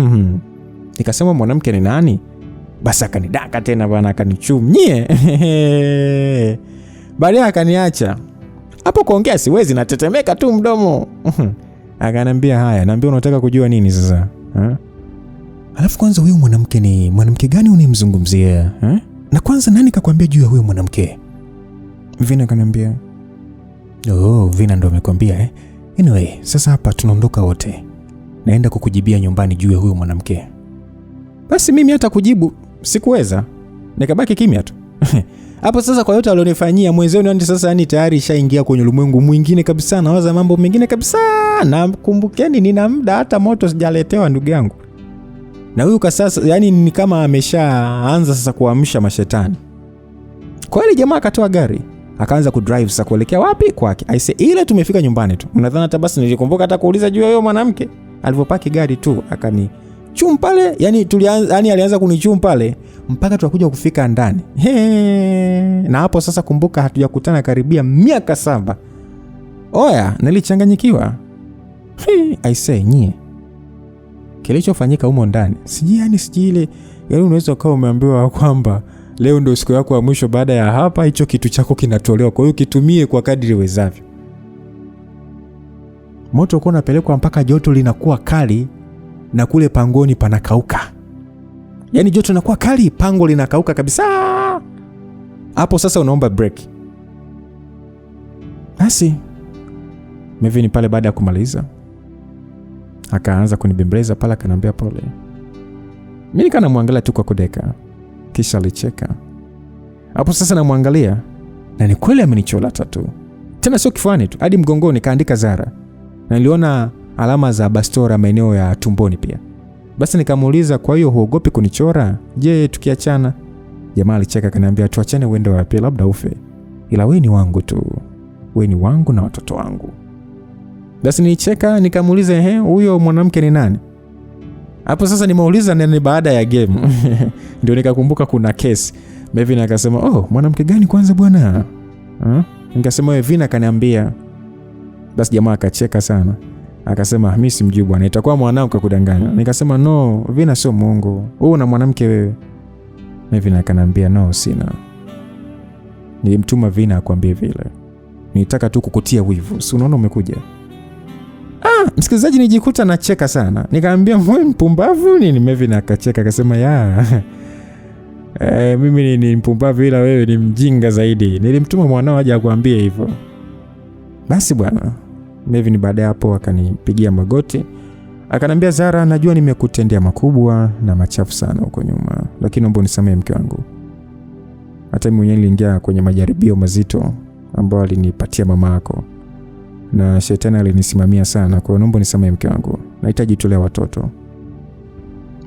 Nikasema mwanamke ni nani? Basi akanidaka tena bwana akanichumnyie. Baadaye akaniacha. Hapo kuongea siwezi natetemeka tu mdomo. Akanambia haya, naambia unataka kujua nini sasa? Alafu kwanza huyo mwanamke ni mwanamke gani unimzungumzia? Na kwanza nani kakwambia juu ya huyo mwanamke? Vina kanambia. Vina ndo amekwambia Anyway, sasa hapa tunaondoka wote. Naenda kukujibia nyumbani juu ya huyo mwanamke. Basi mimi hata kujibu sikuweza. Nikabaki kimya tu. Hapo sasa kwa yote alionifanyia mwenzao ni sasa yani tayari ishaingia kwenye ulimwengu mwingine kabisa, nawaza mambo mengine kabisa. Na kumbukeni nina muda hata moto sijaletewa ndugu yangu. Na huyu sasa yani ni kama ameshaanza sasa kuamsha mashetani. Kwa ile jamaa akatoa gari, akaanza kudrive sasa kuelekea wapi? Kwake. I say ile tumefika nyumbani tu. Unadhani hata basi nilikumbuka hata kuuliza juu ya huyo mwanamke? Alipopaki gari tu akani chum pale, yani alianza kunichum pale mpaka tukakuja kufika ndani. Na hapo sasa kumbuka hatujakutana karibia miaka 7. Oya, nilichanganyikiwa. I say nyie. Kilichofanyika humo ndani. Sijui ile, yani unaweza kuwa umeambiwa kwamba leo ndio siku yako ya mwisho, baada ya hapa hicho kitu chako kinatolewa. Kwa hiyo kitumie kwa kadri uwezavyo. Moto uko unapelekwa mpaka joto linakuwa kali na kule pangoni panakauka. Yani joto linakuwa kali, pango linakauka kabisa. Hapo sasa unaomba break. Basi Mevin pale baada ya kumaliza akaanza kunibembeleza pale, akaniambia pole. Mimi nikamwangalia tu kwa kudeka. Kisha alicheka. Hapo sasa namwangalia na ni kweli amenichola tatu. Tena sio kifuani tu, hadi mgongoni kaandika Zara. Na niliona alama za bastora maeneo ya tumboni pia. Basi nikamuuliza, kwa hiyo huogopi kunichora? Je, tukiachana? Jamaa alicheka akaniambia, tuachane uende wapi, labda ufe. Ila wewe ni wangu tu. Wewe ni wangu na watoto wangu. Basi nilicheka nikamuuliza, huyo mwanamke ni nani? Hapo sasa nimeuliza nani baada ya game. Ndio nikakumbuka kuna kesi. Mevin akasema, mwanamke gani kwanza bwana? Nikasema Vina, akaniambia. Basi jamaa akacheka sana. Akasema, mimi simjui bwana, itakuwa mwanao kakudanganya. Nikasema, no, Vina sio Mungu. Wewe una mwanamke wewe. Mevin akaniambia, no, sina. Nilimtuma Vina akwambie vile. Nitaka tu kukutia wivu. Si unaona umekuja. Msikilizaji, nijikuta nacheka sana. Nikamwambia, wewe mpumbavu nini? Mevin akacheka akasema, mimi ni mpumbavu ila wewe ni mjinga zaidi. Nilimtuma mwanao aje akwambie hivyo. Basi bwana, Mevin baada ya hapo akanipigia magoti. Akaniambia, Zara, najua nimekutendea makubwa na machafu sana huko nyuma, lakini naomba unisamehe mke wangu. Hata mimi mwenyewe niliingia kwenye majaribio mazito ambayo alinipatia mama yako. Na shetani alinisimamia sana, kwa naomba unisamehe mke wangu. Nahitaji tulea watoto.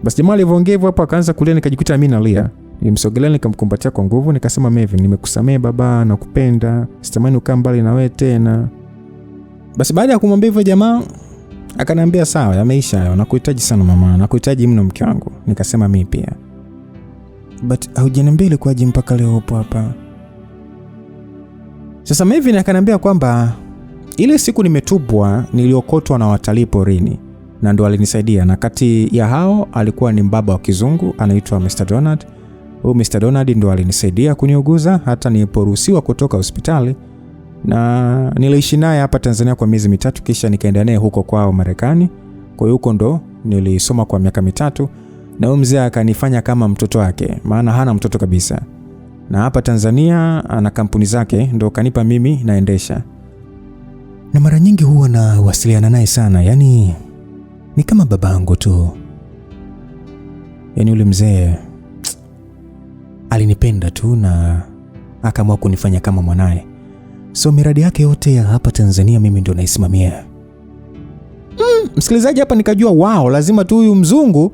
Basi jamaa alivyoongea hivyo hapo akaanza kulia, nikajikuta mimi nalia. Nilimsogelea nikamkumbatia kwa nguvu, nikasema, Mevin, nimekusamehe baba, nakupenda. Sitamani ukaa mbali na wewe tena. Basi baada ya kumwambia hivyo jamaa akaniambia, sawa, yameisha hayo. Nakuhitaji sana mama, nakuhitaji mno mke wangu. Nikasema mimi pia. But haujaniambia ile kwaje mpaka leo upo hapa? Sasa Mevin akaniambia kwamba ile siku nimetupwa niliokotwa na watalii porini na ndo alinisaidia, na kati ya hao alikuwa ni mbaba wa kizungu anaitwa Mr. Donald. Huyu Mr. Donald ndo alinisaidia kuniuguza hata niliporuhusiwa kutoka hospitali, na niliishi naye hapa Tanzania kwa miezi 3 kisha nikaenda naye huko kwao Marekani. Kwa hiyo huko ndo nilisoma kwa miaka 3 na huyu mzee akanifanya kama mtoto wake, maana hana mtoto kabisa. Na hapa Tanzania ana kampuni zake ndo kanipa mimi naendesha. Na mara nyingi huwa na wasiliana naye sana, yani ni kama babangu tu. Yani ule mzee alinipenda tu na akaamua kunifanya kama mwanae. So miradi yake yote ya hapa Tanzania mimi ndio naisimamia. Msikilizaji, hapa nikajua lazima tu huyu mzungu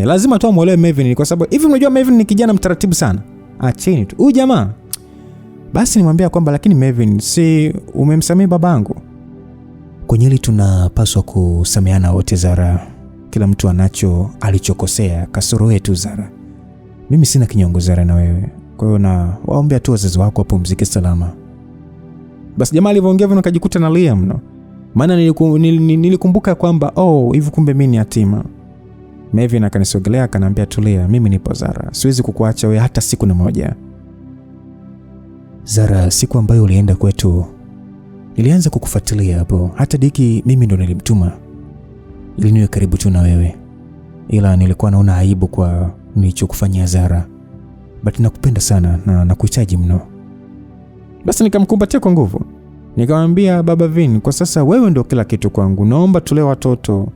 lazima tu amuelewe Mevin, kwa sababu hivi unajua Mevin ni kijana mtaratibu sana. Acheni tu huyu jamaa. Basi nimwambia kwamba lakini Mevin, si umemsamehe babangu? Kwenye hili tunapaswa kusameheana wote Zara. Kila mtu anacho alichokosea, kasoro yetu Zara. Mimi sina kinyongo Zara na wewe. Kwa hiyo na waombea tu wazazi wako wapumzike salama. Basi jamaa alivyoongea hivyo nikajikuta nalia mno. Maana nilikumbuka kwamba hivi kumbe mimi ni yatima. Mevin akanisogelea akaniambia, tulia, mimi nipo Zara. Siwezi kukuacha wewe hata siku na moja. Zara, siku ambayo ulienda kwetu nilianza kukufuatilia hapo. Hata Diki mimi ndo nilimtuma ili niwe karibu tu na wewe. Ila nilikuwa naona aibu kwa nilichokufanyia Zara. But nakupenda sana na nakuhitaji mno. Basi nikamkumbatia kwa nguvu. Nikamwambia, baba Vin, kwa sasa wewe ndio kila kitu kwangu. Naomba tulee watoto.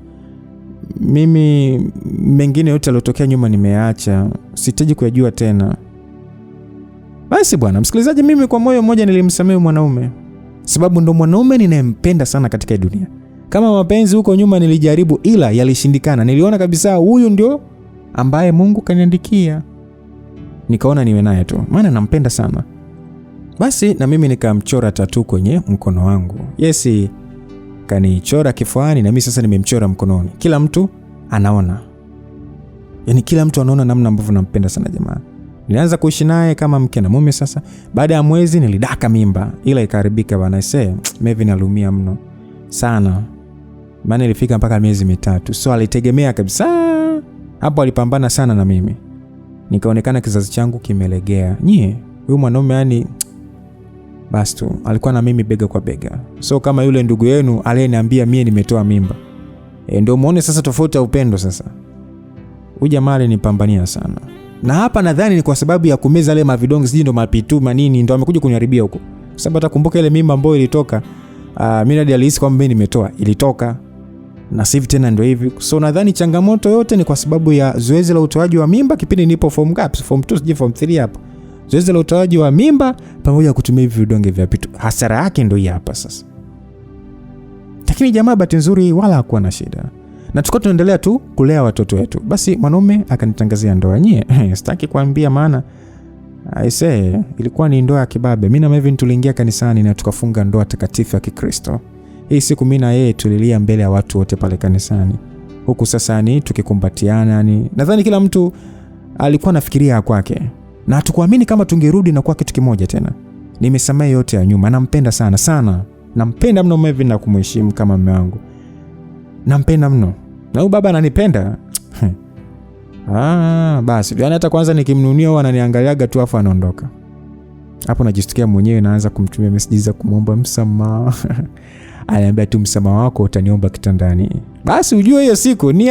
Mimi mengine yote yaliyotokea nyuma nimeacha. Sihitaji kuyajua tena. Basi bwana msikilizaji, mimi kwa moyo mmoja nilimsamehe mwanaume, sababu ndo mwanaume ninayempenda sana katika dunia. Kama mapenzi huko nyuma nilijaribu ila yalishindikana, niliona kabisa huyu ndio ambaye Mungu kaniandikia, nikaona niwe naye tu, maana nampenda sana. Basi na mimi nikamchora tattoo kwenye mkono wangu. Yesi kanichora kifuani na mimi sasa nimemchora mkononi. Kila mtu anaona, yani kila mtu anaona namna ambavyo nampenda sana jamaa. Nilianza kuishi naye kama mke na mume. Sasa baada ya mwezi nilidaka mimba, ila ikaharibika bwana. Mevin alumia mno sana, maana ilifika mpaka miezi 3. So alitegemea kabisa, hapo alipambana sana na mimi, nikaonekana kizazi changu kimelegea. Huyu mwanaume yani basi tu alikuwa na mimi bega kwa bega. So kama yule ndugu yenu aliyeniambia mimi nimetoa mimba, ndio muone sasa tofauti ya upendo. Sasa huyu jamaa alinipambania sana, na hapa nadhani ni kwa sababu ya kumeza ile mavidongo siji ndo mapitu manini, ndo amekuja kuniharibia huko. Kwa sababu atakumbuka ile mimba ambayo ilitoka, mimi hadi alihisi kwamba mimi nimetoa, ilitoka na sasa tena ndio hivi. So nadhani changamoto yote ni kwa sababu ya zoezi la utoaji wa mimba kipindi nipo form gaps, form 2 sije form 3 hapo. Zoezi la utoaji wa mimba pamoja kutumia hivi vidonge vya pitu, hasara yake ndio hii hapa sasa. Lakini jamaa bahati nzuri wala hakuwa na shida, na tukao tunaendelea tu kulea watoto wetu. Basi mwanaume akanitangazia ndoa. Sitaki kuambia maana ilikuwa ni ndoa ya kibabe. Mimi na Mevin tuliingia kanisani na tukafunga ndoa takatifu ya Kikristo. Hii siku mimi na yeye tulilia mbele ya watu wote pale kanisani, huku sasa ni tukikumbatiana. Nadhani kila mtu alikuwa anafikiria kwake, na hatukuamini kama tungerudi na kuwa kitu kimoja tena. Nimesamehe yote ya nyuma, nampenda sana sana. Nampenda mno Mevin na kumheshimu kama mume wangu. Nampenda mno. Na huyu baba ananipenda. Basi yani hata kwanza nikimnunia huwa ananiangaliaga tu afa anaondoka. Hapo najistukia mwenyewe, naanza kumtumia messages za kumomba msamaha. Ananiambia tu msamaha wako utaniomba kitandani. Basi ujue hiyo siku ni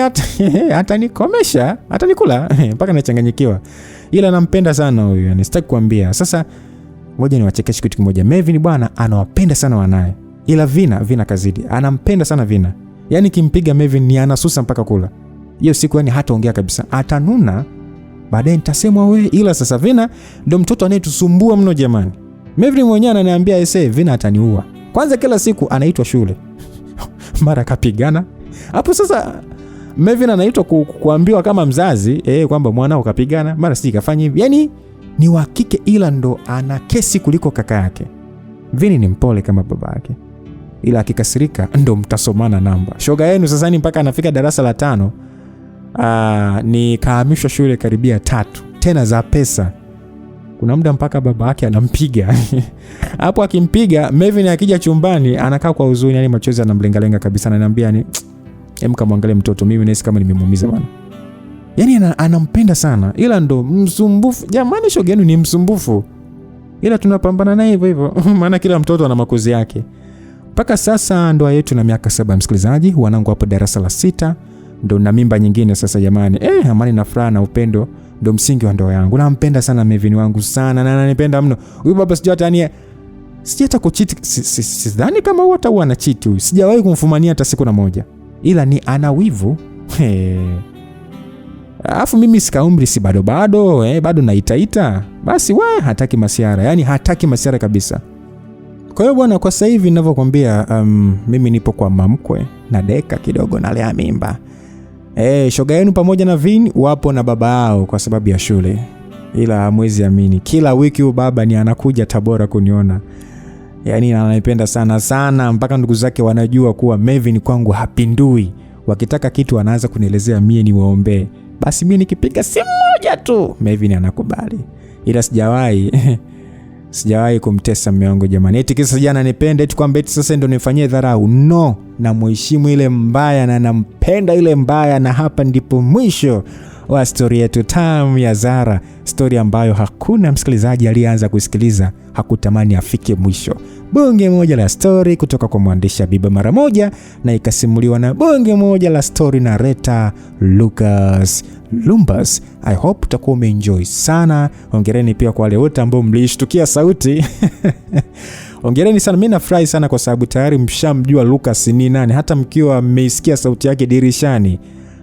hata nikomesha, hata nikula mpaka nachanganyikiwa. Ila nampenda sana huyu, yani sitaki kuambia. Sasa ngoja niwachekeshe kitu kimoja. Mevin bwana anawapenda sana wanae, ila Vina kazidi. Anampenda sana Vina. Yani kimpiga Mevin ni anasusa mpaka kula. Hiyo siku yani hataongea kabisa, atanuna. Baadaye nitasemwa wewe, ila sasa Vina ndio mtoto anayetusumbua mno jamani. Mevin mwenyewe ananiambia Vina ataniua. Kwanza kila siku anaitwa shule. Mara kapigana. Hapo sasa Mevin anaitwa kuambiwa kama mzazi kwamba mwanao kapigana, mara si kafanya hivi. Yani ni wa kike ila ndo ana kesi kuliko kaka yake. Vini ni mpole kama baba yake, ila akikasirika ndo mtasomana namba. Shoga yenu sasa ni mpaka anafika darasa la 5 ni kahamishwa shule karibia 3 tena za pesa. Kuna muda mpaka baba yake anampiga. Hapo akimpiga Mevin akija chumbani anakaa kwa huzuni, yani machozi anamlengalenga kabisa, ananiambia kamwangalie mtoto, mimi nahisi kama nimemuumiza bwana. Yani anampenda sana, ila ndo msumbufu. Jamani shoga yenu ni msumbufu, ila tunapambana naye hivyo hivyo. Maana kila mtoto ana makozi yake. Mpaka sasa ndoa yetu na miaka 7 msikilizaji, wanangu hapo darasa la 6 ndo na mimba nyingine sasa jamani. Amani na furaha na upendo ndo msingi wa ndoa yangu. Nampenda sana Mevin wangu sana na ananipenda mno. Huyu baba sijata kuchiti, sidhani kama huwa hata ana cheat huyu. Sijawahi kumfumania hata siku na moja. Ila ni ana wivu. Alafu mimi sika umri si bado bado naitaita. Basi hataki masiara. Yani hataki masiara kabisa. Kwa hiyo bwana, kwa sasa hivi ninavyokuambia mimi nipo kwa mamkwe na deka kidogo na lea mimba. Shoga yenu pamoja na Vin wapo na baba yao kwa sababu ya shule. Ila mwezi amini, kila wiki huyu baba ni anakuja Tabora kuniona. Yani ananipenda sana sana mpaka ndugu zake wanajua kuwa Mevin kwangu hapindui. Wakitaka kitu anaanza kunielezea mie niwaombe. Basi mimi nikipiga simu moja tu Mevin anakubali. Ila sijawahi kumtesa mume wangu jamani. Eti kisa jana nipende eti kwamba eti sasa ndo nifanyie dharau. No, na muheshimu ile mbaya na nampenda ile mbaya, na hapa ndipo mwisho wa story yetu tamu ya Zara. Story ambayo hakuna msikilizaji alianza kusikiliza hakutamani afike mwisho. Bonge moja la story kutoka kwa mwandishi Habiba mara moja, na ikasimuliwa na bonge moja la story na Reta Lucas Lumbas. I hope utakuwa umeenjoy sana. Hongereni pia kwa wale wote ambao mlishtukia sauti. Hongereni sana, mimi nafurahi sana kwa sababu tayari mshamjua Lucas ni nani. Hata mkiwa mmeisikia sauti yake dirishani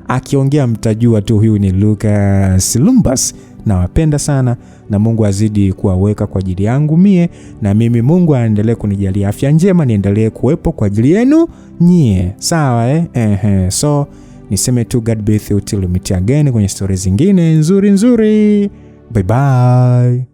akiongea mtajua tu huyu ni Lucas Lumbas. nawapenda sana, na Mungu azidi kuwaweka kwa ajili yangu mie, na mimi Mungu aendelee kunijalia afya njema, niendelee kuwepo kwa ajili yenu nyie. Sawa So niseme tu God be with you till we meet again kwenye stories zingine nzuri. Bye bye.